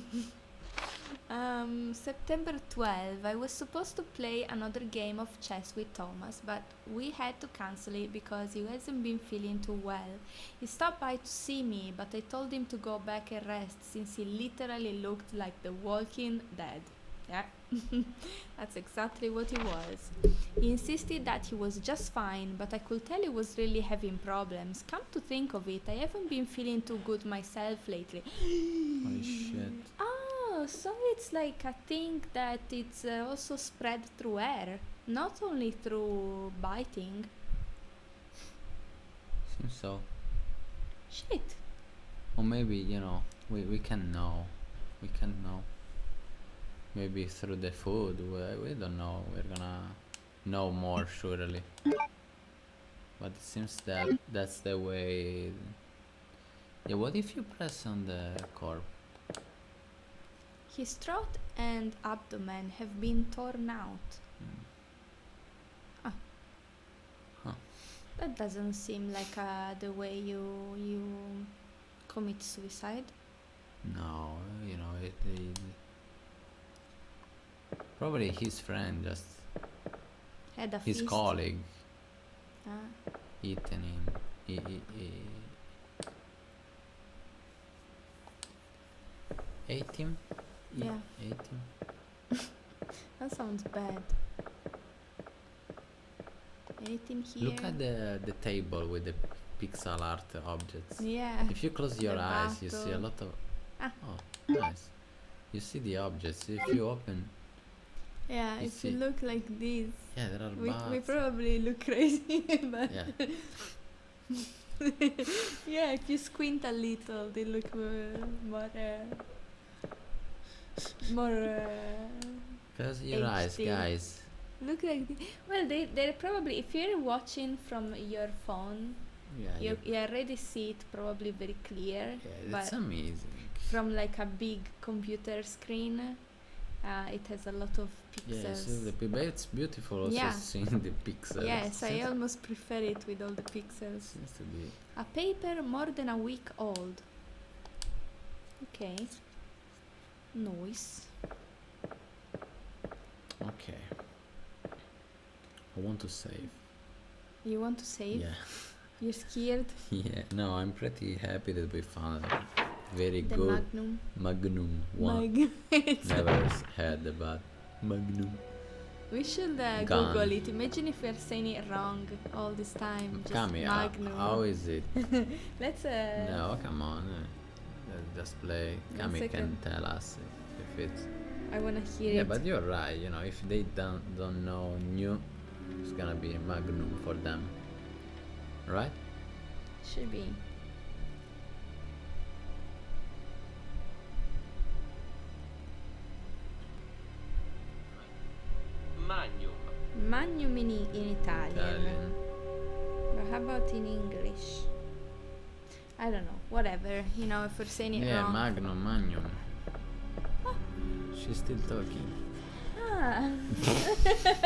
September 12, I was supposed to play another game of chess with Thomas, but we had to cancel it because he hasn't been feeling too well. He stopped by to see me, but I told him to go back and rest since he literally looked like the Walking Dead. Yeah, that's exactly what he was. He insisted that he was just fine, but I could tell he was really having problems. Come to think of it, I haven't been feeling too good myself lately. Holy shit. Oh, so it's like a thing that it's also spread through air, not only through biting. Seems so. Shit. Or maybe, we can know. We can know. Maybe through the food, we don't know. We're gonna know more surely. But it seems that that's the way. Yeah, what if you press on the corp? His throat and abdomen have been torn out. Huh. That doesn't seem like the way you commit suicide. No, you know, probably his friend, just Had a his feast. colleague, Ah. eaten him. Ate him? Yeah. Ate him? That sounds bad. Anything here? Look at the table with the pixel art objects. Yeah. If you close your The eyes, you see a bottle. lot of. Ah. Oh, nice. You see the objects. If you open, Yeah, You if you see. look like this, yeah, there are we bats. probably look crazy, but Yeah, yeah, if you squint a little, they look more. close your eyes, HD. guys. Look like this. Well, they're probably, if you're watching from your phone, Yeah, you already see it probably very clear. yeah, but it's amazing. from like a big computer screen, it has a lot of Yeah, pixels. so but it's beautiful also Yeah. seeing the pixels. Yes, I Seems- almost prefer it with all the pixels. seems to be. A paper more than a week old. Okay. Noise. Okay. I want to save. You want to save? Yeah. You're scared? Yeah. No, I'm pretty happy that we found a very The good Magnum. Magnum one. It's Never heard about Magnum. We should Gun. Google it. Imagine if we're saying it wrong all this time. Just Come here. Magnum. How is it? Let's No, come on. Let's just play. One Kami can second. tell us if it's. I wanna hear Yeah, it. but you're right. You know, if they don't know new, it's gonna be a Magnum for them, right? Should be. Magnum. Magnum in Italian. Italian. But how about in English? I don't know. Whatever. You know, if we're saying it Yeah, wrong. Magnum. She's still talking. Ah.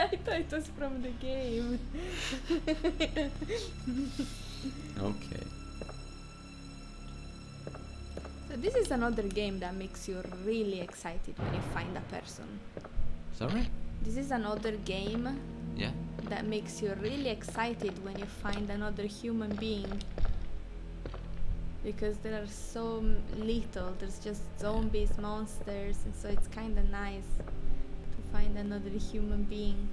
I thought it was from the game. Okay. So this is another game that makes you really excited when you find a person. Sorry? This is another game Yeah. that makes you really excited when you find another human being. Because there are so little, there's just zombies, monsters, and so it's kind of nice to find another human being.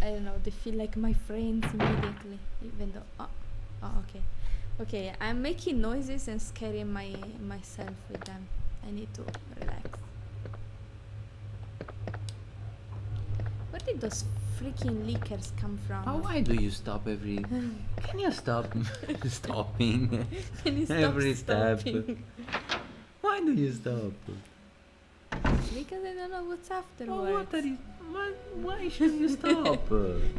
I don't know, they feel like my friends immediately, even though, okay. Okay, I'm making noises and scaring myself with them. I need to relax. Where did those freaking leakers come from? Oh, why do you stop every? Can you stop stopping Can you stop every step? stopping? Why do you stop? Because I don't know what's Oh, afterwards. what are you? Why should you stop?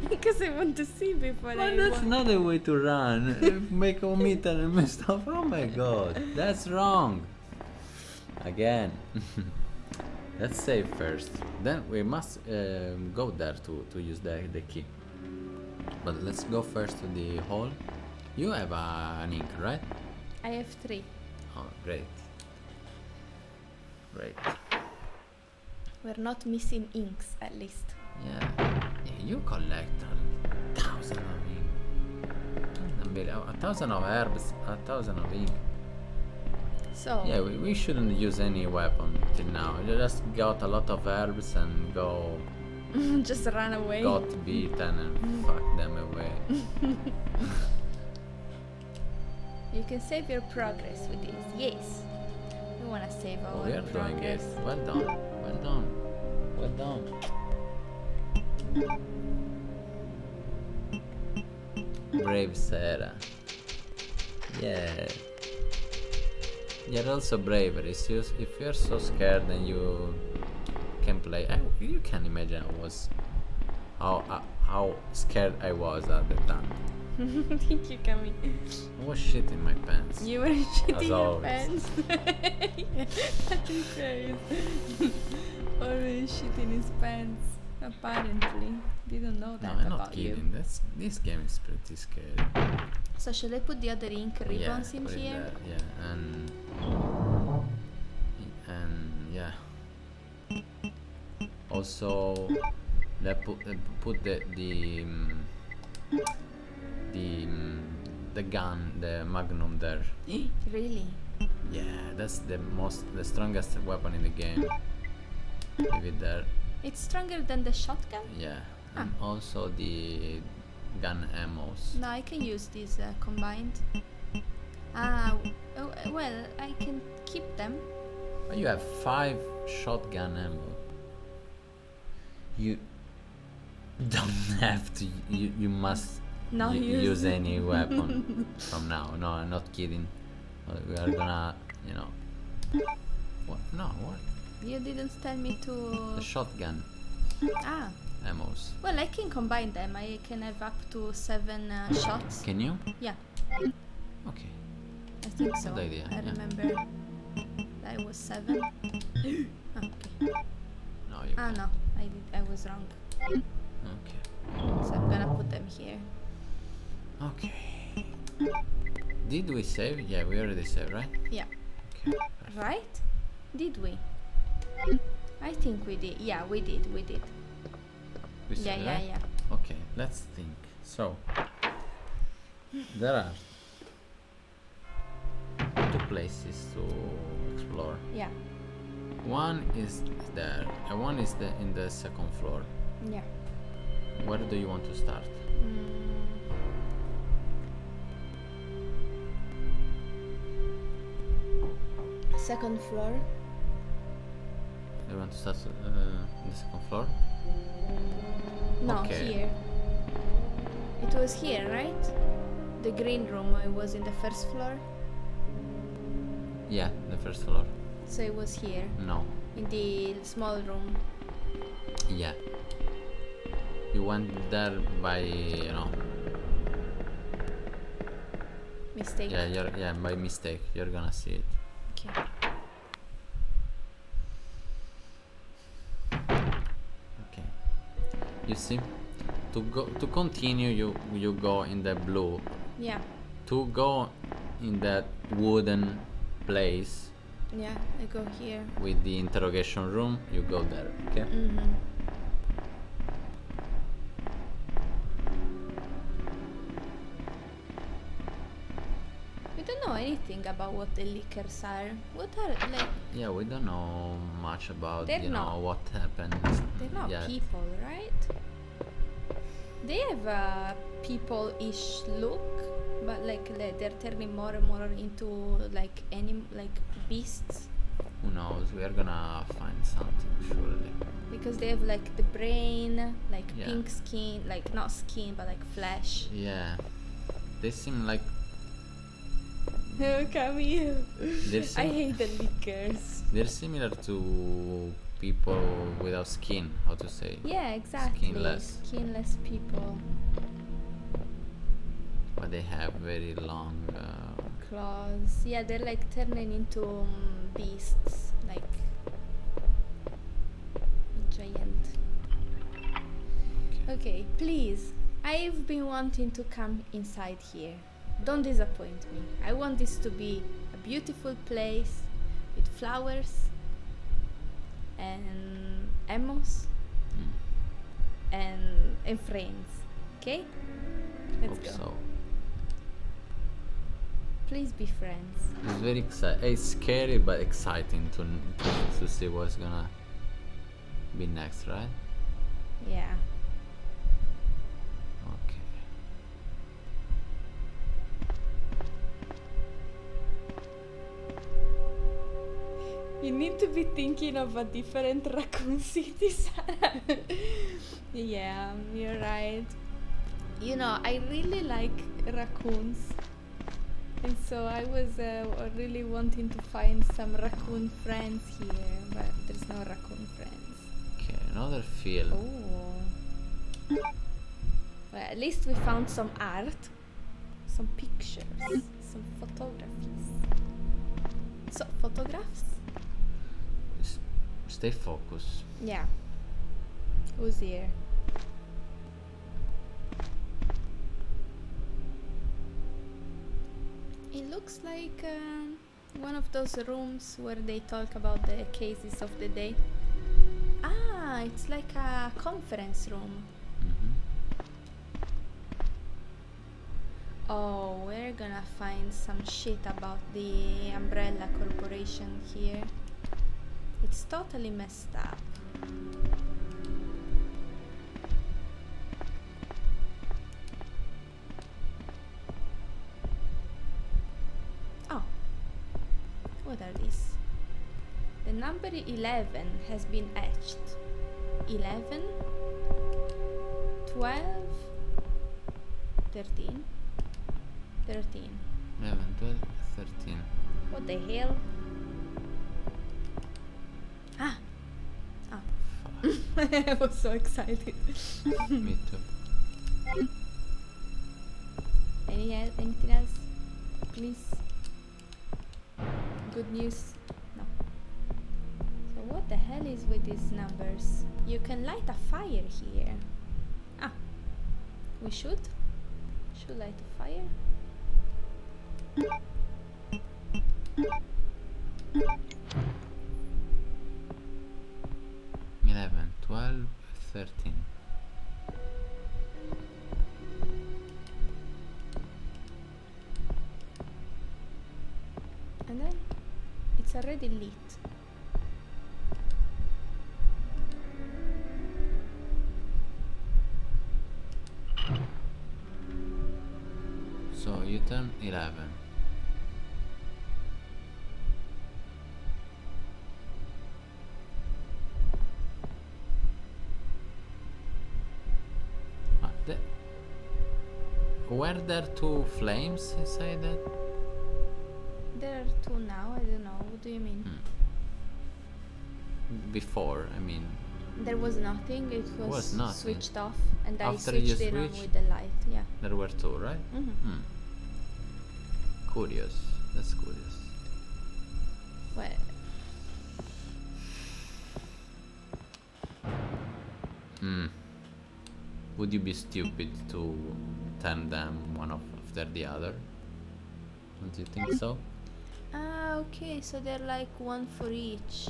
Because I want to see before Well, I that's walk. not a way to run. Make a meter and stop. Oh my god, that's wrong. Again. Let's save first. Then we must go there to use the key. But let's go first to the hall. You have an ink, right? I have 3. Oh, great. Great. We're not missing inks, at least. Yeah. You collect 1,000 of ink. 1,000 of herbs, 1,000 of ink. So, Yeah, we shouldn't use any weapon till now. You just got a lot of herbs and just run away. got beaten and fuck them away. You can save your progress with this. Yes. We want to save our Oh, we are doing it. progress. Well done. Well done. Well done. Brave Sarah. Yeah. You're also braver. If you're so scared and you can play, you can imagine how scared I was at the time. Thank you, Cami. I was shit in my pants. You were shitting your always. pants. Patrick is always shitting his pants. Apparently, didn't know No, that I'm about not you. kidding. This game is pretty scary. So should I put the other ink ribbons in put it here? there, yeah, and yeah. Also, put the gun, the Magnum there. Really? Yeah, that's the strongest weapon in the game. Leave it there. It's stronger than the shotgun? Yeah, Ah. and also the gun ammos. No, I can use these combined. Ah, well, I can keep them. But you have 5 shotgun ammo. You don't have to. You must No, use any weapon from now. No, I'm not kidding. We are gonna, you know. What? No, what? You didn't tell me to. The shotgun Ah, ammos. well, I can combine them. I can have up to 7 shots. Can you? Yeah, Okay. I think so. Good idea, I yeah. remember that it was 7. Okay. No, you Ah, can't. no, I was wrong. Okay. So I'm gonna put them here. Okay. Did we save? Yeah, we already saved, right? Yeah. Okay. Right? Did we? I think we did. Yeah, we did. We Yeah, saved, yeah, right? yeah. Okay, let's think. So, there are 2 places to explore. Yeah. One is there, and one is in the 2nd floor. Yeah. Where do you want to start? Second floor. You want to start in the 2nd floor? No, Okay. here. It was here, right? The green room was in the 1st floor, Yeah, the 1st floor. so it was here No. in the small room. Yeah. You went there by, you know. Mistake. Yeah, by mistake. You're gonna see it. Okay. Okay. You see, to continue, you go in the blue. Yeah. To go in that wooden place Yeah. I go here. with the interrogation room, you go there. Okay. We don't know anything about what the liquors are. What are like? Yeah, we don't know much about They're you know not- what happened. They're not yet. people, right? They have a people-ish look, but like they're turning more and more into like beasts, Who knows? We are gonna find something surely. because they have like the brain, like Yeah. pink skin, like not skin but like flesh. Yeah, they seem like Come here. they're, I hate the liquors. they're similar to people without skin. How to say? Yeah, exactly. Skinless. Skinless people. But they have very long. Claws. Yeah, they're like turning into beasts, like giant. Okay, please. I've been wanting to come inside here. Don't disappoint me. I want this to be a beautiful place with flowers and emos Mm, and friends. Okay? Let's hope go. so. Please be friends. It's very exciting. It's scary but exciting to see what's gonna be next, right? Yeah. Okay. You need to be thinking of a different raccoon city, Sarah. Yeah, you're right. You know, I really like raccoons. And so I was really wanting to find some raccoon friends here, but there's no raccoon friends. Okay, another field. Oh. Well, at least we found some art. some pictures, some photographies. So, photographs? Stay focused. Yeah. Who's here? It looks like one of those rooms where they talk about the cases of the day. Ah, it's like a conference room. Mm-hmm. Oh, we're gonna find some shit about the Umbrella Corporation here. It's totally messed up. Oh, what are these? The number 11 has been etched. 11, 12, 13, 13. 11, 12, 13. What the hell? Ah! Ah. I was so excited. Me too. Anything else? Please? Good news? No. So what the hell is with these numbers? You can light a fire here. Ah. We should light a fire. 11, 12, 13. And then it's already lit. So you turn 11. Were there two flames inside that? There are two now, I don't know. What do you mean? Before, I mean. There was nothing, it was nothing. switched off and I After you switched it on switch- with the light, yeah. There were two, right? Mm-hmm. Curious. That's curious. Well, Would you be stupid to turn them one after the other? Don't you think so? okay, so they're like one for each.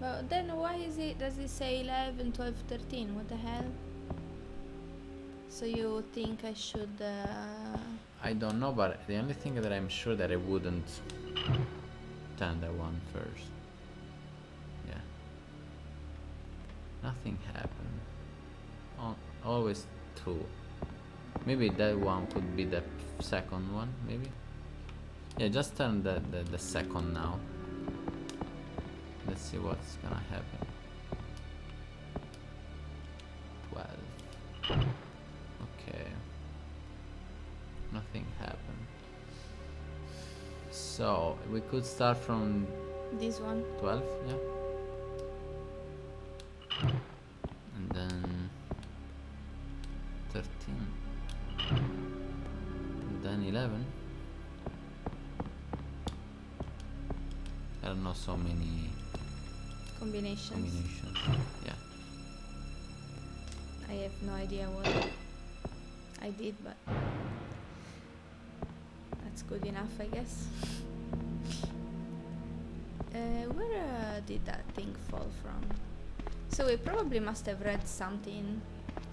But then why does it say 11, 12, 13? What the hell? So you think I should I don't know, but the only thing that I'm sure that I wouldn't turn that one first. Yeah. Nothing happened. Always two. Maybe that one could be the second one, maybe? Yeah, just turn the second now. Let's see what's gonna happen. 12. Okay. Nothing happened. So, we could start from this one? 12, yeah? And then 13. And then 11. I don't know, so many Combinations. combinations. Yeah. I have no idea what I did, but that's good enough, I guess. Where did that thing fall from? So we probably must have read something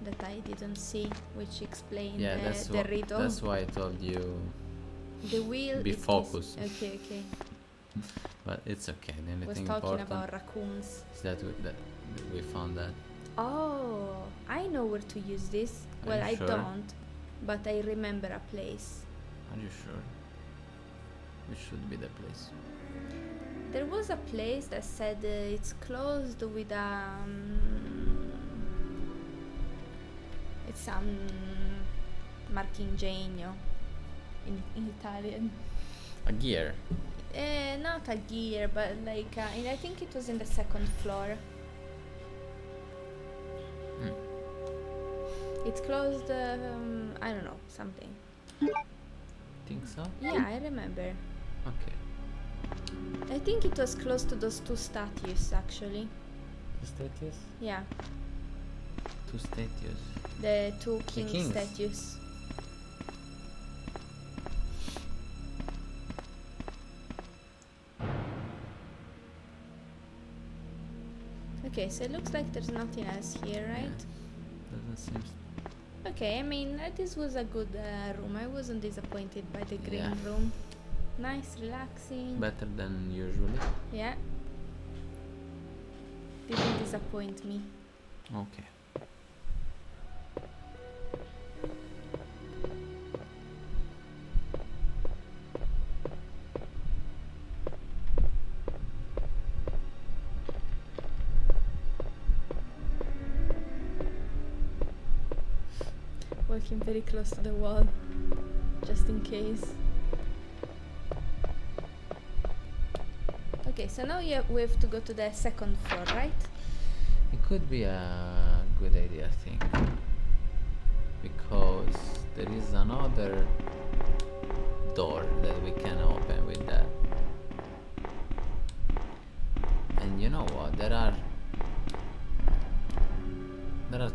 that I didn't see, which explained Yeah, the riddle. that's why I told you. The wheel. Be it is- focused. Okay. But it's okay. The only Was thing talking important about raccoons. is that we found that. Oh, I know where to use this. Are Well, you I sure? don't, but I remember a place. Are you sure? Which should be the place? There was a place that said it's closed with it's marchingegno in Italian. A gear. Not a gear, but like I think it was in the second floor. It's closed. I don't know, something. think so? Yeah, I remember. Okay. I think it was close to those two statues, actually. Two statues? Yeah, Two statues. the two king kings. statues. Okay, so it looks like there's nothing else here, right? Doesn't seem. Okay, I mean, this was a good room. I wasn't disappointed by the green Yeah. room. Nice, relaxing. Better than usually. Yeah. Didn't disappoint me. Okay. Walking very close to the wall, just in case. Okay, so now we have to go to the second floor, right? It could be a good idea, I think. Because there is another door that we can open with that. And you know what? There are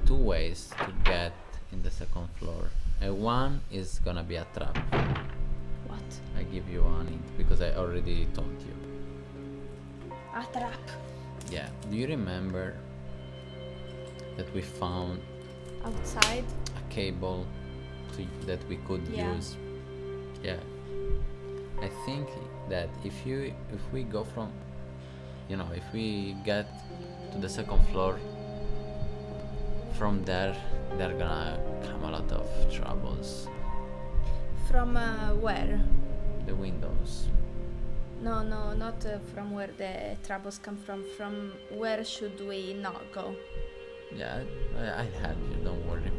two ways to get in the second floor. And one is gonna be a trap. What? I give you one hint because I already told you. A trap. Yeah. Do you remember that we found Outside? a cable that we could Yeah. use? Yeah. I think that if we go from, if we get to the second floor, from there gonna come a lot of troubles. From where? The windows. No, not from where the troubles come from. From where should we not go? Yeah, I'll help you, don't worry.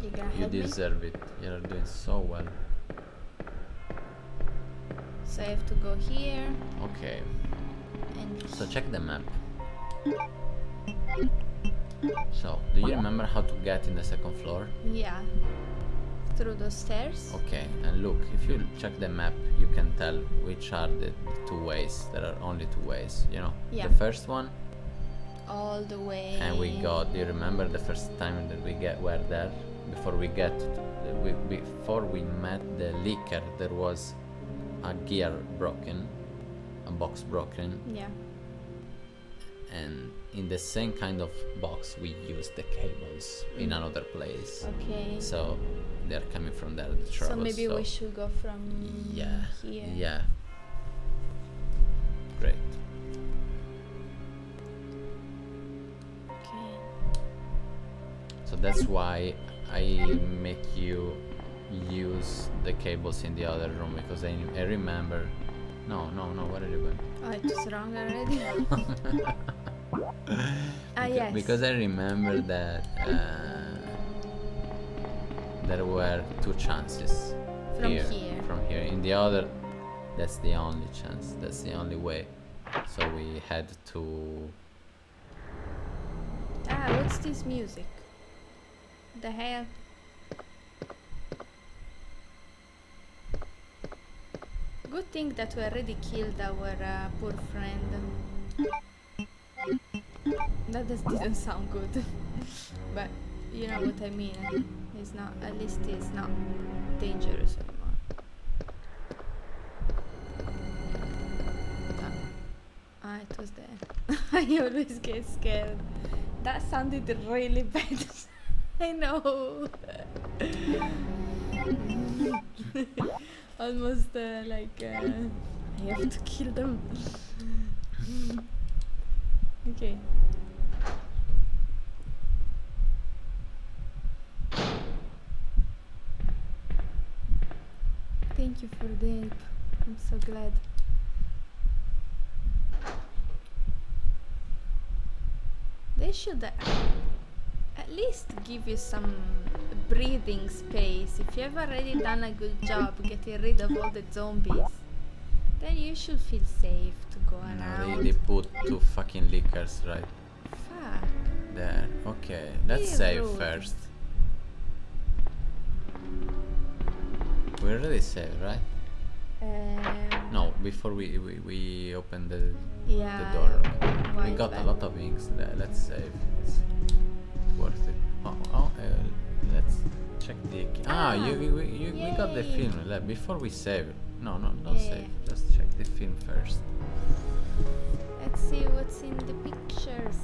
You gonna You help me? deserve it. You're doing so well. So I have to go here Okay, and so check the map. So, do you remember how to get in the second floor? yeah, through those stairs. Okay, and look, if you check the map, you can tell which are the two ways. There are only two ways, Yeah. The first one, All the way. and we got. Do you remember the first time that were there? Before we met the leaker, there was a gear broken, a box broken, Yeah. and in the same kind of box we used the cables in another place. Okay. So they're coming from there. The troubles. So maybe we should go from Yeah. here. Yeah. Great. Okay. So that's why I make you use the cables in the other room because I remember. No. What are you doing? Oh, it's wrong already. Yes. Because I remember that there were two chances. From here. From here. In the other, that's the only chance. That's the only way. So we had to. What's this music? The hell? Good thing that we already killed our poor friend. That didn't sound good. But you know what I mean. It's not, at least it's not dangerous anymore. It was there. I always get scared. That sounded really bad. I know. Almost like I have to kill them. Okay. Thank you for the help. I'm so glad. They should at least give you some breathing space. If you've already done a good job getting rid of all the zombies, then you should feel safe to go around. They put two fucking lickers right Fuck. there. Okay, let's Be save rude. first. We already saved, right? No. No, before we open the Yeah. door. Why We is got a that? lot of inks there. Let's save. It's worth it. Let's check the. We got the yay. film. Before we save. No, don't Yeah, save. yeah. Just check the film first. Let's see what's in the pictures.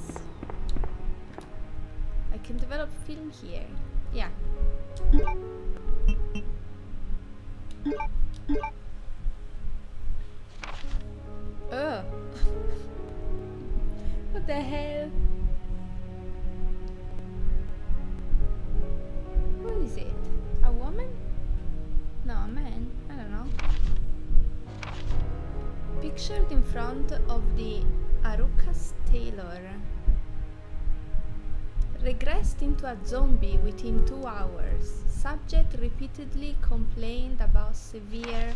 I can develop film here. Yeah. Oh. What the hell? Who is it? A woman? No, a man. I don't know. Pictured in front of the Arukas Taylor. Regressed into a zombie within 2 hours. Subject repeatedly complained about severe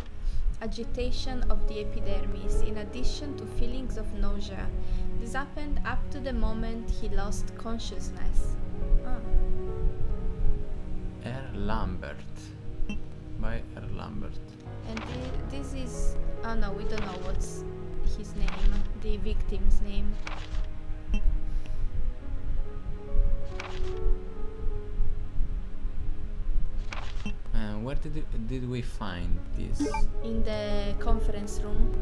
agitation of the epidermis in addition to feelings of nausea. This happened up to the moment he lost consciousness. Ah. R. Lambert. By R. Lambert. And this is... Oh no, we don't know what's his name, the victim's name. Where did we find this? In the conference room.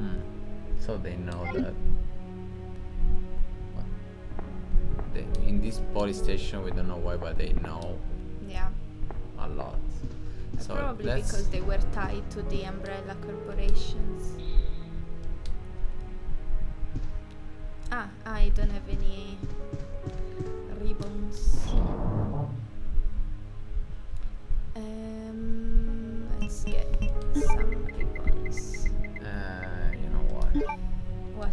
So they know that. What? In this police station, we don't know why, but they know Yeah. a lot. So Probably let's. because they were tied to the umbrella corporations. I don't have any ribbons. Let's get some ribbons. You know what? What?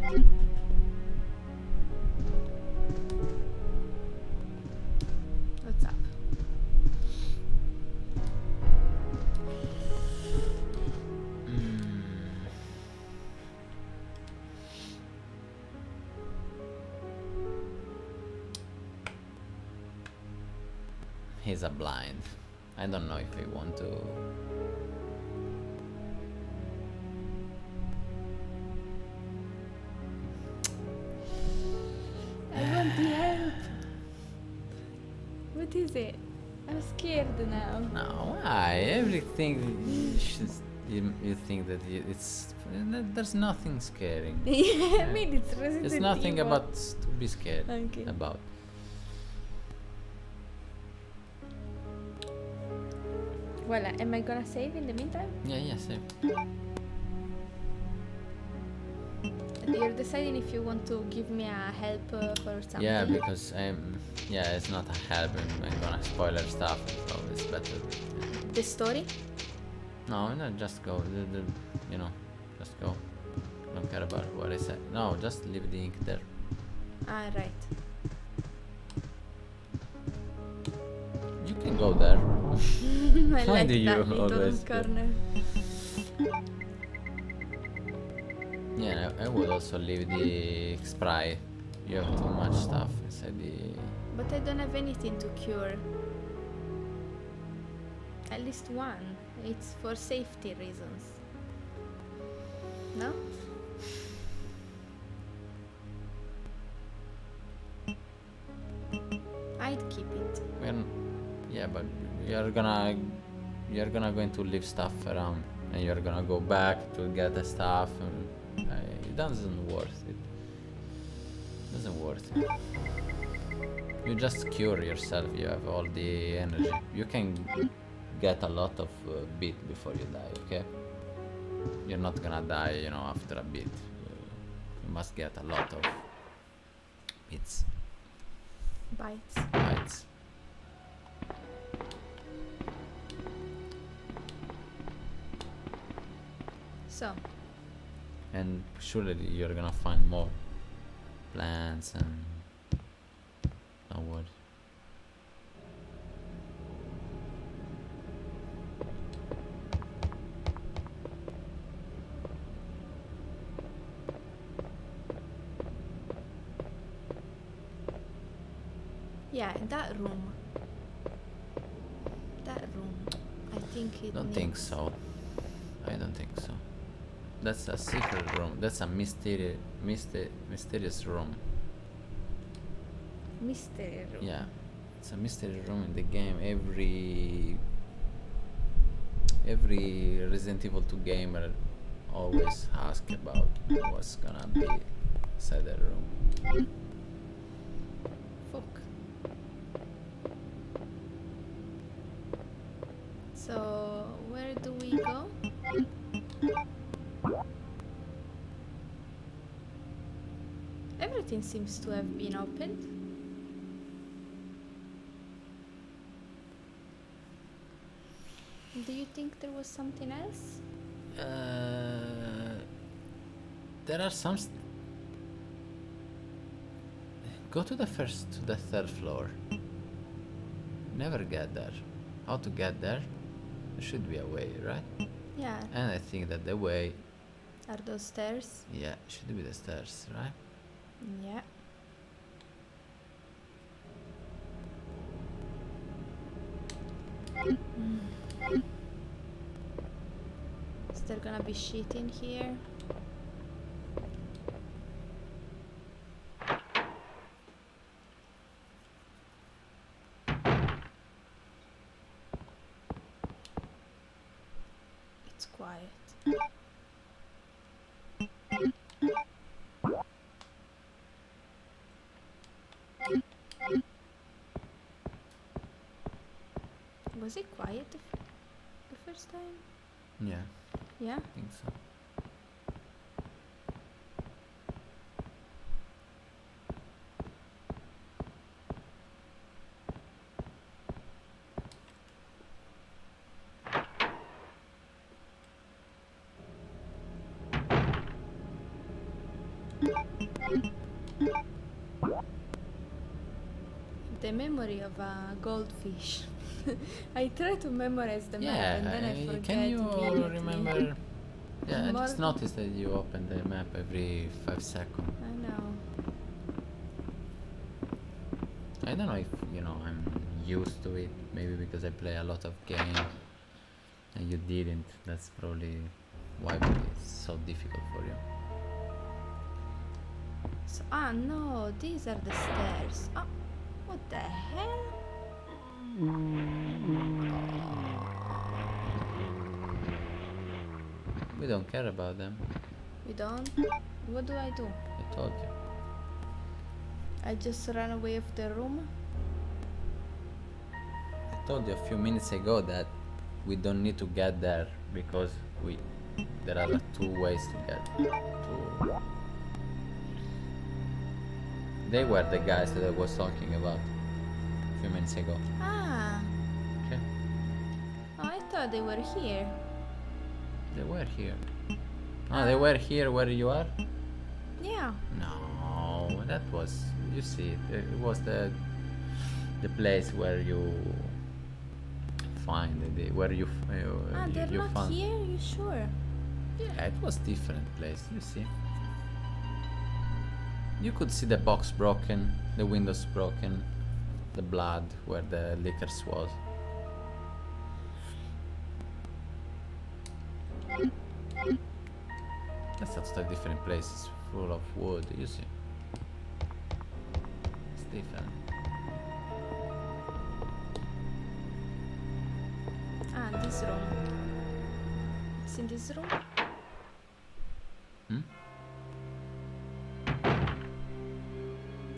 What's up? He's a blind. I don't know if we want to. I want the help. What is it? I'm scared now. No, why? Everything. You think that it's. There's nothing scary. Yeah, I mean it's Resident It's nothing Evil. about to be scared Okay. about. Well, am I gonna save in the meantime? Yeah, same. You're deciding if you want to give me a help for something. Yeah, because it's not a help. I'm gonna spoiler stuff, so it's better. The story? No, just go. Just go. Don't care about what I said. No, just leave the ink there. Ah, right. You can go there. I Why like do you that little always go? corner. Yeah, I would also leave the spray. You have too much stuff inside the. But I don't have anything to cure. At least one. It's for safety reasons. No? I'd keep it. Yeah, but you're gonna going to leave stuff around, and you're gonna go back to get the stuff. And, it doesn't worth it. Doesn't worth it. You just cure yourself. You have all the energy. You can get a lot of beat before you die. Okay. You're not gonna die, after a beat. You must get a lot of beats. Bites. So, And surely you're gonna find more plants and no wood. yeah, that room. I think it Don't needs... think so. I don't think so. That's a secret room. That's a mysterious room. Mystery room. Yeah, it's a mystery room in the game. Every Resident Evil 2 gamer always ask about what's gonna be inside the room. Fuck. So where do we go? Everything seems to have been opened. Do you think there was something else? There are some. Go to the third floor. Never get there. How to get there? There should be a way, right? Yeah. And I think that the way, Are those stairs? yeah, should be the stairs, right? Yeah. Is there gonna be shit in here? It's quiet. Was it quiet the first time? Yeah, Yeah? I think so. The memory of a goldfish. I try to memorize the map Yeah, and then I forget can you immediately. remember? Yeah, I just More- noticed that you open the map every 5 seconds. I know. I don't know if, I'm used to it, maybe because I play a lot of games and you didn't. That's probably why it's so difficult for you. So, no, these are the stairs. Oh, what the hell? We don't care about them, You don't? What do I do? I told you. I just run away of the room? I told you a few minutes ago that we don't need to get there because there are 2 ways to get to. They were the guys that I was talking about a few minutes ago. Ah, Okay, oh, I thought they were here. they were here. Oh, they were here where you are? Yeah. No, that was, you see, it was the place where you find it, where you They're you not found. here? You sure? Yeah, it was different place. You see, you could see the box broken, the windows broken, the blood where the liquors was. That's such a different place. It's full of wood. You see, it's different. This room. It's in this room? Hmm?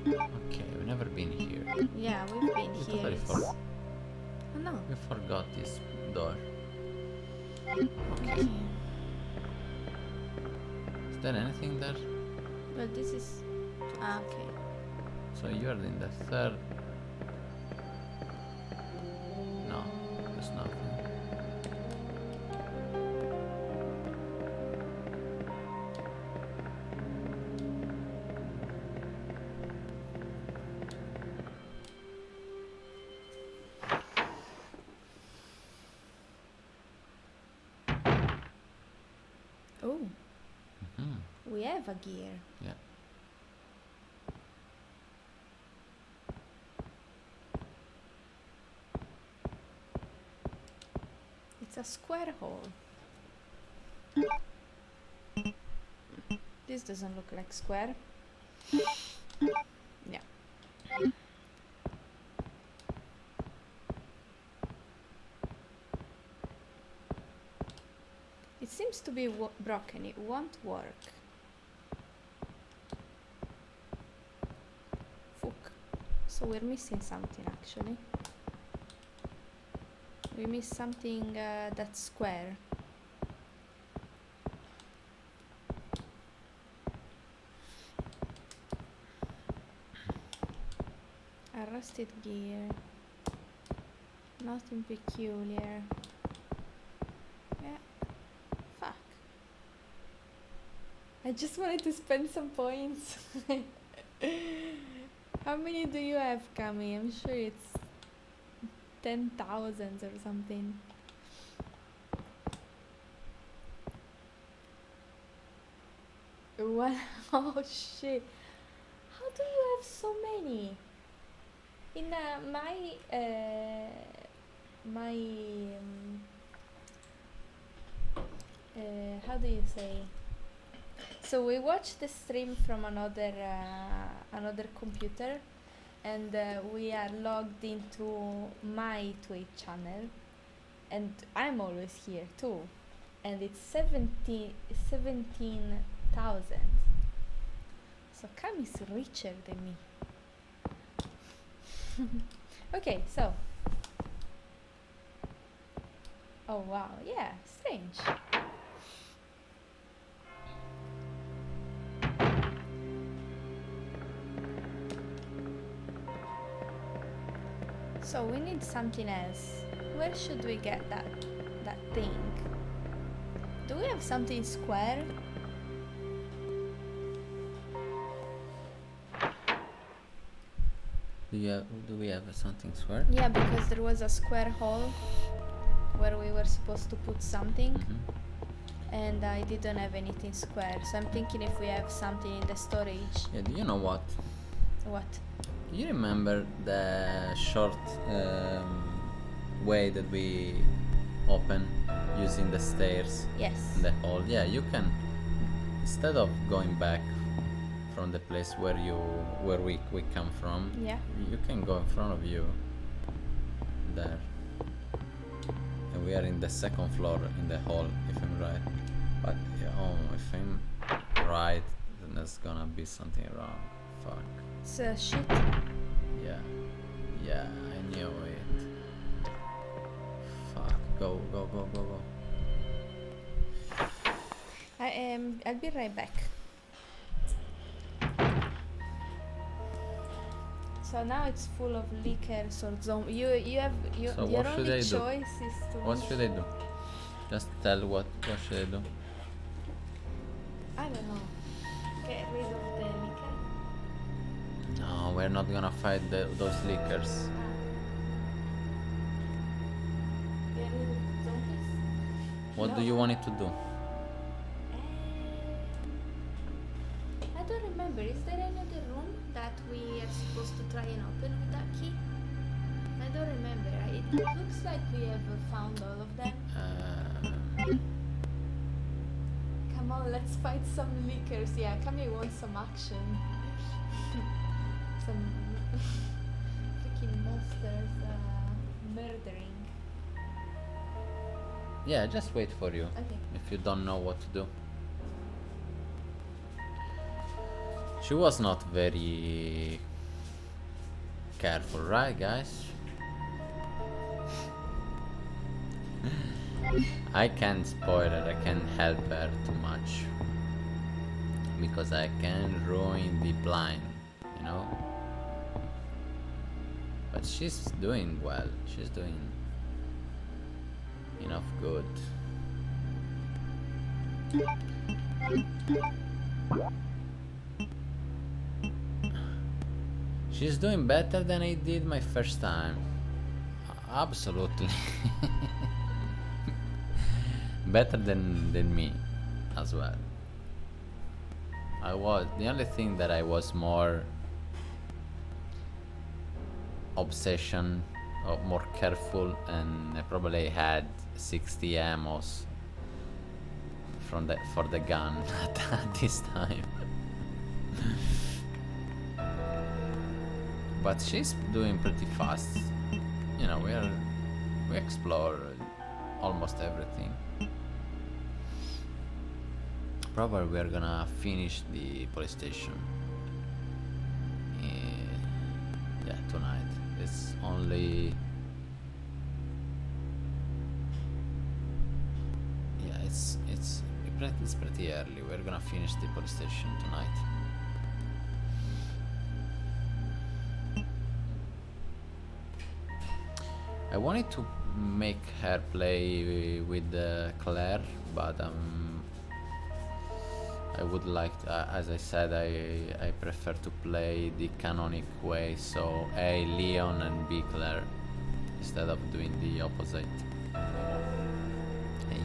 Okay, we've never been here. Yeah, we've been We here. totally It's- Oh, no. We forgot this door. Okay. Is there anything there? Well, this is... okay. So you're in the third. No, there's nothing. Oh, Hmm. we have a gear. Yeah. It's a square hole. This doesn't look like square. Yeah. It seems to be broken. It won't work. Fuck. So we're missing something actually. We miss something that's square. A rusted gear. Nothing peculiar. Yeah. Fuck. I just wanted to spend some points. How many do you have, Kami? I'm sure it's 10,000 or something. What? Oh shit. How do you have so many? In how do you say? So we watched the stream from another computer, and we are logged into my Twitch channel, and I'm always here too, and it's 17,000. So Cam is richer than me. Okay, so. Oh wow, yeah, strange. So we need something else. Where should we get that thing? Do we have something square? Do we have something square? Yeah, because there was a square hole where we were supposed to put something, and I didn't have anything square. So I'm thinking if we have something in the storage. Yeah, do you know what? What? Do you remember the short way that we open using the stairs? Yes. In the hall? Yeah, you can, instead of going back from the place where we come from, Yeah. you can go in front of you there. And we are in the second floor in the hall, if I'm right. But if I'm right, then there's gonna be something wrong. Fuck. It's shit. Yeah, I knew it. Fuck, go. I'll be right back. So now it's full of leakers or zombie. You have So your what should only I do? choice is to. What should I do? Just tell what should I do? I don't know. Get rid of the leaker. No, we're not gonna fight those leakers. Get rid of the zombies. What do No. you want it to do? I don't remember. Is there another room that we are supposed to try and open with that key? I don't remember. It looks like we have found all of them. Come on, let's fight some leakers. Yeah, Kami wants some action. Some freaking monsters murdering. Yeah, just wait for you. Okay. If you don't know what to do. She was not very careful, right, guys? I can't spoil her, I can't help her too much. Because I can ruin the blind, you know? But she's doing well, she's doing enough good. She's doing better than I did my first time. Absolutely. Better than me as well. The only thing that I was more obsession or more careful, and I probably had 60 ammos for the gun at this time. But she's doing pretty fast. You know, we explore almost everything. Probably we're gonna finish the police station. Yeah, tonight. It's only. Yeah, it's pretty early. We're gonna finish the police station tonight. I wanted to make her play with Claire, but I would like to, as I said, I prefer to play the canonic way, so A Leon and B Claire, instead of doing the opposite. Hey.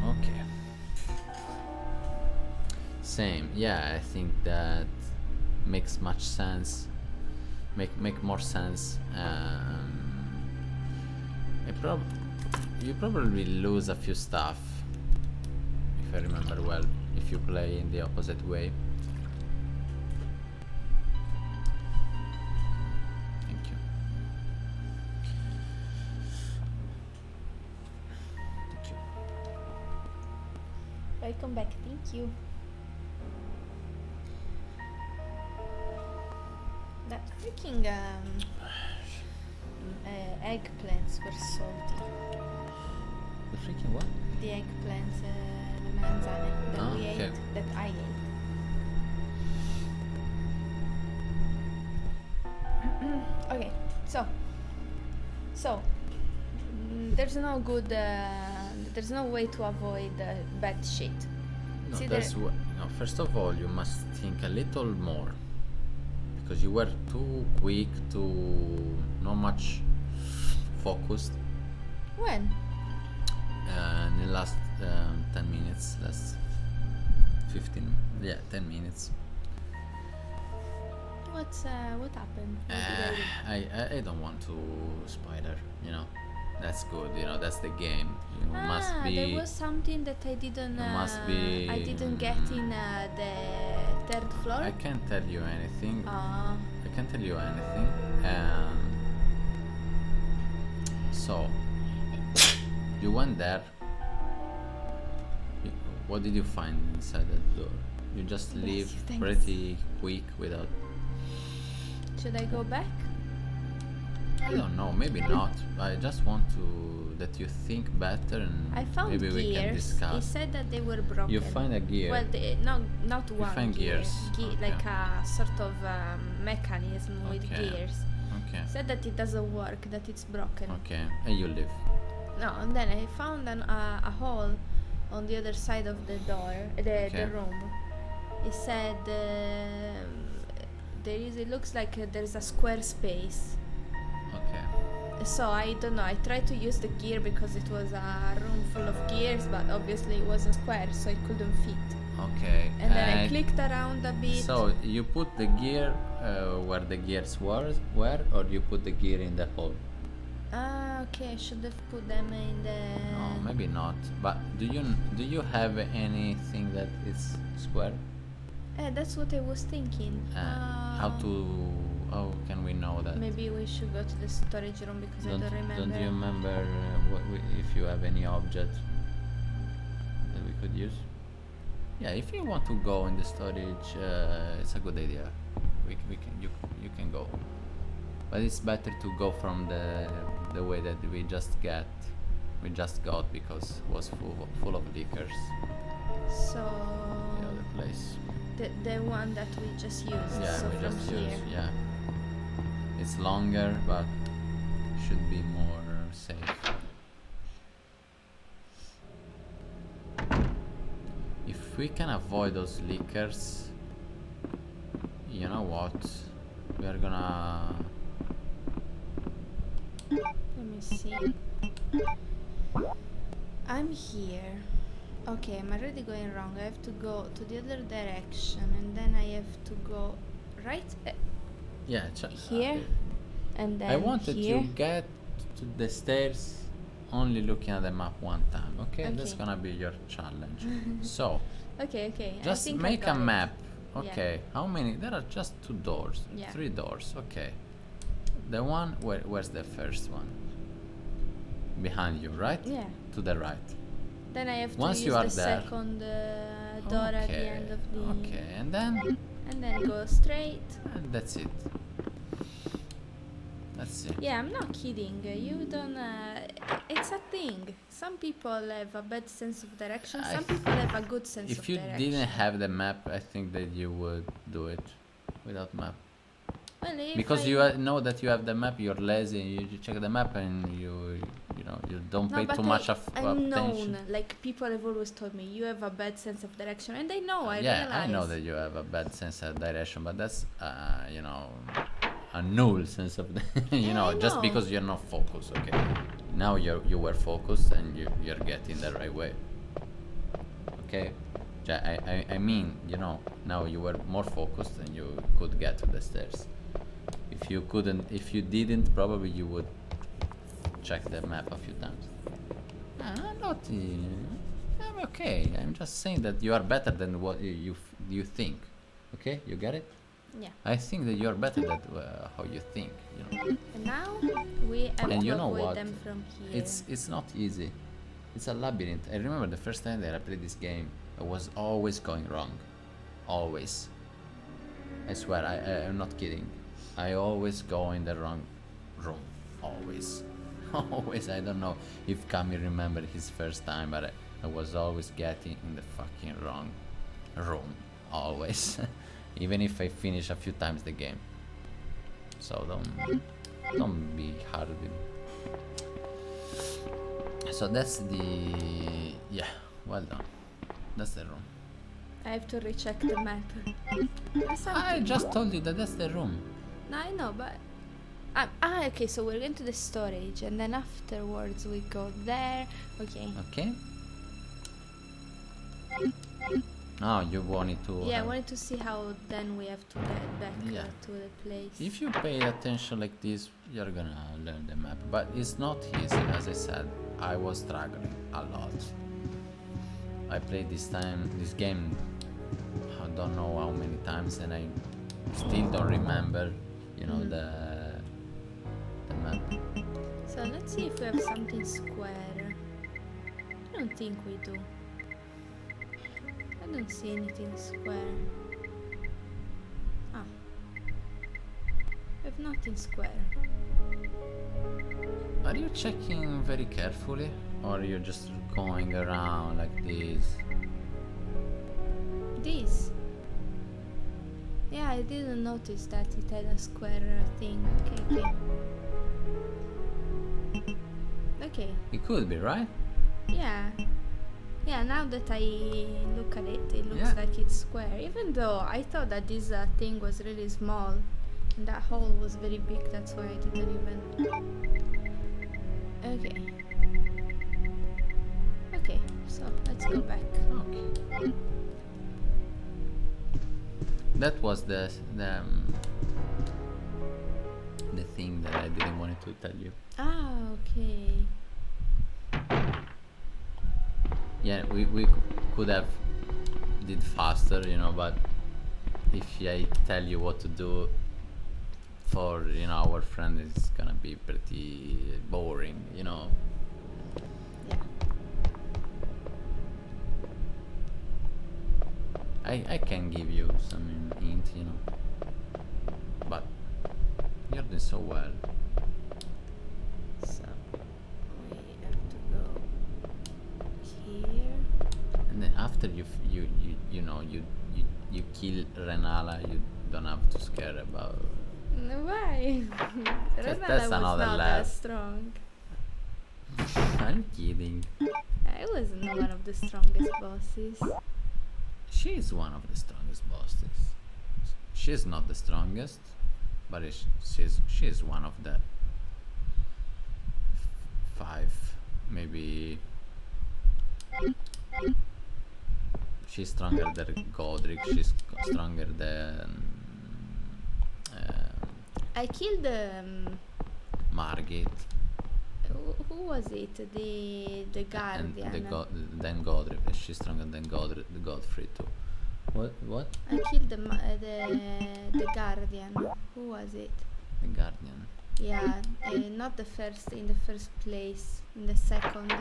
Okay. Same, yeah, I think that makes much sense. Make more sense. You probably lose a few stuff, if I remember well, if you play in the opposite way. Thank you. Thank you. Welcome back. Thank you. That freaking eggplants were salty. The freaking what? The eggplants, the melanzane that we okay. ate, that I ate. Okay, so there's no good, there's no way to avoid bad shit. No, See, that's there- what. No, first of all, you must think a little more, because you were too quick, not much focused. When? In the last 10 minutes, last 15, yeah, 10 minutes. What happened? What did I do? I don't want to spider, you know. That's good, you know, that's the game. You must be. There was something that I didn't. must be- I didn't get in the third floor. I can't tell you anything. Uh, I can't tell you anything. So, you went there. What did you find inside that door? You just Bless leave you, thanks. pretty quick without. should I go back? I don't know, maybe not. I just want to that you think better and I found maybe we can gears. He discuss. said that they were broken. You find a gear. Well, not You one find gear. gears. Okay. Like a sort of mechanism with Okay. gears. Okay. Said that it doesn't work, that it's broken. Okay. And you leave. No, and then I found a hole on the other side of the door, the Okay. room. He said there is. It looks like there's a square space. Okay. So I don't know. I tried to use the gear because it was a room full of gears, but obviously it wasn't square, so it couldn't fit. Okay. And then I clicked around a bit. So you put the gear where the gears were, or you put the gear in the hole? Okay. I should have put them in the. No, maybe not. But do you have anything that is square? That's what I was thinking. How can we know that? Maybe we should go to the storage room because I don't remember. Don't you remember if you have any object that we could use? Yeah, if you want to go in the storage, it's a good idea. You can go, but it's better to go from the way that we just got because it was full of liquors. So The other place. the one that we just used. Yeah, so we from just here. use. Yeah, it's longer, but should be more safe. If we can avoid those liquors, you know what? We are gonna. Let me see. I'm here. Okay, I'm already going wrong. I have to go to the other direction and then I have to go right Yeah, here and then I wanted here. to get to the stairs only looking at the map one time. Okay, that's Okay. gonna be your challenge. So Okay, I just think I make a got it. map. Yeah. Okay, how many? There are just 2 doors, Yeah. 3 doors. Okay, the one where's the first one? Behind you, right? Yeah. To the right. Then I have to Once use you are the there- second door at the end of the. Okay, and then And then go straight. that's it. Let's see. Yeah, I'm not kidding. You don't. It's a thing. Some people have a bad sense of direction. I Some th- people have a good sense If of you direction. didn't have the map, I think that you would do it without map. Well, if Because I- you know that you have the map, you're lazy. You check the map and you know you don't No, pay but too much of I'm attention. known. Like people have always told me, you have a bad sense of direction, and I know. I Yeah, realize. I know that you have a bad sense of direction, but that's you know a null sense of you know I just know. because you're not focused. Okay, now you were focused and you're getting the right way. Okay, I mean, you know, now you were more focused and you could get to the stairs. If you didn't, probably you would check the map a few times. I'm not. I'm okay. I'm just saying that you are better than what you think. Okay, you get it? Yeah. I think that you are better than how you think. You know, And now we have and to you know avoid what? them from here. It's not easy. It's a labyrinth. I remember the first time that I played this game, I was always going wrong. Always. I swear, I'm not kidding. I always go in the wrong room. Always. Always. I don't know if Kami remembered his first time, but I was always getting in the fucking wrong room. Always. Even if I finish a few times the game. So don't be hard with me. So that's the yeah, well done. That's the room. I have to recheck the map. There's I something. just told you that that's the room. No, I know, but okay. So we're going to the storage, and then afterwards we go there. Okay. Okay. Oh, you wanted to. Yeah, I wanted to see how then we have to get back Yeah. to the place. If you pay attention like this, you're gonna learn the map. But it's not easy, as I said. I was struggling a lot. I played this game, I don't know how many times, and I still don't remember, you know, the map. So let's see if we have something square. I don't think we do. I don't see anything square. Ah. We have nothing square. Are you checking very carefully, or are you just going around like this? This. Yeah, I didn't notice that it had a square thing. Okay. Okay. It could be, right? Yeah. Yeah, now that I look at it, it looks Yeah. like it's square. Even though I thought that this thing was really small and that hole was very big, that's why I didn't even. Okay. Okay, so let's go back. Okay. That was the thing that I didn't want to tell you. Ah, okay. Yeah, we could have did faster, you know, but if I tell you what to do for, you know, our friend, it's gonna be pretty boring, you know. Yeah. I can give you some hint, you know, but you're doing so well. So we have to go here. And then after you know you kill Renala, you don't have to scare about. Why? Renata that's was another not laugh. that strong. I'm kidding. I wasn't one of the strongest bosses. She's one of the strongest bosses. She's not the strongest, but she's one of the 5, maybe. She's stronger than Godric. She's stronger than I killed Margit. who Who was it? The guardian. And then Godfrey. She's stronger than Godfrey too. What? I killed the guardian. Who was it? The Guardian. Yeah, not the first in the first place. In the second,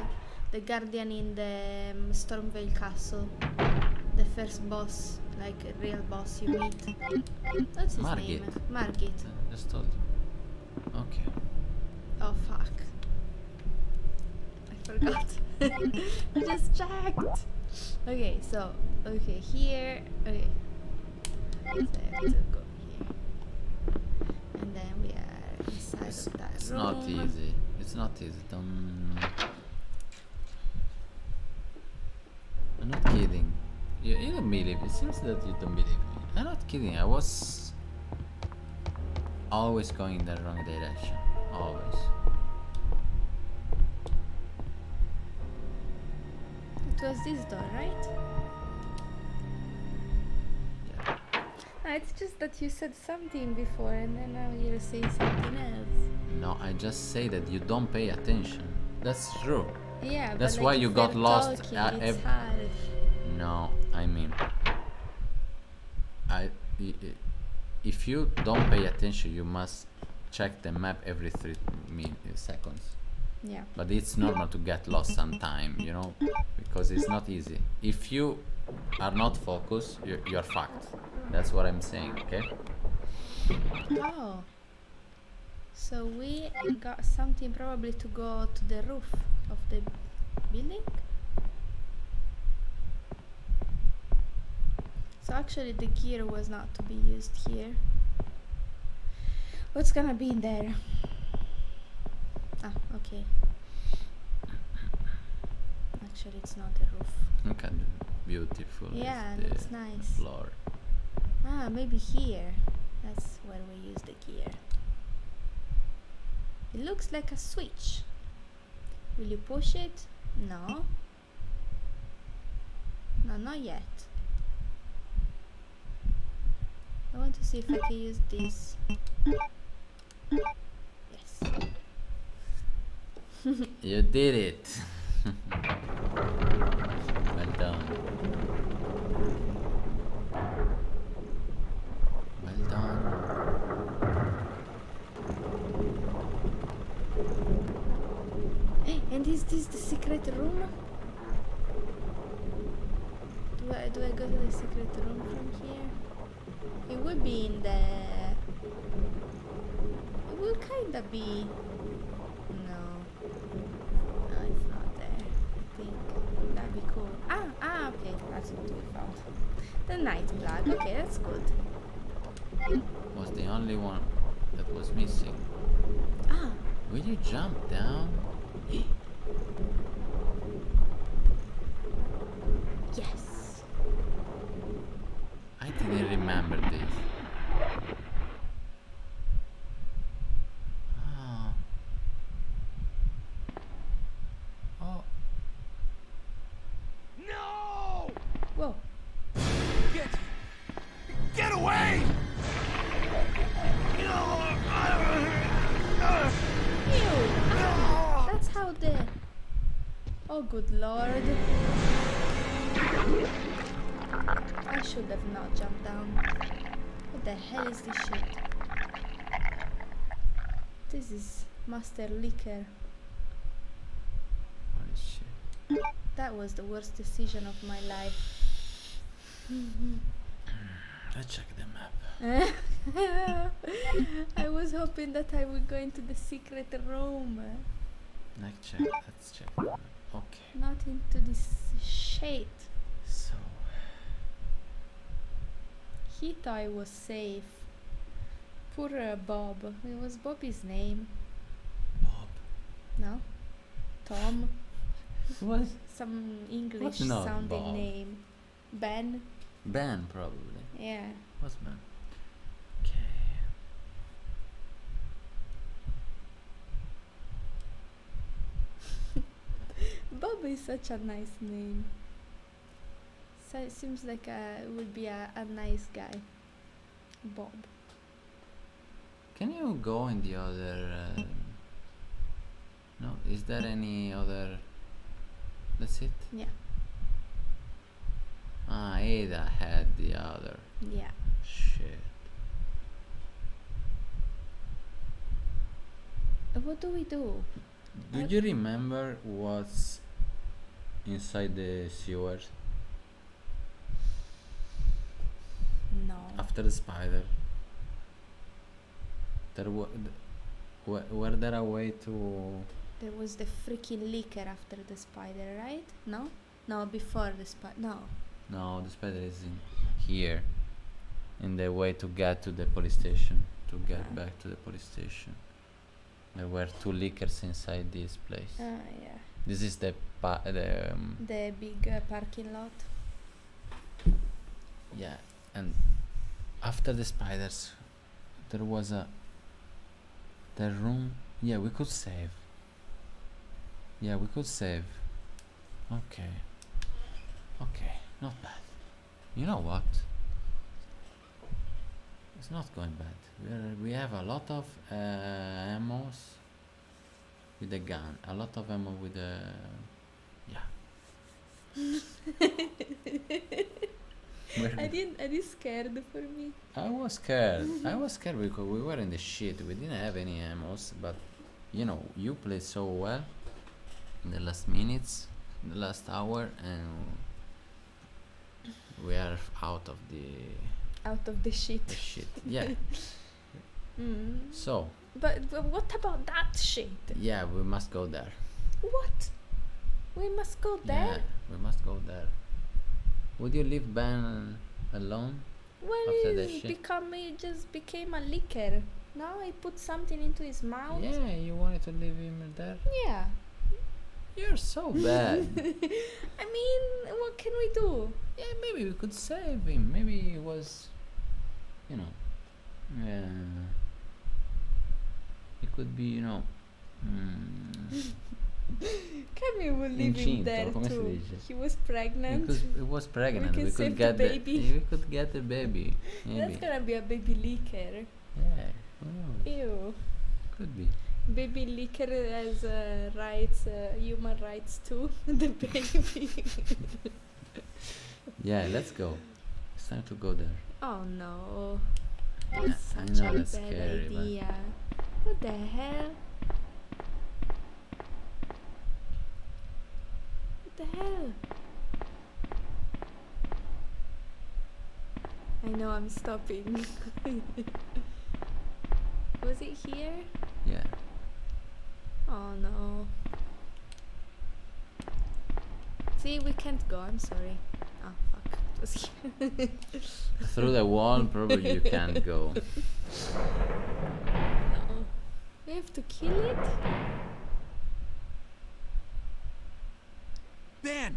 the guardian in the Stormvale Castle. The first boss, like a real boss you meet. What's his Margit. name? Margit. Just told you. Okay. Oh fuck. I forgot. I just checked. Okay, so here. Okay. So I have to go here. And then we are inside of that It's room. not easy. It's not easy. Don't. I'm not kidding. You don't believe. It seems that you don't believe me. I'm not kidding. I was always going in the wrong direction. Always. It was this door, right? Yeah. Ah, it's just that you said something before and then now you're saying something else. No, I just say that you don't pay attention. That's true. Yeah, That's but why like you if got you're lost, talking, it's hard. No, I mean, if you don't pay attention, you must check the map every 3 seconds. Yeah. But it's normal to get lost sometime, you know, because it's not easy. If you are not focused, you're fucked. That's what I'm saying, okay? Oh. So we got something probably to go to the roof of the building? So actually the gear was not to be used here. What's gonna be in there? Ah, okay. Actually it's not the roof. Look at the beautiful. Yeah, is that's the nice. floor. Ah, maybe here. That's where we use the gear. It looks like a switch. Will you push it? No. No, not yet. I want to see if I can use this. Yes. You did it. Well done. Well done. Hey, and is this the secret room? Do I go to the secret room from here? It would be in the... It will kinda be... No. No, it's not there. I think that'd be cool. Ah, okay. That's what we found. The night plug. Okay, that's good. Was the only one that was missing. Ah, Will you jump down? yes. I didn't remember this. Oh. Oh. No! Whoa. Get away! Ew. Ah, that's how the... Oh, good lord. I should have not jumped down. What the hell is this shit? This is Master Liquor. Holy shit. That was the worst decision of my life. Let's check the map. I was hoping that I would go into the secret room. Let's check the map. Okay. Not into this shit. So, He thought I was safe. Poor Bob. It was Bobby's name. Bob. No? Tom? What? Some English not sounding Bob? name. Ben? Ben, probably. Yeah. What's Ben? Okay. Bob is such a nice name. So it seems like it would be a nice guy. Bob. Can you go in the other... no, is there any other? That's it? Yeah. Ah, Ada had the other. Yeah. Shit. What do we do? Do you remember what's inside the sewers No. after the spider? Were there a way to? There was the freaking liquor after the spider, right? No? No, before the spider. No. No, the spider is in here, in the way to get to the police station. To get Ah. back to the police station. There were 2 liquors inside this place. Yeah. This is the The big parking lot. yeah, and after the spiders, there was the room. Yeah, we could save. Yeah, we could save. Okay, not bad. You know what? It's not going bad. We have a lot of ammos with the gun. A lot of ammo with the yeah. Are you scared for me? I was scared. I was scared because we were in the shit. We didn't have any ammos, but you know, you played so well in the last minutes, in the last hour, and we are out of the shit. shit. Yeah. Mm. So But what about that shit? yeah, we must go there. What? We must go there? Yeah, we must go there. Would you leave Ben alone? Well, After that he shit? he just became a licker. Now he put something into his mouth. Yeah, you wanted to leave him there? Yeah. You're so bad. I mean, what can we do? Yeah, maybe we could save him. Maybe he was, you know, he could be, you know, Camille will leave him Incinto, there come si too. dice? He was pregnant. because he was pregnant. can We save could the get baby. we could get the baby. Maybe. That's gonna be a baby licker. Yeah. Who knows? Ew. Could be. Baby licker has rights, human rights too. The baby. Yeah, let's go. It's time to go there. Oh no. Yeah, That's I such know a that's bad scary, but idea. What the hell? What the hell? I know, I'm stopping. Was it here? yeah. Oh no. See, we can't go, I'm sorry. Oh fuck, it was here. Through the wall, probably you can't go. No. We have to kill it? Ben!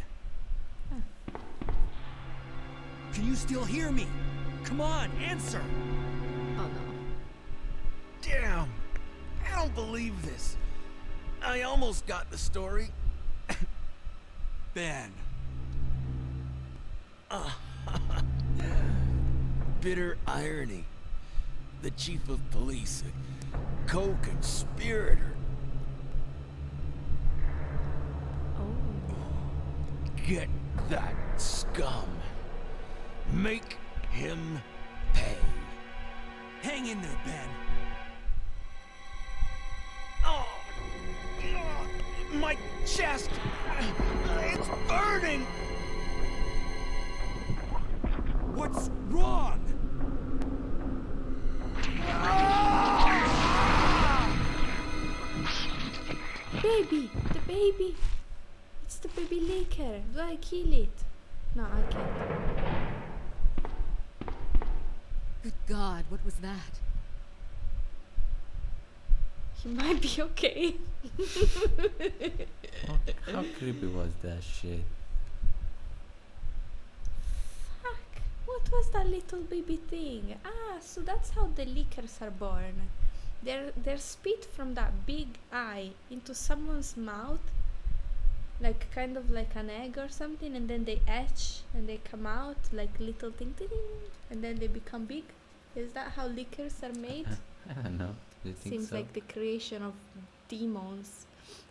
Can you still hear me? Come on, answer! Oh no. Damn! I don't believe this. I almost got the story. Ben. Bitter irony. The chief of police, a co-conspirator. Oh. Get that scum. Make him pay. Hang in there, Ben. Oh, my chest! It's burning! What's wrong? Baby! The baby! It's the baby licker. Do I kill it? No, I can't. Good God, what was that? He might be okay. How creepy was that shit? Fuck. What was that little baby thing? Ah, so that's how the lickers are born. They're spit from that big eye into someone's mouth, like kind of like an egg or something, and then they hatch and they come out like little thing, and then they become big. Is that how lickers are made? I don't know. Do you think Seems so? like the creation of demons.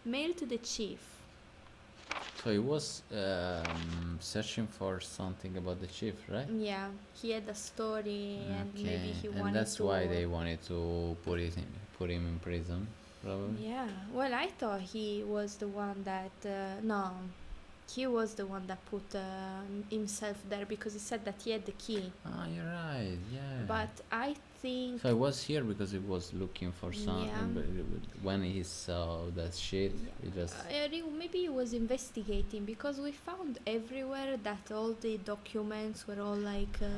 Mail to the chief. So he was searching for something about the chief, right? Yeah, he had a story, and maybe he wanted and that's to. why they wanted to put him in prison, probably. Yeah. Well, I thought he was the one that. No, he was the one that put himself there because he said that he had the key. Ah, you're right. Yeah. But I think. So he was here because he was looking for something. Yeah. But when he saw that shit, he just. Maybe he was investigating because we found everywhere that all the documents were all like. You're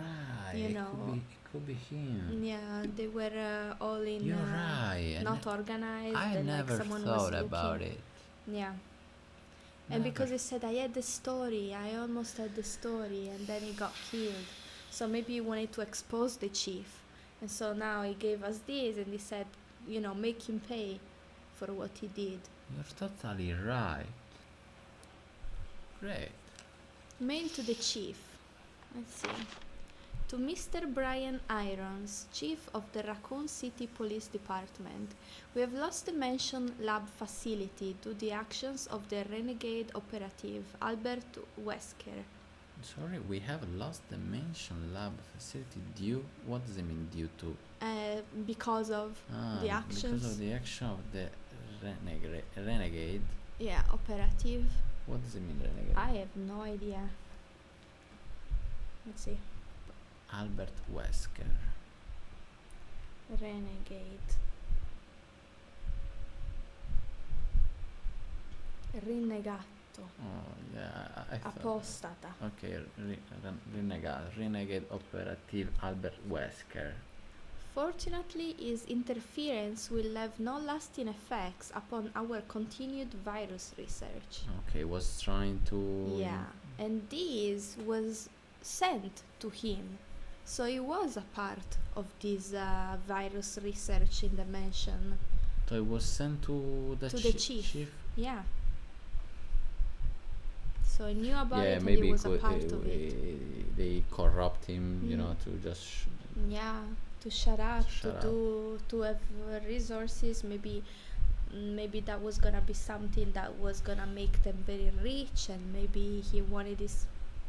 right. You It know. could be him. Yeah, they were all in. You're right. Not organized. I and never like someone thought was about looking. it. Yeah. And because Never. he said, I had the story, I almost had the story, and then he got killed. So maybe he wanted to expose the chief. And so now he gave us this, and he said, make him pay for what he did. You're totally right. Great. Mail to the chief. Let's see. To Mr. Brian Irons, Chief of the Raccoon City Police Department, we have lost the mentioned lab facility due to the actions of the renegade operative Albert Wesker. Sorry, we have lost the mention lab facility due. What does it mean due to? Because of the actions. Because of the action of the renegade. Yeah, operative. What does it mean, renegade? I have no idea. Let's see. Albert Wesker. Renegade. Rinnegato. Oh yeah, I thought. Apostata. Okay, renegade operative Albert Wesker. Fortunately, his interference will have no lasting effects upon our continued virus research. Okay, was trying to. Yeah, and this was sent to him. So he was a part of this virus research in the mansion. So it was sent to the the chief. Yeah. So he knew about it and maybe he was a part of it. they corrupt him, to just. Yeah, to shut up, Shut to have resources. Maybe that was gonna be something that was gonna make them very rich, and maybe he wanted this,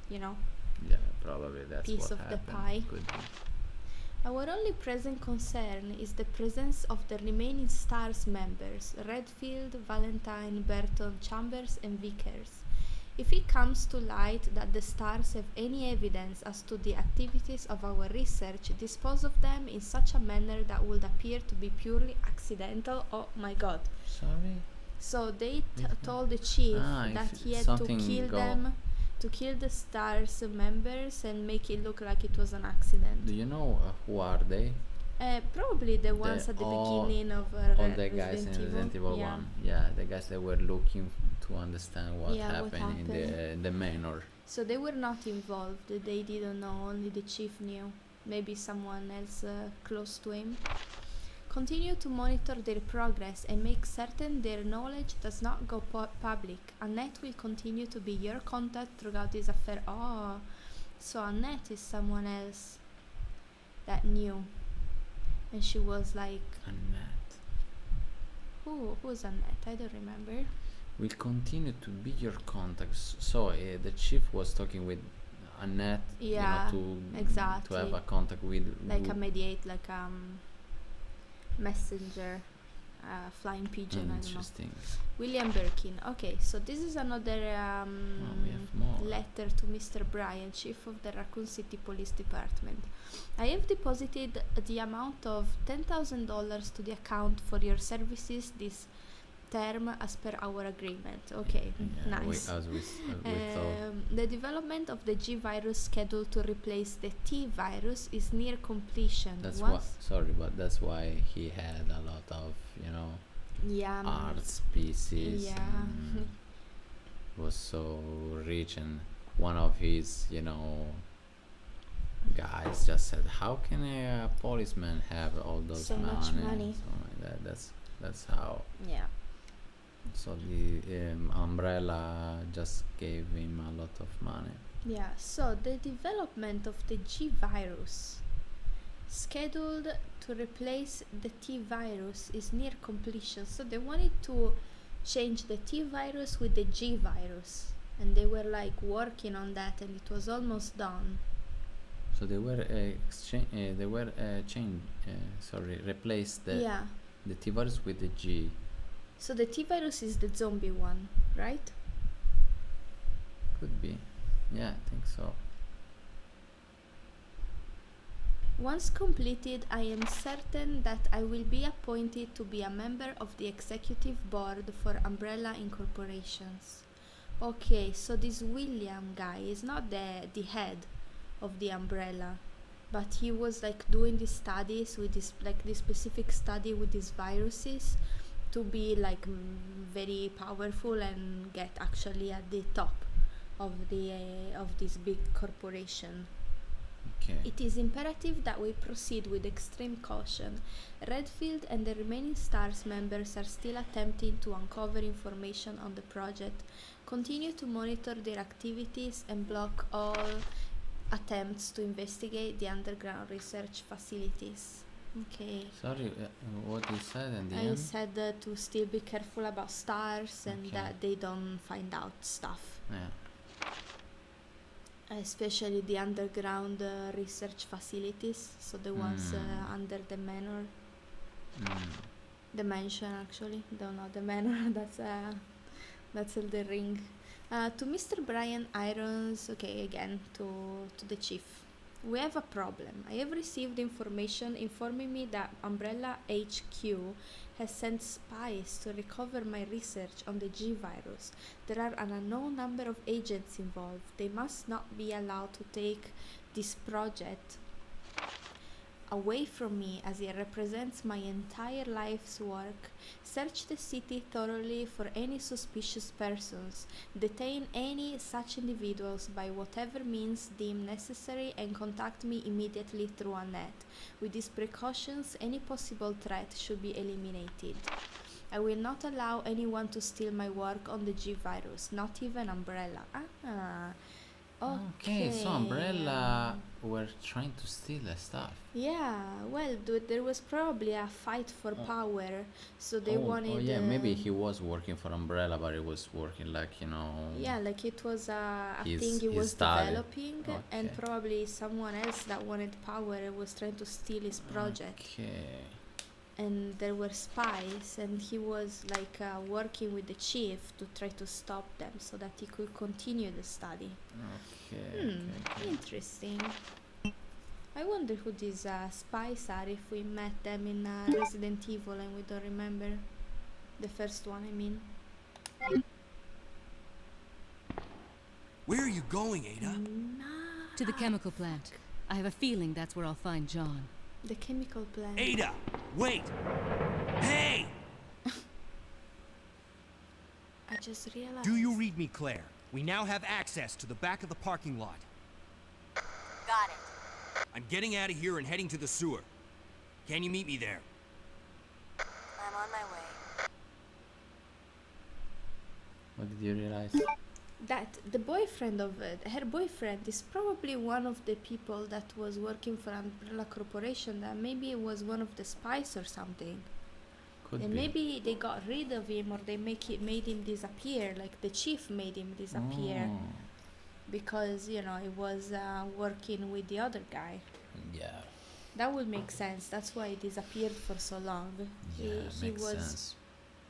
Yeah, probably that's piece what of the happened. pie. Could be. Our only present concern is the presence of the remaining STARS members, Redfield, Valentine, Burton, Chambers and Vickers. If it comes to light that the STARS have any evidence as to the activities of our research, dispose of them in such a manner that would appear to be purely accidental. Oh my god. Sorry? So they Which one? told the chief that if he had to something kill go- them, to kill the STARS members and make it look like it was an accident. Do you know who are they? Probably the ones at the all- beginning of All the guys in Resident Evil Yeah. 1. Yeah, the guys that were looking to understand what Yeah, what happened in the manor. So they were not involved. They didn't know. Only the chief knew. Maybe someone else close to him. Continue to monitor their progress and make certain their knowledge does not go public. Annette will continue to be your contact throughout this affair. Oh, so Annette is someone else that knew. And she was like, Annette. who's Annette? I don't remember. Will continue to be your contacts. So the chief was talking with Annette, Yeah, to exactly. have a contact with. Like a mediate, like messenger, flying pigeon. I don't know. Interesting. William Birkin. Okay, so this is another we have more. letter to Mr. Bryan, Chief of the Raccoon City Police Department. I have deposited the amount of $10,000 to the account for your services this term as per our agreement. Okay, Yeah, nice. we thought. The development of the G virus scheduled to replace the T virus is near completion. That's Once- sorry, but that's why he had a lot of, Yeah. arts pieces. Yeah. and was so rich, and one of his, guys just said, "How can a policeman have all those So much money. So like that's how. Yeah. So the umbrella just gave him a lot of money. Yeah, so the development of the G virus scheduled to replace the T virus is near completion. So they wanted to change the T virus with the G virus, and they were like working on that, and it was almost done. So they were replaced Yeah. the T virus with the G. So the T virus is the zombie one, right? Could be. Yeah, I think so. Once completed, I am certain that I will be appointed to be a member of the executive board for Umbrella Incorporations. Okay, so this William guy is not the head of the Umbrella, but he was like doing these studies with this specific study with these viruses to be like very powerful and get actually at the top of this big corporation. Okay. It is imperative that we proceed with extreme caution. Redfield and the remaining STARS members are still attempting to uncover information on the project. Continue to monitor their activities and block all attempts to investigate the underground research facilities. Okay. Sorry, what you said in the I end? said to still be careful about STARS and Okay. that they don't find out stuff. Yeah. Especially the underground research facilities, so the ones under the manor. The mansion, actually. Don't know the manor. That's the ring. To Mr. Brian Irons, okay, again to the chief. We have a problem. I have received information informing me that Umbrella HQ has sent spies to recover my research on the G virus. There are an unknown number of agents involved. They must not be allowed to take this project away from me, as it represents my entire life's work. Search the city thoroughly for any suspicious persons. Detain any such individuals by whatever means deemed necessary and contact me immediately through a net. With these precautions, any possible threat should be eliminated. I will not allow anyone to steal my work on the G virus, not even Umbrella. Okay. So Umbrella were trying to steal the stuff. Yeah, well, there was probably a fight for power, so they wanted. Oh yeah, maybe he was working for Umbrella, but it was working like, Yeah, like it was a his- thing he his was study. developing, and Okay. probably someone else that wanted power was trying to steal his project. Okay. And there were spies, and he was like working with the chief to try to stop them so that he could continue the study. Okay. Interesting. I wonder who these spies are, if we met them in Resident Evil and we don't remember. The first one, I mean. Where are you going, Ada? To the chemical plant. I have a feeling that's where I'll find John. The chemical plant. Ada, wait! Hey! I just realized. Do you read me, Claire? We now have access to the back of the parking lot. Got it. I'm getting out of here and heading to the sewer. Can you meet me there? I'm on my way. What did you realize? That the boyfriend of her boyfriend is probably one of the people that was working for Umbrella Corporation, that maybe it was one of the spies or something. Could And be. maybe they got rid of him, or they made him disappear, like the chief made him disappear Oh, because he was working with the other guy. yeah. That would make sense. That's why he disappeared for so long. Yeah, he makes was sense.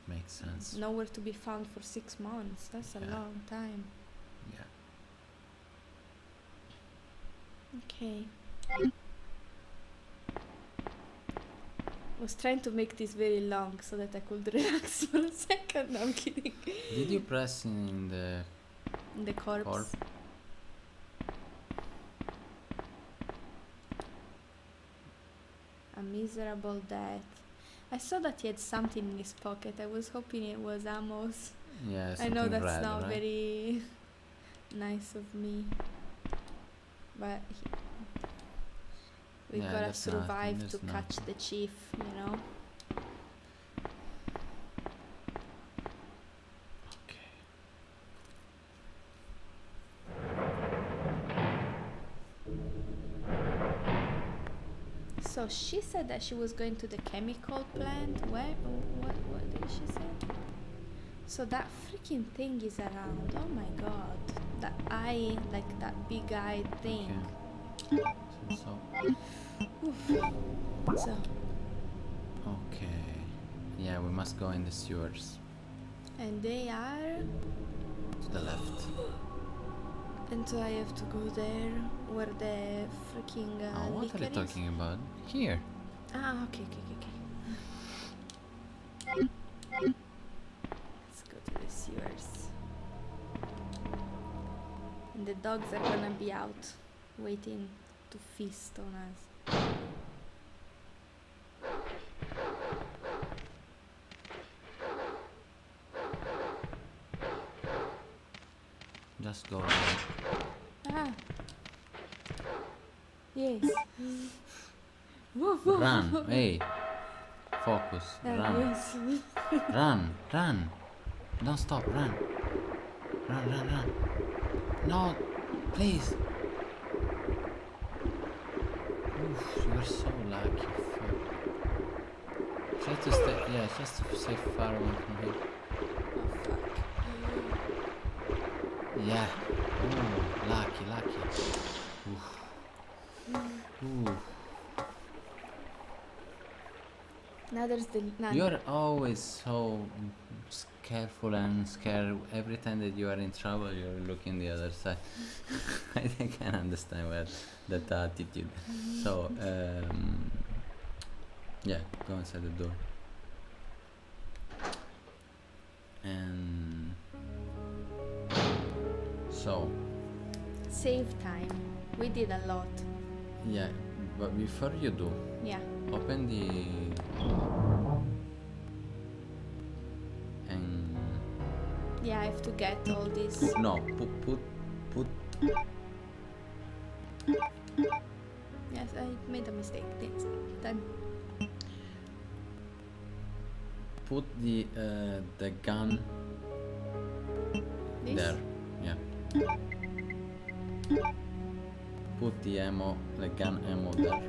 Makes sense. nowhere to be found for 6 months. That's a Yeah. long time. Yeah. Okay. I was trying to make this very long so that I could relax for a second. No, I'm kidding. Did you press in the The corpse. corp? A miserable death. I saw that he had something in his pocket. I was hoping it was Amos. Yeah, I know something that's red, not right? very nice of me. But we Yeah, gotta that's nothing, survive to that's catch nothing. the chief, Okay. So she said that she was going to the chemical plant. What did she say? So that freaking thing is around. Oh my god. That eye, like that big eye thing. Okay. So, Okay. Yeah, we must go in the sewers. and they are. To the left. And so I have to go there where the freaking Oh, what are liquor you is? talking about? Here. Ah, okay. Let's go to the sewers. And the dogs are gonna be out, waiting to feast on us. Just go there. Ah. Yes. Woof, woof. Run. Hey. Focus. Run. Yes. Run. Don't stop. Run. Run. No. Please. Oof, you're so lucky. Fuck. Try to stay. Yeah, just to stay far away from here. Yeah. Ooh, lucky. Oof. Ooh. Now there's the. You're always so careful and scared. Every time that you are in trouble, you're looking the other side. I can understand well that attitude. So, yeah, go inside the door. And so, Save time. We did a lot. yeah, but before you do, Yeah. open the and Yeah, I have to get all this. no put Yes, I made a mistake. Thanks. Done. put the gun This? there. Yeah. Put the gun ammo there.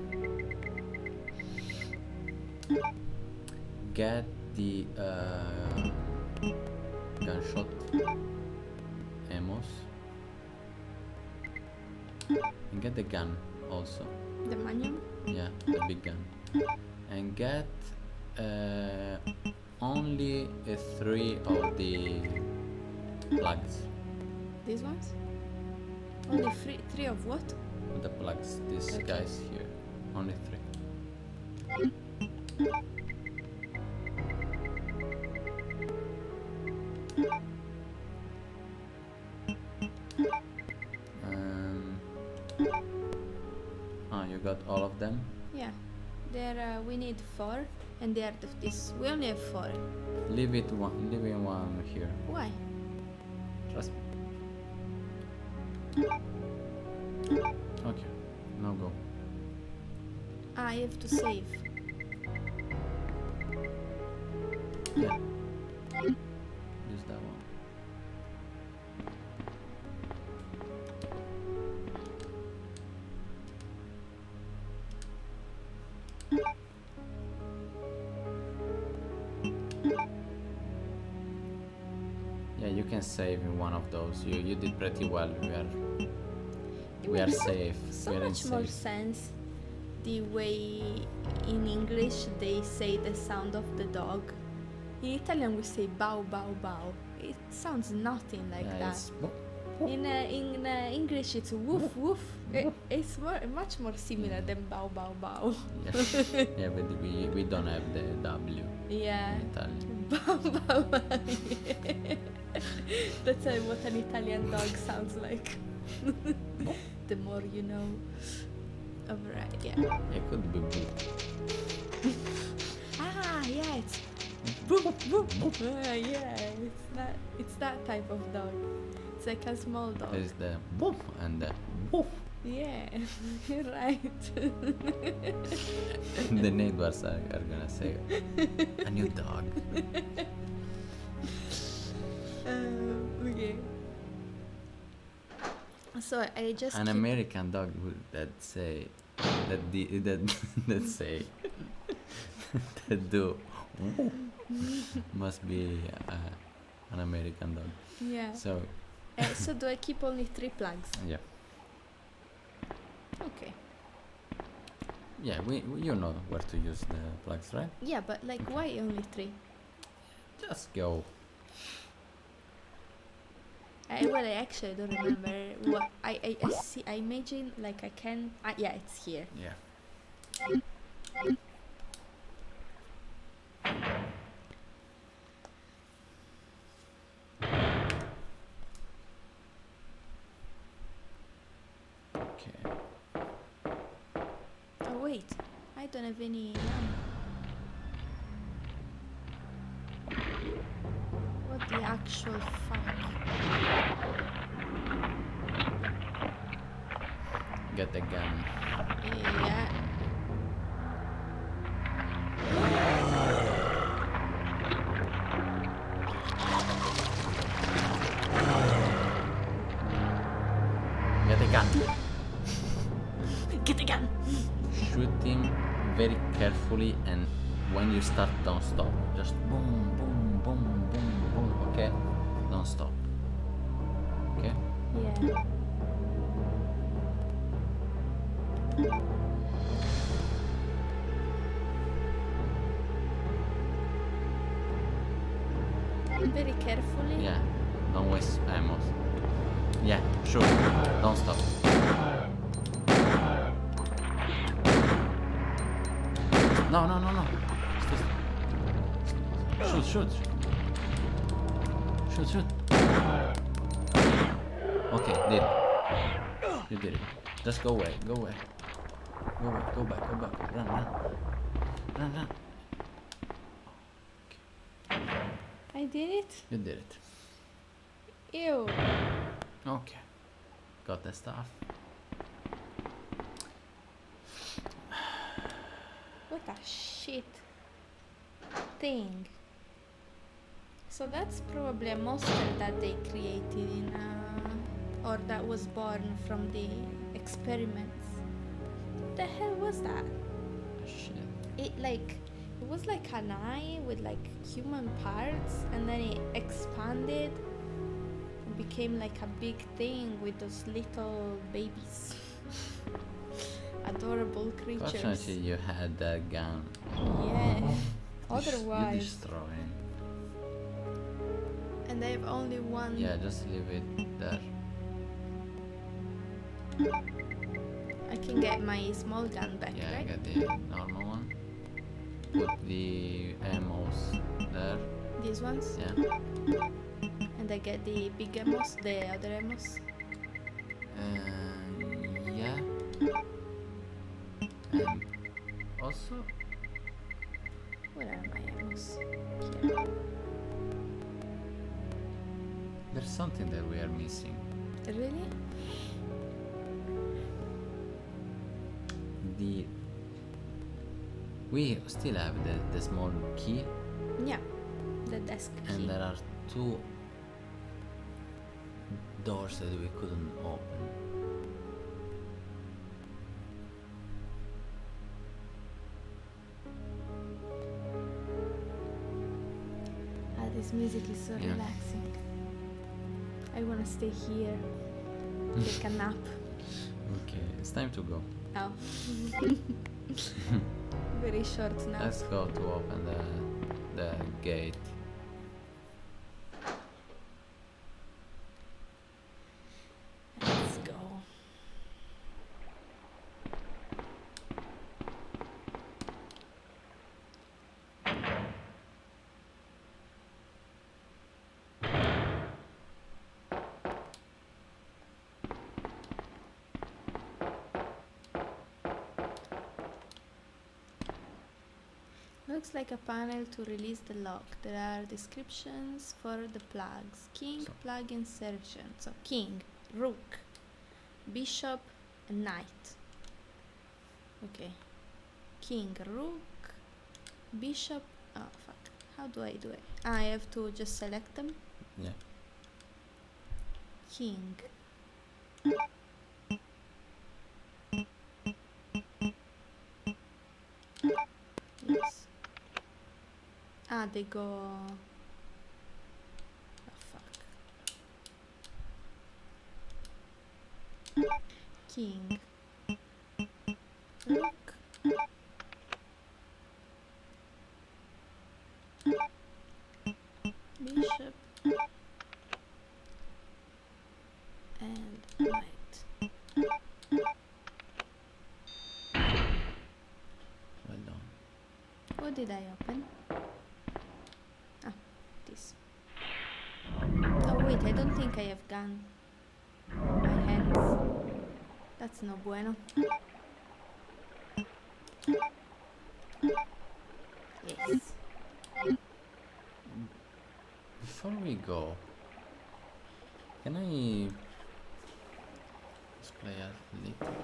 Get the gunshot ammos. And get the gun also. The manual? Yeah, the big gun. And get only 3 of the plugs. These ones? Only three of what? The plugs, these Okay. guys here. Only 3. You got all of them? Yeah. There. We need 4, and they are this. We only have 4. Leave one here. Why? Trust me. Okay, now go. I have to save. Yeah. Use that one. Yeah, you can save in one of those. You did pretty well. We are safe. So we are in much more safe. sense the way in English they say the sound of the dog. In Italian we say bow bow bow. It sounds nothing like Yeah, that. it's In English it's woof woof. It's much more similar than bow bow bow. yeah, yeah, but we don't have the W Yeah. in Italian. Bow bow bow. That's what an Italian dog sounds like. The more you know. Alright, yeah. It could be boo. Ah, yeah, it's boop boop. Yeah, it's that type of dog. It's like a small dog. There's the woof and the woof. Yeah, you're right. The neighbors are gonna say a new dog. Okay. So I just An keep- American dog that say that say that do must be an American dog. Yeah. So So do I keep only 3 plugs? yeah, Okay. yeah, we you know where to use the plugs, right? Yeah, but like why only 3? Just go. I actually don't remember what I see. I imagine like I can. Yeah, it's here. Yeah. Okay. Oh wait, I don't have any. What the actual fuck? Get the gun. Yeah. Get the gun. Get the gun. Shoot him very carefully, and when you start, don't stop. Just boom, boom, boom, boom, boom. Okay? Don't stop. Okay? Yeah. Very carefully. Yeah. Don't waste ammo. Yeah, sure. Don't stop. No, no, no, no. Shoot, shoot. Shoot, shoot. Okay, did it. You did it. Just go away, go away. Go away, go back, go back. Run, run. Run, run. I did it. You did it. Ew. Okay. Got the stuff. What a shit thing. So that's probably a monster that they created in or that was born from the experiments. What the hell was that? Shit. It was like an eye with like human parts, and then it expanded and became like a big thing with those little babies. Adorable creatures. Fortunately, you had that gun. Yeah. You Otherwise. destroy. And I have only one. Yeah, just leave it there. I can get my small gun back, Yeah, right? get the normal one. Put the ammos there. These ones? Yeah. And I get the big ammos, the other ammos. Yeah. And also, Where are my ammos? Here. there's something that we are missing. Really? We still have the small key, Yeah. The desk key. and there are 2 doors that we couldn't open. This music is so Yeah. relaxing. I wanna stay here, take a nap. Okay, it's time to go. Oh. Very short nap. Let's go to open the gate. Let's go. Looks like a panel to release the lock. There are descriptions for the plugs. King, So- plug insertion. So king, rook, bishop, and knight. Okay. King, rook, bishop. Oh fuck. How do I do it? I have to just select them. Yeah. King. Yes. Ah, they go. king. Rook. Bishop. And knight. Well done. What did I open? Ah, this. Oh wait, I don't think I have gun on my hands. That's no bueno. Yes. Before we go, can I just play a little?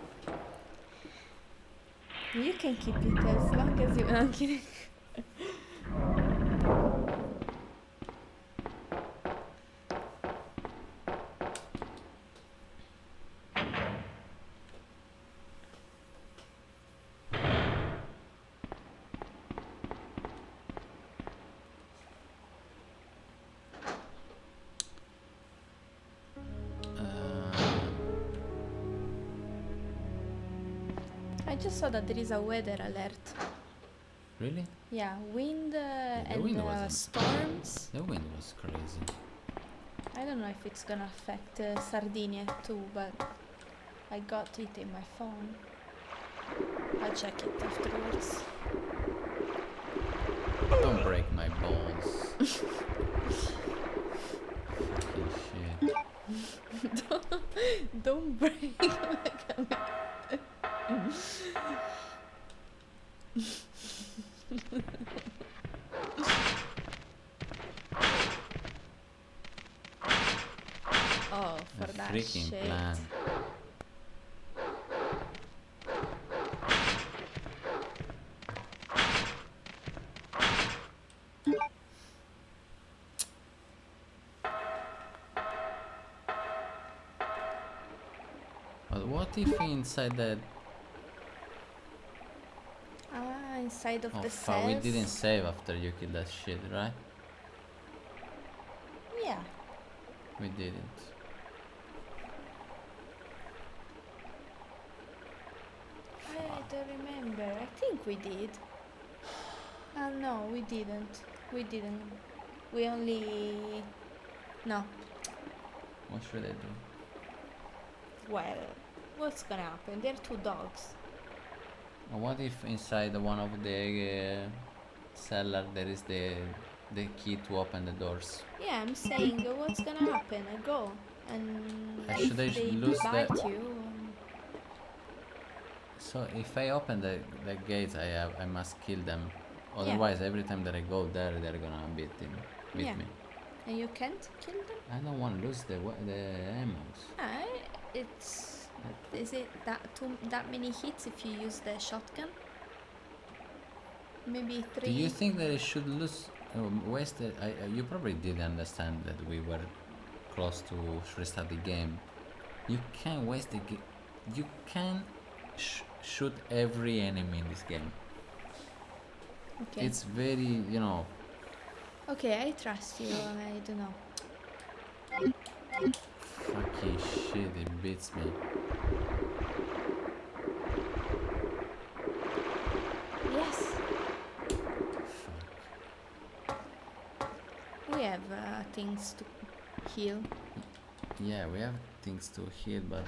You can keep it as long as you want. I'm kidding. I just saw that there is a weather alert. Really? Yeah, wind the and wind wasn't- storms. The wind was crazy. I don't know if it's gonna affect Sardinia too, but I got it in my phone. I'll check it afterwards. Don't break my balls. Fucking shit. Don't break my camera. Oh, for A that freaking shit. plan. But what if inside that... Ah, inside of Oh the fuck, we cells. didn't save after you killed that shit, right? Yeah. We didn't. I don't remember. I think we did. No, we didn't. We didn't. We only... No. What should I do? Well, what's gonna happen? There are two dogs. What if inside one of the cellar there is the key to open the doors? Yeah, I'm saying what's gonna happen? I go and Should I if they lose bite the- you. So if I open the gates, I must kill them. Otherwise, every time that I go there, they're gonna beat Yeah. me. And you can't kill them? I don't want to lose the ammos. Ah, it's... Is it that many hits if you use the shotgun? Maybe 3. Do you think that I should lose, waste it? You probably did understand that we were close to restart the game. You can't waste the game. You can shoot every enemy in this game. Okay. It's very, Okay, I trust you. I don't know. fucking shit, it beats me. Yes, Fuck. we have things to heal. Yeah, we have things to heal, but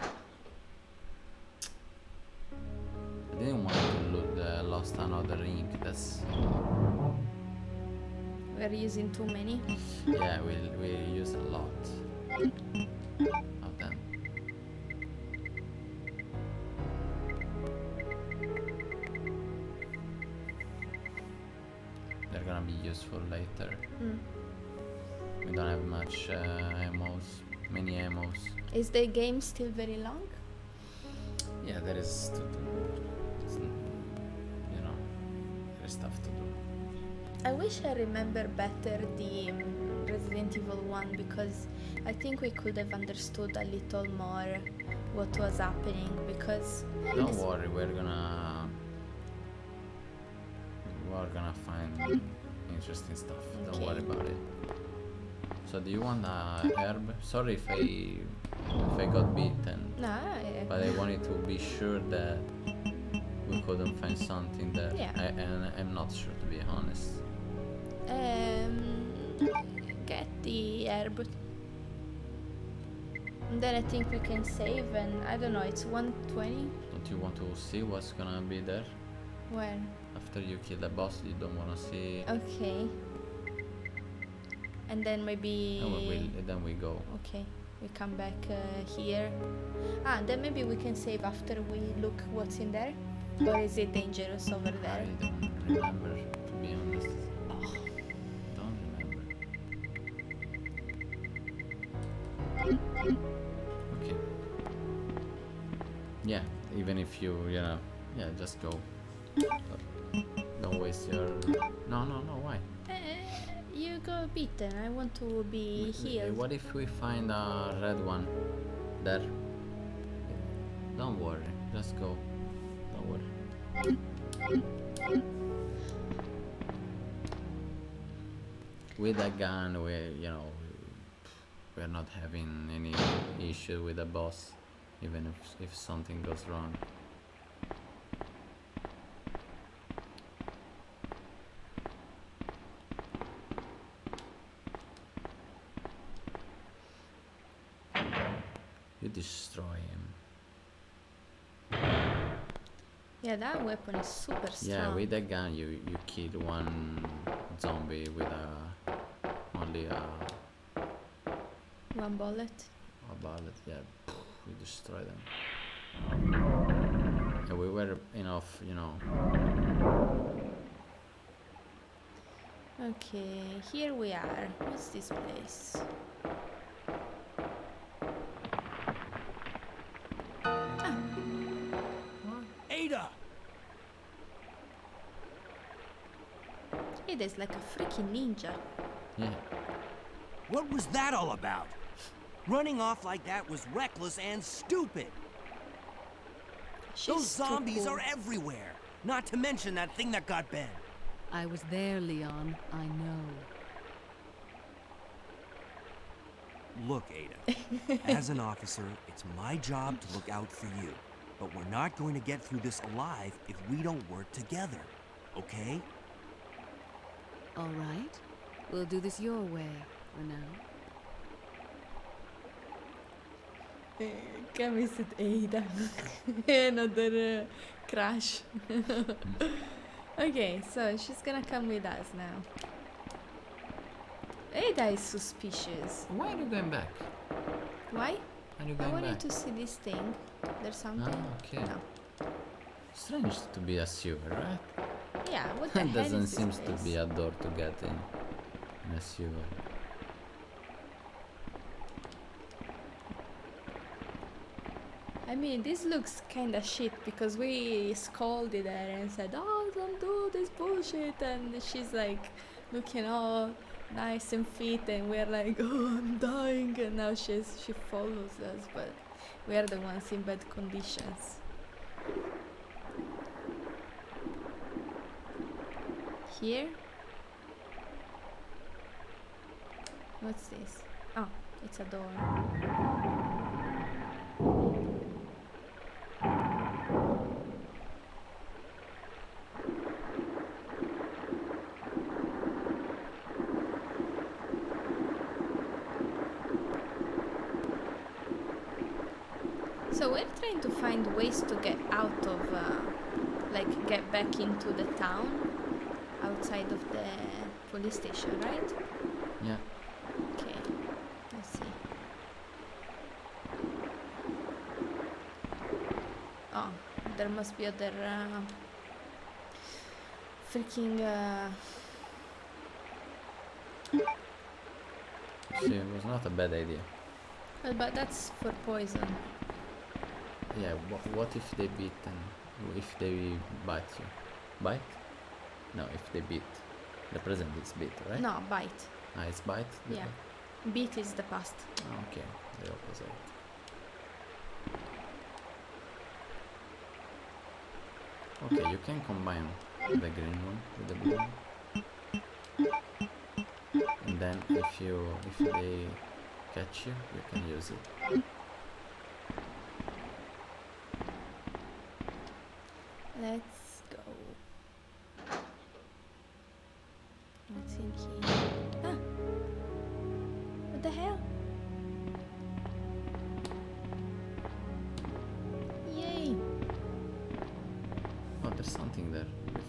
I didn't want to lost another ink. That's We're using too many. yeah, we use a lot of them. They're gonna be useful later. Mm. We don't have much many ammos. Is the game still very long? Yeah, there is to do. There's stuff to do. I wish I remember better the Resident Evil 1 because I think we could have understood a little more what was happening because Don't it's- worry, we're gonna find interesting stuff. Don't worry Okay. about it. So do you want a herb? Sorry if I if I got beaten. No, But I wanted to be sure that we couldn't find something there. Yeah. And I'm not sure, to be honest. get the herb. And then I think we can save, and I don't know, it's 120. Don't you want to see what's gonna be there? Where? After you kill the boss, you don't wanna see. Okay. And then maybe. Then we go. Okay, we come back here. Then maybe we can save after we look what's in there. Or is it dangerous over I there? don't remember, to be honest. Don't remember. Okay. Yeah, even if you know, yeah, just go. Don't waste your. No, why? You go beaten. I want to be healed. What if we find a red one there? Don't worry, just go. Don't worry. With a gun, we're not having any issue with the boss, even if something goes wrong. You destroy him. Yeah, that weapon is super strong. Yeah, with a gun you kill one zombie with only a one bullet. bullet. Yeah, we destroy them. And we were enough, Okay, here we are. What's this place? Ada! It is like a freaking ninja. Yeah. What was that all about? Running off like that was reckless and stupid. She's Those zombies too cool. are everywhere. Not to mention that thing that got Ben. I was there, Leon. I know. Look, Ada. As an officer, it's my job to look out for you. But we're not going to get through this alive if we don't work together. Okay? All right. We'll do this your way for now. Come visit Ada. Another crash. Okay, so she's gonna come with us now. Ada is suspicious. Why are you going back? Why? Are you I going wanted back? to see this thing. There's something. okay. No. Strange to be a sewer, right? Yeah, what the It hell doesn't is this seem to place? be a door to get in a sewer. I mean, this looks kinda shit because we scolded her and said, "Oh, don't do this bullshit," and she's like looking all nice and fit, and we're like, "Oh, I'm dying," and now she follows us, but we are the ones in bad conditions. Here? What's this? Oh, it's a door. So we're trying to find ways to get out of, like, get back into the town outside of the police station, right? Yeah. Okay, let's see. Oh, there must be other freaking See, it was not a bad idea. well, but that's for poison. Yeah, what if they beat and if they bite you? Bite? No, if they beat. The present is beat, right? No, bite. Ah, it's bite? The Yeah. bite? Beat is the past. Ah, okay, the opposite. Okay, you can combine the green one with the blue one. And then if they catch you, you can use it.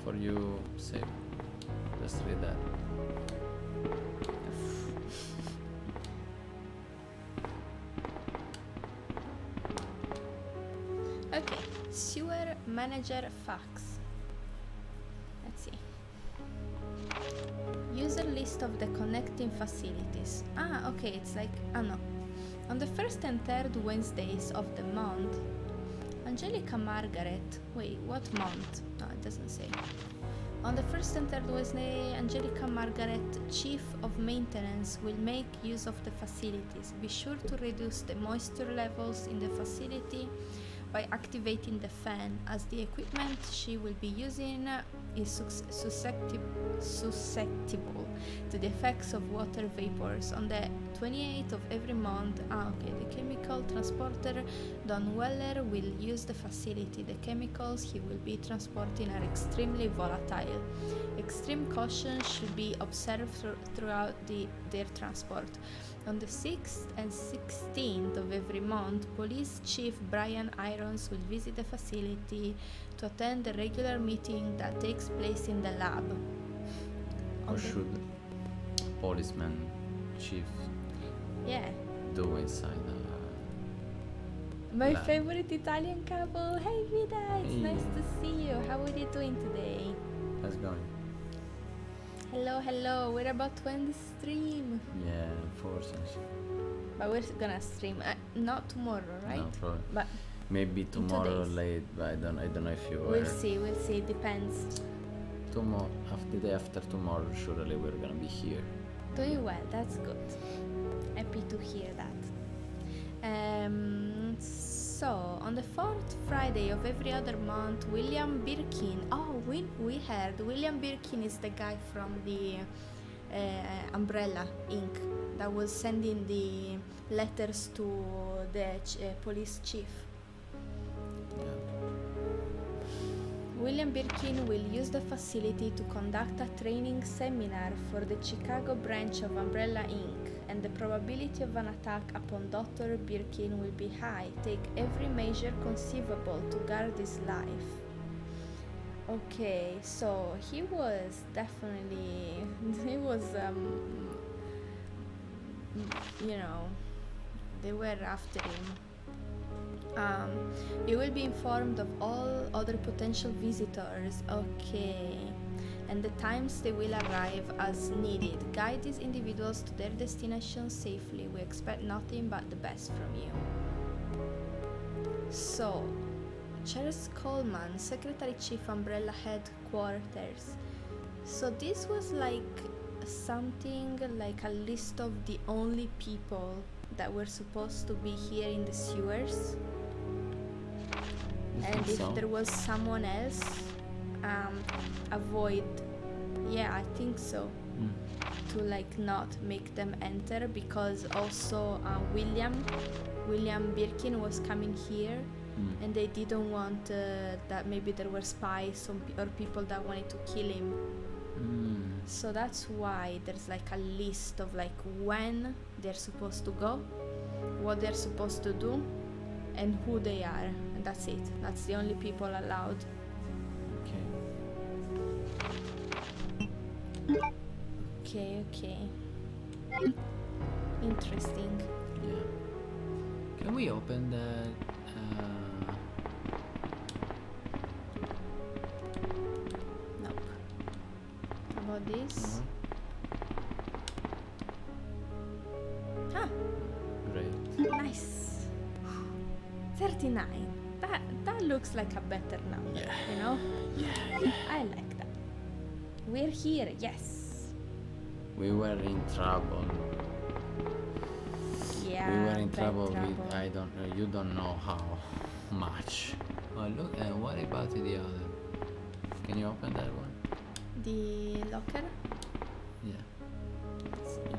for you save. Just read that. Okay, sewer manager facts. Let's see. User list of the connecting facilities. Ah, okay, it's like, no. On the first and third Wednesdays of the month, Angelica Margaret, wait, what month? No, it doesn't say. On the first and third Wednesday, Angelica Margaret, Chief of Maintenance, will make use of the facilities. Be sure to reduce the moisture levels in the facility by activating the fan, as the equipment she will be using is susceptible to the effects of water vapors. On the 28th of every month, the chemical transporter Don Weller will use the facility. The chemicals he will be transporting are extremely volatile. Extreme caution should be observed throughout their transport. On the 6th and 16th of every month, Police Chief Brian Irons will visit the facility to attend the regular meeting that takes place in the lab. What should policeman chief Yeah. do inside My lab? favorite Italian couple. Hey Vida, it's Hey. nice to see you. How are you doing today? How's it going? Hello, hello. We're about to end the stream. Yeah, unfortunately. But we're gonna stream. Not tomorrow, right? No, probably. But Maybe tomorrow days. late, but I don't know if you we'll were. see, It depends. Tomorrow, the day after tomorrow, surely we're gonna be here. Doing well, that's good. Happy to hear that. So, on the fourth Friday of every other month, William Birkin. Oh, we heard William Birkin is the guy from the Umbrella Inc. that was sending the letters to the police chief. Yeah. William Birkin will use the facility to conduct a training seminar for the Chicago branch of Umbrella Inc., and the probability of an attack upon Dr. Birkin will be high. Take every measure conceivable to guard his life. Okay, so he was definitely, they were after him. You will be informed of all other potential visitors. Okay. And the times they will arrive as needed. Guide these individuals to their destination safely. We expect nothing but the best from you. So, Charles Coleman, Secretary Chief, Umbrella Headquarters. So this was like something like a list of the only people that were supposed to be here in the sewers. You And think if so? there was someone else, avoid. Yeah, I think so. Mm. To like not make them enter, because also William Birkin was coming here, Mm. and they didn't want that maybe there were spies or people that wanted to kill him. Mm. So that's why there's like a list of like when they're supposed to go, what they're supposed to do, and who they are, and that's it. That's the only people allowed. Okay. Okay. Interesting. Yeah. Can we open the? Nope. How about this? Ah, Great. nice. 39. That looks like a better number, Yeah. you know? Yeah. I like that. We're here, yes. We were in trouble. Yeah. We were in bad trouble with I don't know. You don't know how much. Oh look. What about the other? Can you open that one? The locker. Yeah. Let's see.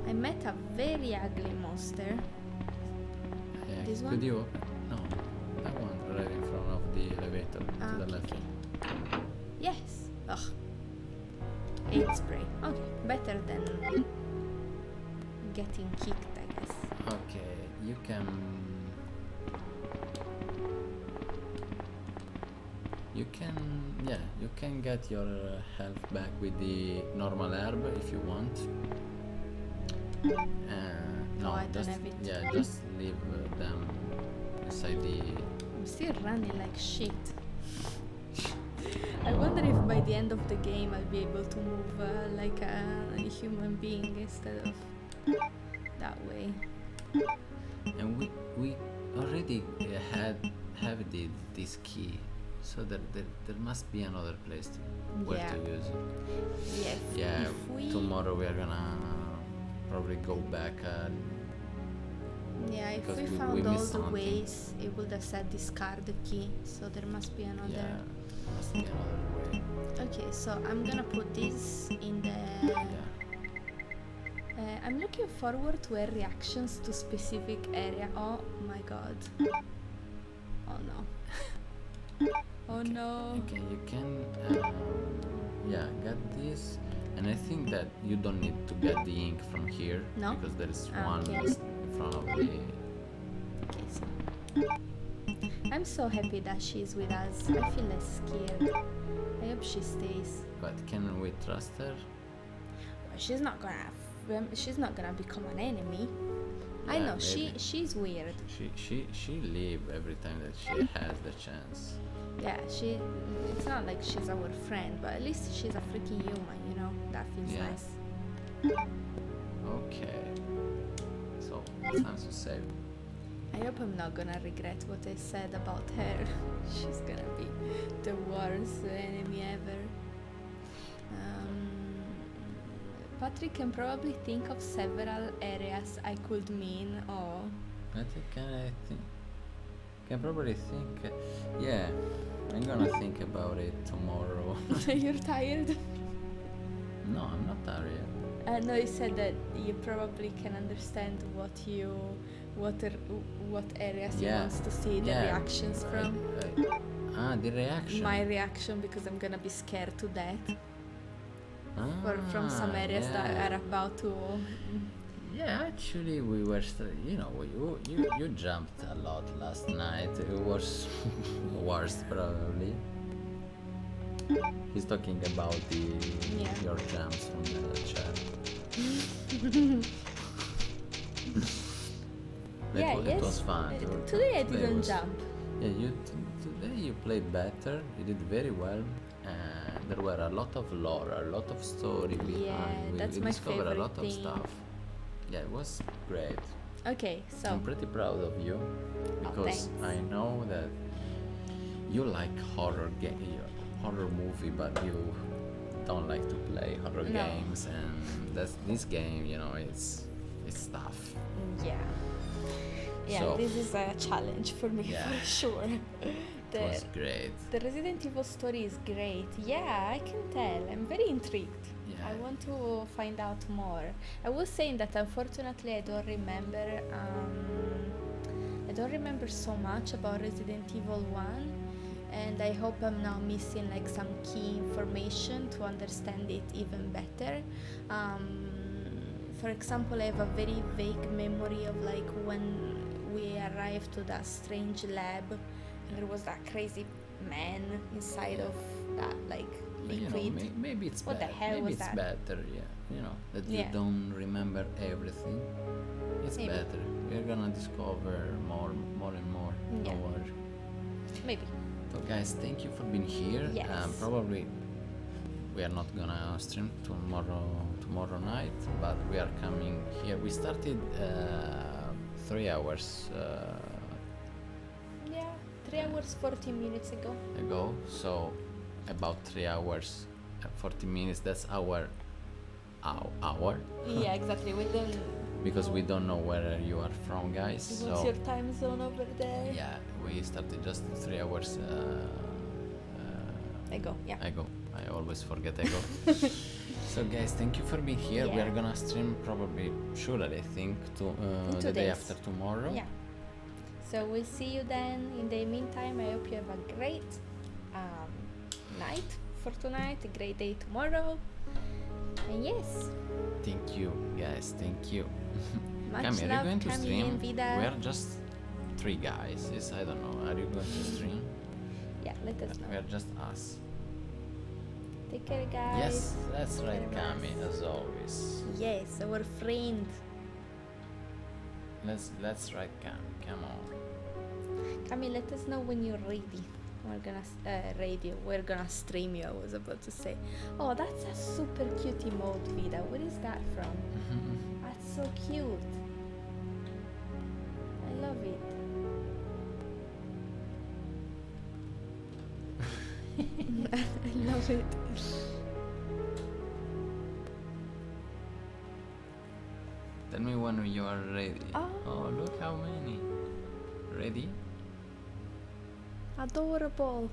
I met a very ugly monster. Yeah. This Could one? you open? No. That one right in front of the elevator to the Okay, left. okay. Yes. Ugh. 8 spray. Okay, better than getting kicked, I guess. Okay. You can. You can, yeah, you can get your health back with the normal herb if you want. No, I don't just have it. yeah, just leave them inside the. I'm still running like shit. I wonder if by the end of the game I'll be able to move like a human being instead of that way. And we already have this key, so there must be another place where Yeah. to use it. Yeah. Yeah, If we tomorrow we are gonna probably go back. Yeah, if because we we found all missed the something. ways, it would have said discard the key. So there must be another. Yeah, must be another way. Okay, so I'm gonna put this in the. Yeah. I'm looking forward to her reactions to specific area. Oh my god. Oh no. Oh no. Okay, you can yeah, get this, and I think that you don't need to get the ink from here No? because there is Ah, one okay. just in front of the. Okay, so. I'm so happy that she's with us. I feel less scared. I hope she stays. But can we trust her? Well, she's not gonna become an enemy. I Yeah, know maybe. she's weird. She leave every time that she has the chance. Yeah, it's not like she's our friend, but at least she's a freaking human, you know? That feels Yeah. nice. Okay. So it's time to save. I hope I'm not gonna regret what I said about her. She's gonna be the worst enemy ever. Patrick can probably think of several areas I could mean. Oh, I can probably think. Yeah, I'm gonna think about it tomorrow. you're tired? No, I'm not tired. No, you said that you probably can understand what areas he Yeah. wants to see the Yeah, reactions from. The reaction. My reaction, because I'm gonna be scared to death from some areas that yeah. are about to. Yeah, actually, we were you jumped a lot last night. It was worst probably. He's talking about Yeah. your jumps from the chat. Yeah, It yes. was fun. Today I Today didn't was- jump. Yeah, today you played better. You did very well. There were a lot of lore, a lot of story behind. Yeah, that's we my discovered a favorite lot of thing. stuff. Yeah, it was great. Okay, so I'm pretty proud of you because thanks. I know that you like horror movie, but you don't like to play horror No. games, and this game, it's tough. yeah, So- this is a challenge for me Yeah. for sure. It was great. The Resident Evil story is great. Yeah, I can tell. I'm very intrigued. Yeah. I want to find out more. I was saying that unfortunately I don't remember so much about Resident Evil 1, and I hope I'm not missing like some key information to understand it even better. For example, I have a very vague memory of like when we arrived to that strange lab and there was that crazy man inside of that like liquid. Maybe it's What the better. hell Maybe was it's that? better, that you Yeah. don't remember everything. It's Maybe. better. We're gonna discover more and more. Yeah. Don't worry. Maybe. So guys, thank you for being here. Yes. Probably we are not gonna stream tomorrow night, but we are coming here. We started 3 hours Yeah, 3 hours 14 minutes ago. ago, so about 3 hours 40 minutes. That's our hour. Yeah, exactly. We don't. Because we don't know where you are from, guys. What's So your time zone over there? yeah, we started just 3 hours Ago. Yeah. ago. I always forget ago. So guys, thank you for being here. We Yeah. are gonna stream probably, surely I think, In 2 the day days. after tomorrow. Yeah. So we'll see you then. In the meantime, I hope you have a great night for tonight, a great day tomorrow. And yes, Thank you, guys. Thank you. much Cami, are you love, going to Cami stream? and Vida. We are just 3 guys. Yes, I don't know. Are you going to stream? Yeah, let us know. We are just us. Take care, guys. Yes, that's Take right, care of Kami, us. as always. Yes, our friend. Let's right, Kami. Come on. Kami, let us know when you're ready. We're gonna we're gonna stream you. I was about to say. Oh, that's a super cute emote, Vida. Where is that from? That's so cute. I love it. I love it. Tell me when you are ready. Oh. Look how many. Ready? Adorable.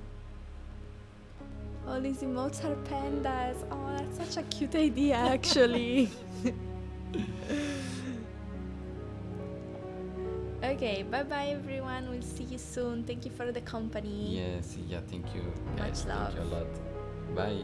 All these emotes are pandas. Oh, that's such a cute idea, actually. Okay, bye bye everyone. We'll see you soon. Thank you for the company. Yes, yeah, thank you Much guys. Thank you a love. lot. Bye.